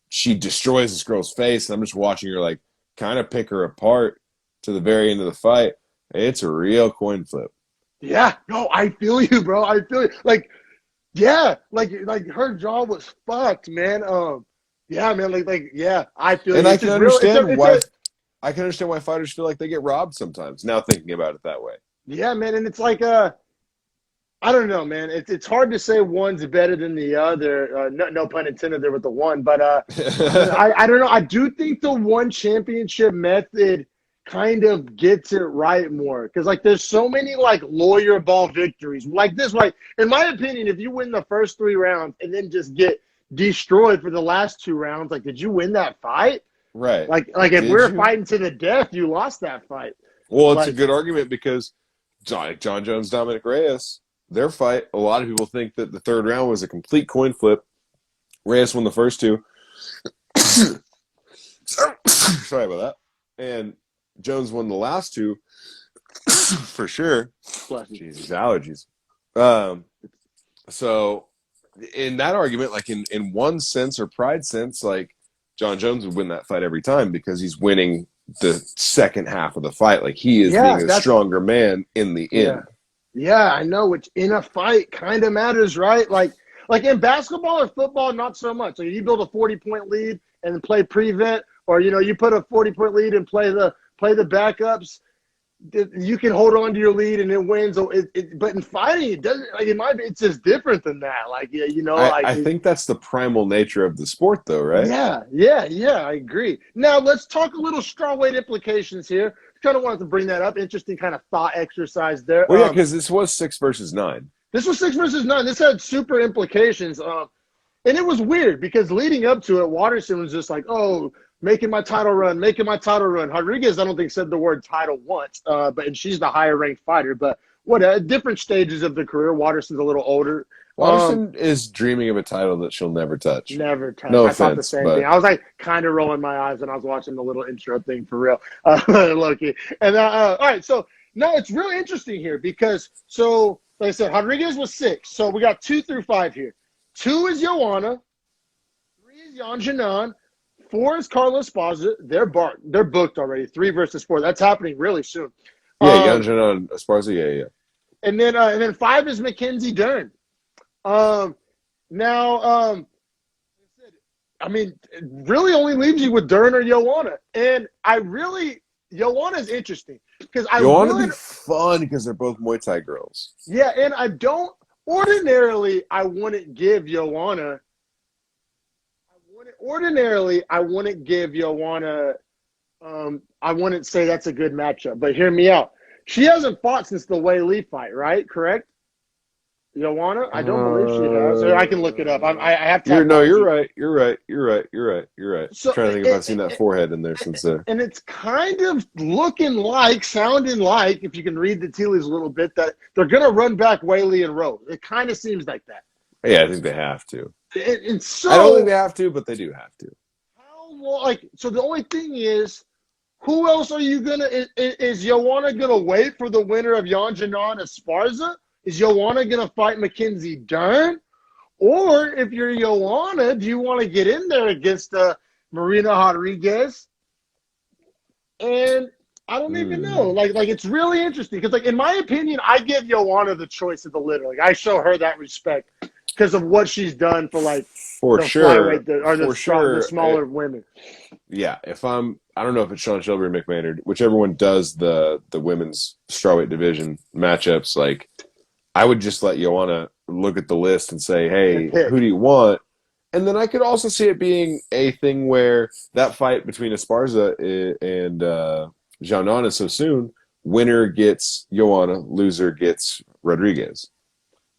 she destroys this girl's face and I'm just watching her like kind of pick her apart to the very end of the fight. It's a real coin flip. Yeah, no, I feel you, bro. I feel you. Like her jaw was fucked, man. Yeah, man. I feel. And I can understand why. I can understand why fighters feel like they get robbed sometimes. Now thinking about it that way. Yeah, man, and it's like I I don't know, man. It's hard to say one's better than the other. No pun intended there with the one, but I don't know. I do think the one championship method kind of gets it right more because like there's so many like lawyer ball victories like this. Like in my opinion, if you win the first 3 rounds and then just get destroyed for the last 2 rounds, like did you win that fight? Right. Like if Did we're you? fighting to the death, you lost that fight. Well, it's a Like good argument because John Jones, Dominic Reyes, their fight, a lot of people think that the third round was a complete coin flip. Reyes won the first 2. Sorry about that. And Jones won the last 2 for sure. Jesus, allergies. So in that argument, like in one sense or pride sense, like John Jones would win that fight every time because he's winning the second half of the fight. Like he is being a stronger man in the end. Yeah, I know, which in a fight kind of matters, right? Like in basketball or football, not so much. Like you build a 40-point lead and play prevent, or you put a 40-point lead and play the backups. You can hold on to your lead and it wins. But in fighting, it doesn't. Like it's just different than that. Like I think that's the primal nature of the sport, though, right? Yeah. I agree. Now let's talk a little strawweight implications here. Kind of wanted to bring that up. Interesting kind of thought exercise there. Well, yeah, because this was 6 versus 9. This was 6 versus 9. This had super implications. And it was weird because leading up to it, Waterson was just like, oh, making my title run. Rodriguez, I don't think said the word title once, and she's the higher ranked fighter. But different stages of the career. Waterson's a little older. Waterson is dreaming of a title that she'll never touch. Never touch. No I offense, thought the same thing. I was like kind of rolling my eyes when I was watching the little intro thing for real. Low-key. And all right, so now it's really interesting here because like I said, Rodriguez was 6. So we got 2 through 5 here. 2 is Joanna. 3 is Yan Jinan. 4 is Carla Esparza. They're booked already. 3 versus 4. That's happening really soon. Yeah, Yan Jinan, Esparza, yeah. And then 5 is Mackenzie Dern. I mean, it really only leaves you with Dern or Joanna. And Joanna's interesting because Joanna would be fun because they're both Muay Thai girls. Yeah, and I wouldn't give Joanna. I wouldn't say that's a good matchup. But hear me out. She hasn't fought since the Wei Li fight, right? Correct? Joanna? I don't believe she has. I can look it up. I have to. You're right. You're right. So, I'm trying to think if I've seen that forehead in there since there. And it's kind of sounding like, if you can read the tea leaves a little bit, that they're going to run back Whaley and Rose. It kind of seems like that. Yeah, I think they have to. And so I don't think they have to, but they do have to. So the only thing is, who else are you going to – is Joanna going to wait for the winner of Yan Jinan Esparza? Is Joanna going to fight Mackenzie Dern? Or if you're Joanna, do you want to get in there against Marina Rodriguez? And I don't even know. Like it's really interesting because, like, in my opinion, I give Joanna the choice of the litter. Like, I show her that respect because of what she's done for, like, the smaller women. Yeah, I don't know if it's Sean Shelby or Mick Maynard, whichever one does the women's strawweight division matchups, like, I would just let Joanna look at the list and say, hey, who do you want? And then I could also see it being a thing where that fight between Esparza and Jianan is so soon, winner gets Joanna, loser gets Rodriguez.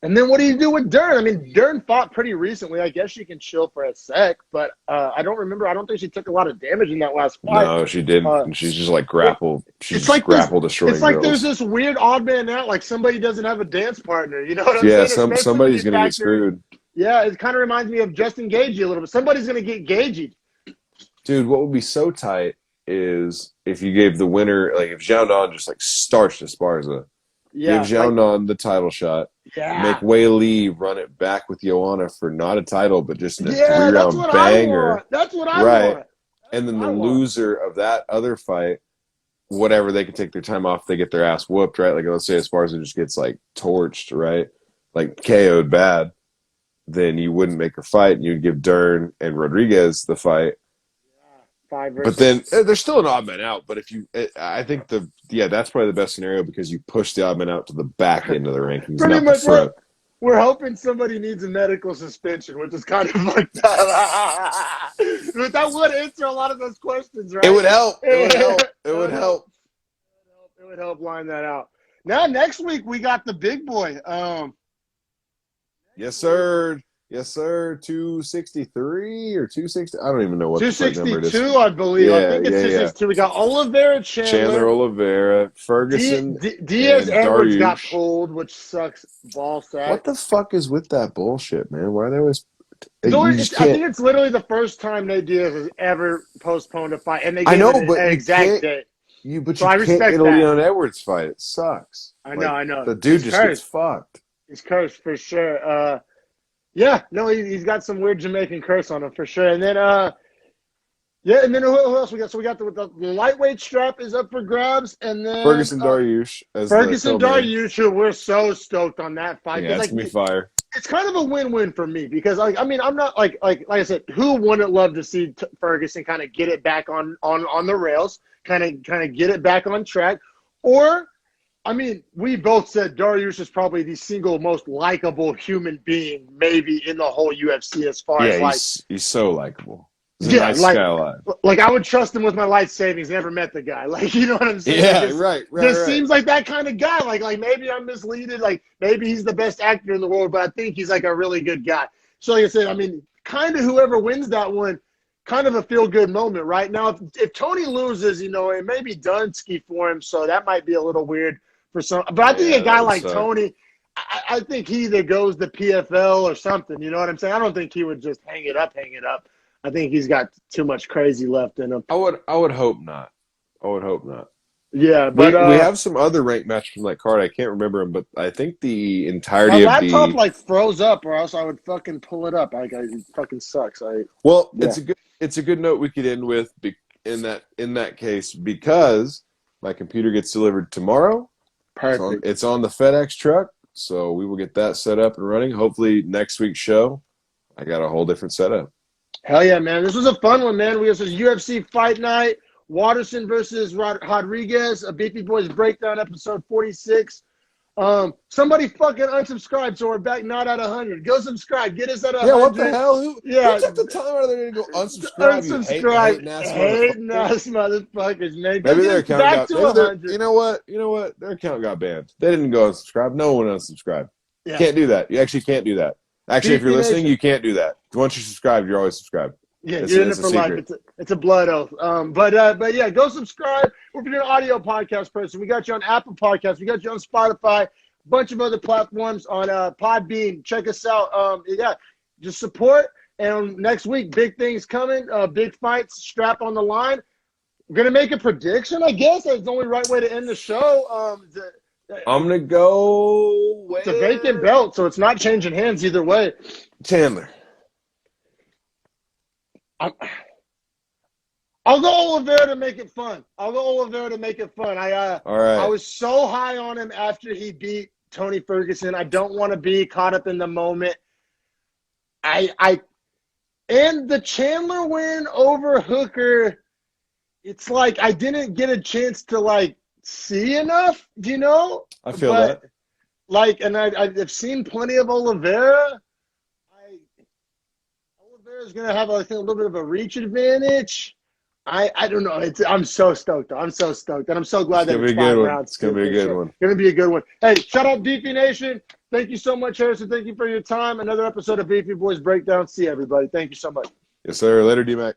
And then what do you do with Dern? I mean, Dern fought pretty recently. I guess she can chill for a sec, but I don't remember. I don't think she took a lot of damage in that last fight. No, she didn't. She's just like grapple. She's like grapple destroying It's like girls. There's this weird odd man out, like somebody doesn't have a dance partner. You know what I'm saying? Yeah, somebody's going to get screwed. Yeah, it kind of reminds me of Justin Gaethje a little bit. Somebody's going to get Gaethje. Dude, what would be so tight is if you gave the winner, like if Zhao Nan just like starched Esparza. Yeah, give Zhao Nan the title shot. Yeah. Make Wei Li run it back with Joanna for not a title, but just in a 3-round banger. That's what I want. And then the loser of that other fight, whatever, they can take their time off. They get their ass whooped, right? Like, let's say Esparza just gets, like, torched, right? Like, KO'd bad. Then you wouldn't make her fight, and you'd give Dern and Rodriguez the fight. 5 But versus. then there's still an odd man out. But I think that's probably the best scenario because you push the odd man out to the back end of the rankings, Pretty not the much, front. we're hoping somebody needs a medical suspension, which is kind of fucked up. But that would answer a lot of those questions, right? It would help. It would help. It would help. help. It would help line that out. Now, next week we got the big boy. Yes, sir. Yes, sir. 263 or 260. I don't even know what the fuck number it is. 262, I believe. I think it's 262. We got Oliveira, Chandler Oliveira, Ferguson, Diaz and Edwards got Dariush. pulled, which sucks ball sack. What the fuck is with that bullshit, man? Why are they always? I think it's literally the first time Nate Diaz has ever postponed a fight, and they gave an exact date. You can't get a Leon Edwards fight. It sucks. I know. The dude just gets fucked. He's cursed for sure. Yeah, no, he's got some weird Jamaican curse on him for sure. And then, and then who else we got? So we got the lightweight strap is up for grabs, and then Ferguson Dariush. Dariush, who we're so stoked on that fight. Yeah, it's gonna be fire. It's kind of a win-win for me because, I'm not like I said, who wouldn't love to see Ferguson kind of get it back on the rails, kind of get it back on track, or. We both said Dariush is probably the single most likable human being maybe in the whole UFC as far as he's so likable. He's a nice guy alive. Like I would trust him with my life savings. Never met the guy. Like, you know what I'm saying? Yeah, right. Seems like that kind of guy. Like maybe I'm misleaded. Like maybe he's the best actor in the world, but I think he's like a really good guy. So like I said, kind of whoever wins that one, kind of a feel-good moment, right? Now, if Tony loses, it may be Dunsky for him, so that might be a little weird. But I think a guy like Tony, I think he either goes to PFL or something. You know what I'm saying? I don't think he would just hang it up. I think he's got too much crazy left in him. I would hope not. Yeah, but we have some other ranked matches from that card. I can't remember them, but I think the entirety my of the laptop froze up, or else I would fucking pull it up. It fucking sucks. It's a good note we could end with in that case because my computer gets delivered tomorrow. Perfect. It's on the FedEx truck, so we will get that set up and running. Hopefully next week's show, I got a whole different setup. Hell yeah, man. This was a fun one, man. We have this UFC Fight Night, Waterson versus Rodriguez, a Beefy Boys Breakdown, episode 46. Somebody fucking unsubscribe, so we're back not at 100. Go subscribe. Get us at 100. Yeah, what the hell? Who took the time out of there to go unsubscribe? Hating ass motherfuckers, man. Maybe their account you know what? Their account got banned. They didn't go unsubscribe. No one unsubscribed. Yeah. Can't do that. You actually can't do that. Actually, if you're listening, you can't do that. Once you're subscribed, you're always subscribed. Yeah, you're in it for life. It's a blood oath. But yeah, go subscribe. If you're an audio podcast person, we got you on Apple Podcasts. We got you on Spotify. A bunch of other platforms on Podbean. Check us out. Just support. And next week, big things coming. Big fights. Strap on the line. We're gonna make a prediction. I guess that's the only right way to end the show. I'm gonna go. It's a vacant belt, so it's not changing hands either way. Chandler. I'll go Oliveira to make it fun. All right. I was so high on him after he beat Tony Ferguson. I don't want to be caught up in the moment. And the Chandler win over Hooker, it's like I didn't get a chance to see enough, I feel that. And I've seen plenty of Oliveira. Oliveira's going to have a little bit of a reach advantage. I don't know. I'm so stoked. And I'm so glad that it's 5 rounds. It's going to be a good one. Going to be a good one. Hey, shout out Beefy Nation. Thank you so much, Harrison. Thank you for your time. Another episode of Beefy Boys Breakdown. See you, everybody. Thank you so much. Yes, sir. Later, D-Mac.